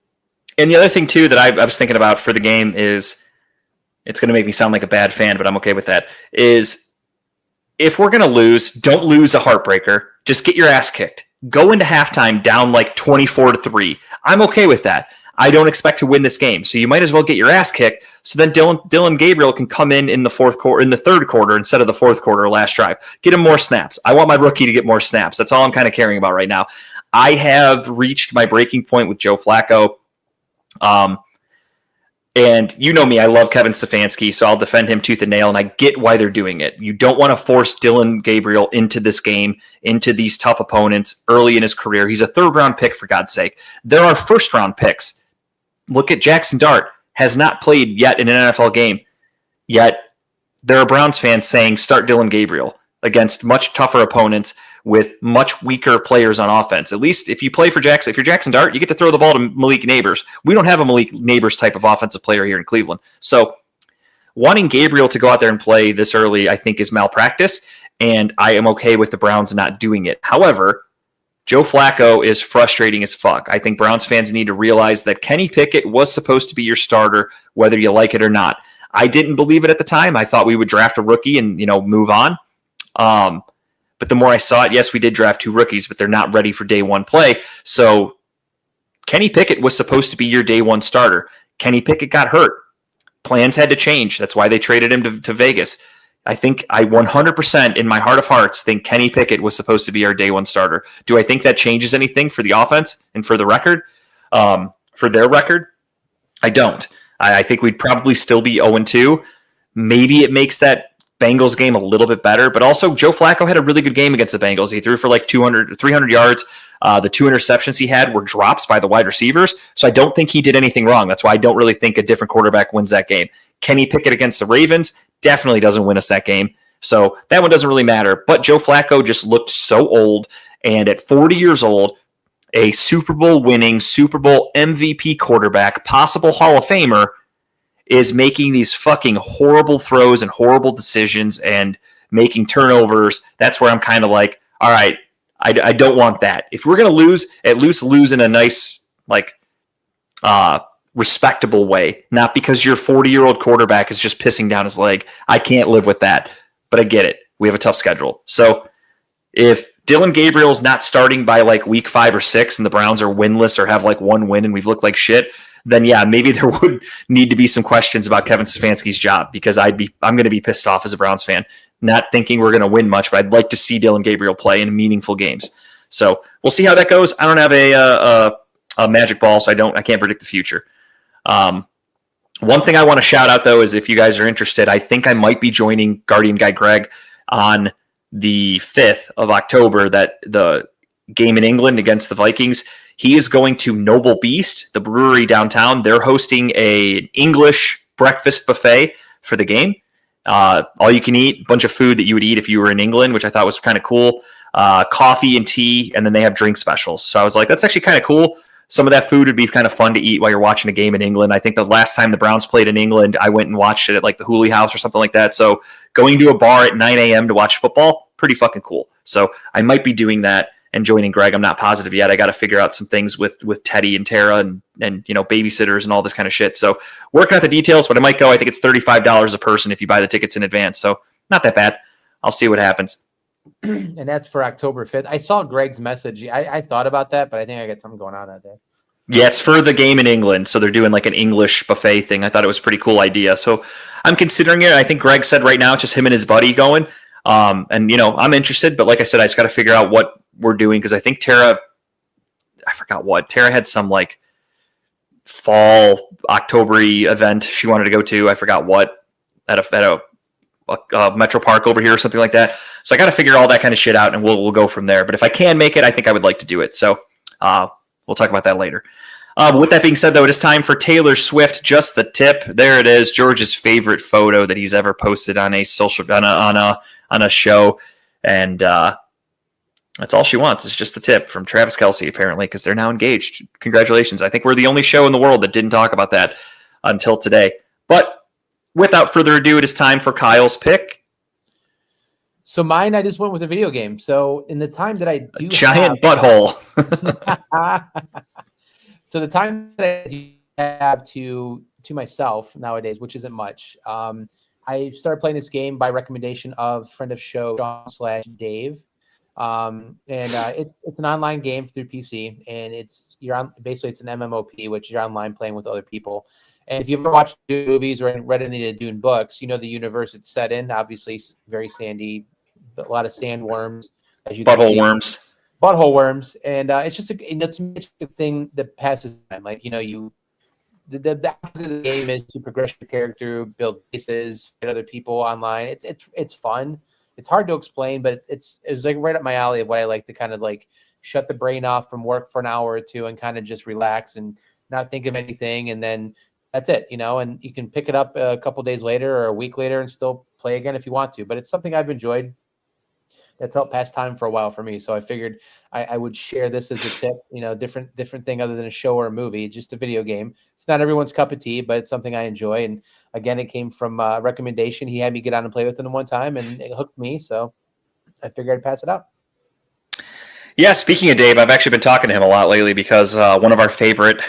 And the other thing, too, that I was thinking about for the game is, it's going to make me sound like a bad fan, but I'm okay with that, is if we're going to lose, don't lose a heartbreaker. Just get your ass kicked. Go into halftime down like 24-3. I'm okay with that. I don't expect to win this game, so you might as well get your ass kicked. So then Dylan Gabriel can come in the third quarter instead of the fourth quarter last drive. Get him more snaps. I want my rookie to get more snaps. That's all I'm kind of caring about right now. I have reached my breaking point with Joe Flacco. And you know me, I love Kevin Stefanski, so I'll defend him tooth and nail, and I get why they're doing it. You don't want to force Dylan Gabriel into this game, into these tough opponents early in his career. He's a 3rd-round pick, for God's sake. There are 1st-round picks. Look at Jackson Dart. Has not played yet in an NFL game. Yet there are Browns fans saying start Dylan Gabriel against much tougher opponents with much weaker players on offense. At least if you play for Jackson, if you're Jackson Dart, you get to throw the ball to Malik Neighbors. We don't have a Malik Neighbors type of offensive player here in Cleveland. So wanting Gabriel to go out there and play this early, I think, is malpractice, and I am okay with the Browns not doing it. However, Joe Flacco is frustrating as fuck. I think Browns fans need to realize that Kenny Pickett was supposed to be your starter, whether you like it or not. I didn't believe it at the time. I thought we would draft a rookie and, move on. But the more I saw it, yes, we did draft 2 rookies, but they're not ready for day 1 play. So Kenny Pickett was supposed to be your day 1 starter. Kenny Pickett got hurt. Plans had to change. That's why they traded him to Vegas. I think I 100% in my heart of hearts think Kenny Pickett was supposed to be our day 1 starter. Do I think that changes anything for the offense and for the record? For their record? I don't. I think we'd probably still be 0-2. Maybe it makes that Bengals game a little bit better, but also Joe Flacco had a really good game against the Bengals. He threw for like 200, 300 yards. The 2 interceptions he had were drops by the wide receivers. So I don't think he did anything wrong. That's why I don't really think a different quarterback wins that game. Kenny Pickett against the Ravens definitely doesn't win us that game. So that one doesn't really matter. But Joe Flacco just looked so old. And at 40 years old, a Super Bowl winning, Super Bowl MVP quarterback, possible Hall of Famer, is making these fucking horrible throws and horrible decisions and making turnovers. That's where I'm kind of like, all right, I don't want that. If we're going to lose, at least lose in a nice, like, respectable way, not because your 40-year-old quarterback is just pissing down his leg. I can't live with that, but I get it. We have a tough schedule. So if Dylan Gabriel's not starting by like week 5 or 6 and the Browns are winless or have like 1 win and we've looked like shit, then yeah, maybe there would need to be some questions about Kevin Stefanski's job, because I'm going to be pissed off as a Browns fan, not thinking we're going to win much, but I'd like to see Dylan Gabriel play in meaningful games. So we'll see how that goes. I don't have a magic ball, so I can't predict the future. One thing I want to shout out though is if you guys are interested, I think I might be joining Guardian Guy Greg on the 5th of October, that the game in England against the Vikings. He is going to Noble Beast, the brewery downtown. They're hosting an English breakfast buffet for the game. All you can eat, bunch of food that you would eat if you were in England, which I thought was kind of cool. Coffee and tea, and then they have drink specials. So I was like, that's actually kind of cool. Some of that food would be kind of fun to eat while you're watching a game in England. I think the last time the Browns played in England, I went and watched it at like the Hooley House or something like that. So going to a bar at 9 a.m. to watch football, pretty fucking cool. So I might be doing that and joining Greg. I'm not positive yet. I got to figure out some things with Teddy and Tara and babysitters and all this kind of shit. So working out the details, but I might go. I think it's $35 a person if you buy the tickets in advance. So not that bad. I'll see what happens. And that's for October 5th. I saw Greg's message. I thought about that, but I think I got something going on that day. Yeah, it's for the game in England. So they're doing like an English buffet thing. I thought it was a pretty cool idea. So I'm considering it. I think Greg said right now it's just him and his buddy going. And I'm interested, but like I said, I just got to figure out what we're doing, because I think Tara had some like fall October-y event she wanted to go to. I forgot what, at a Metro Park over here or something like that. So I got to figure all that kind of shit out, and we'll go from there. But if I can make it, I think I would like to do it. So we'll talk about that later. With that being said, though, it is time for Taylor Swift. Just the tip. There it is. George's favorite photo that he's ever posted on a on a show, and that's all she wants. Is just the tip from Travis Kelce, apparently, because they're now engaged. Congratulations! I think we're the only show in the world that didn't talk about that until today. But without further ado, it is time for Kyle's pick. So mine, I just went with a video game. So in the time that I do, giant butthole. So the time that I do have to myself nowadays, which isn't much, I started playing this game by recommendation of friend of show Sean/Dave, and it's an online game through PC, and it's an MMOP, which you're online playing with other people. And if you've ever watched Dune movies or read any of the Dune books, you know the universe it's set in. Obviously, very sandy, a lot of sandworms, as you can see. Butthole worms, and it's just a thing that passes time. Like the of the game is to progress your character, build bases, get other people online. It's fun. It's hard to explain, but it was like right up my alley of what I like to kind of like shut the brain off from work for an hour or two and kind of just relax and not think of anything, and then that's it, and you can pick it up a couple days later or a week later and still play again if you want to. But it's something I've enjoyed. That's helped pass time for a while for me. So I figured I would share this as a tip, different thing other than a show or a movie, just a video game. It's not everyone's cup of tea, but it's something I enjoy. And again, it came from a recommendation. He had me get on and play with it one time, and it hooked me. So I figured I'd pass it out. Yeah, speaking of Dave, I've actually been talking to him a lot lately because one of our favorite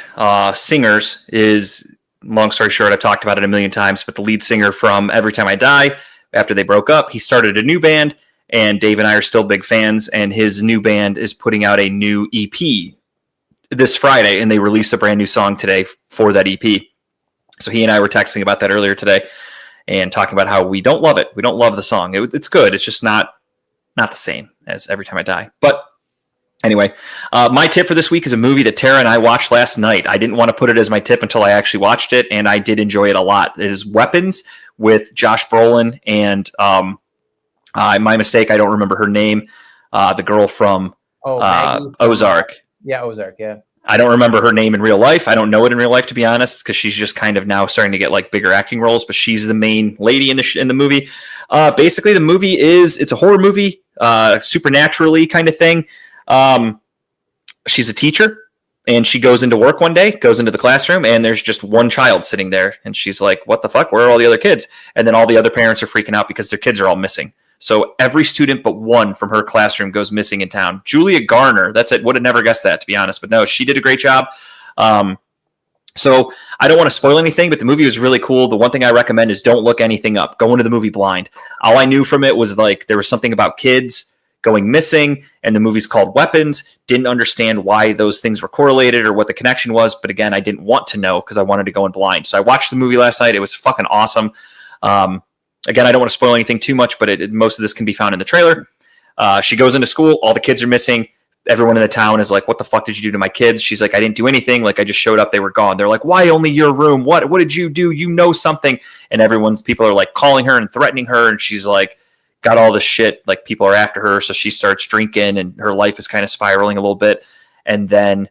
singers is, long story short, I've talked about it a million times, but the lead singer from Every Time I Die, after they broke up, he started a new band. And Dave and I are still big fans, and his new band is putting out a new EP this Friday, and they released a brand new song today for that EP. So he and I were texting about that earlier today and talking about how we don't love it. We don't love the song. It's good. It's just not the same as Every Time I Die. But Anyway, my tip for this week is a movie that Tara and I watched last night. I didn't want to put it as my tip until I actually watched it, and I did enjoy it a lot. It is Weapons with Josh Brolin and my mistake, I don't remember her name, the girl from Ozark. Yeah, Ozark, yeah. I don't remember her name in real life. I don't know it in real life, to be honest, because she's just kind of now starting to get like bigger acting roles, but she's the main lady in the movie. Basically, the movie it's a horror movie, supernaturally kind of thing. She's a teacher, and she goes into work one day, goes into the classroom, and there's just one child sitting there, and she's like, what the fuck? Where are all the other kids? And then all the other parents are freaking out because their kids are all missing. So every student but one from her classroom goes missing in town. Julia Garner, that's it. Would have never guessed that, to be honest. But no, she did a great job. So I don't want to spoil anything, but the movie was really cool. The one thing I recommend is don't look anything up. Go into the movie blind. All I knew from it was like there was something about kids going missing, and the movie's called Weapons. Didn't understand why those things were correlated or what the connection was. But again, I didn't want to know because I wanted to go in blind. So I watched the movie last night. It was fucking awesome. Again, I don't want to spoil anything too much, but most of this can be found in the trailer. She goes into school. All the kids are missing. Everyone in the town is like, what the fuck did you do to my kids? She's like, I didn't do anything. Like, I just showed up. They were gone. They're like, why only your room? What did you do? You know something. And people are like calling her and threatening her. And she's like, got all this shit. Like, people are after her. So she starts drinking and her life is kind of spiraling a little bit. And then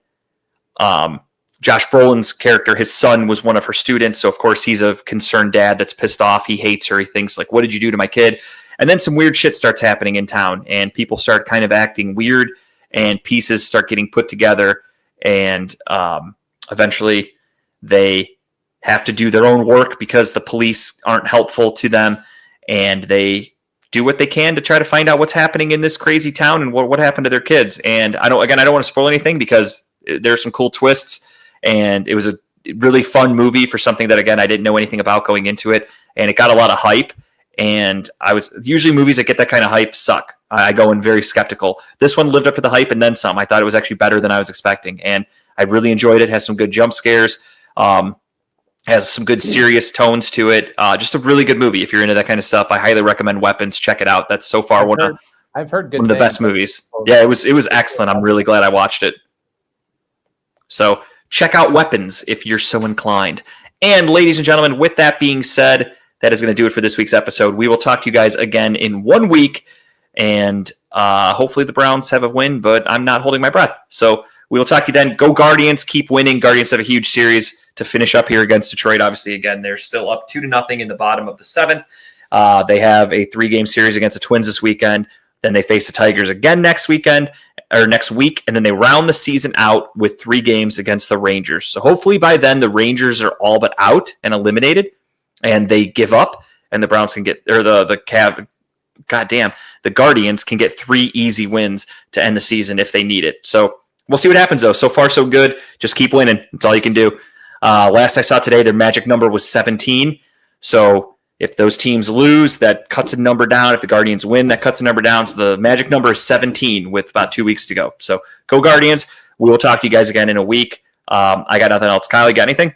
Josh Brolin's character, his son was one of her students. So, of course, he's a concerned dad that's pissed off. He hates her. He thinks, like, what did you do to my kid? And then some weird shit starts happening in town, and people start kind of acting weird, and pieces start getting put together. And eventually they have to do their own work because the police aren't helpful to them. And they do what they can to try to find out what's happening in this crazy town and what happened to their kids. And I don't want to spoil anything because there are some cool twists. And it was a really fun movie for something that, again, I didn't know anything about going into it. And it got a lot of hype. And usually movies that get that kind of hype suck. I go in very skeptical. This one lived up to the hype and then some. I thought it was actually better than I was expecting. And I really enjoyed it. It has some good jump scares. Has some good serious tones to it. Just a really good movie. If you're into that kind of stuff, I highly recommend Weapons. Check it out. That's so far I've heard good one of the best movies. Yeah, it was excellent. I'm really glad I watched it. So check out Weapons if you're so inclined. And ladies and gentlemen, with that being said, that is going to do it for this week's episode. We will talk to you guys again in 1 week. And hopefully the Browns have a win, but I'm not holding my breath. So we will talk to you then. Go Guardians. Keep winning. Guardians have a huge series to finish up here against Detroit. Obviously, again, they're still up 2-0 in the bottom of the 7th. They have a 3-game series against the Twins this weekend. Then they face the Tigers again next week, and then they round the season out with 3 games against the Rangers. So hopefully by then the Rangers are all but out and eliminated, and they give up, and the Browns can get, or the Guardians can get 3 easy wins to end the season if they need it. So we'll see what happens though. So far so good. Just keep winning. That's all you can do. Last I saw today, their magic number was 17. So if those teams lose, that cuts a number down. If the Guardians win, that cuts a number down. So the magic number is 17 with about 2 weeks to go. So go Guardians. We will talk to you guys again in a week. I got nothing else. Kyle, you got anything?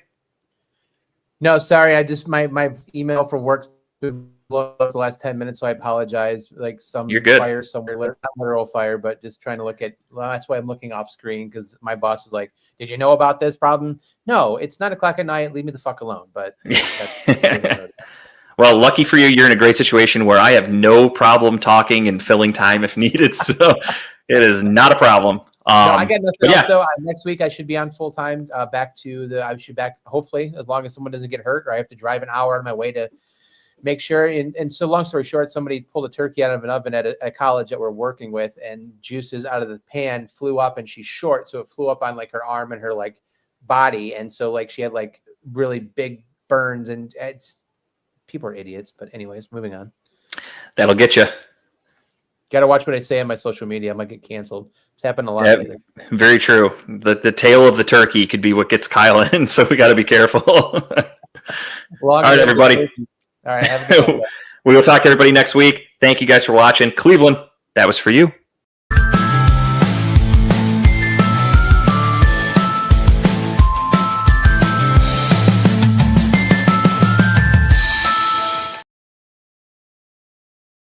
No, sorry. I just my email from work blew up the last 10 minutes, so I apologize. Like You're good. Fire somewhere, not literal fire, but just trying to look at. Well, that's why I'm looking off screen because my boss is like, "Did you know about this problem?" No, it's 9:00 at night. Leave me the fuck alone. But that's well, lucky for you, you're in a great situation where I have no problem talking and filling time if needed. So it is not a problem. No, I got nothing else though. Next week I should be on full time. I should back hopefully as long as someone doesn't get hurt or I have to drive an hour out of my way to make sure. And so long story short, somebody pulled a turkey out of an oven at a college that we're working with, and juices out of the pan flew up, and she's short, so it flew up on like her arm and her like body, and so like she had like really big burns, and people are idiots. But anyways, moving on. That'll get you. Got to watch what I say on my social media. I might get canceled. It's happened a lot. Yeah, very true. The tail of the turkey could be what gets Kyle in, so we got to be careful. Well, all right, everybody. All right. Have a good one. We will talk to everybody next week. Thank you guys for watching. Cleveland, that was for you.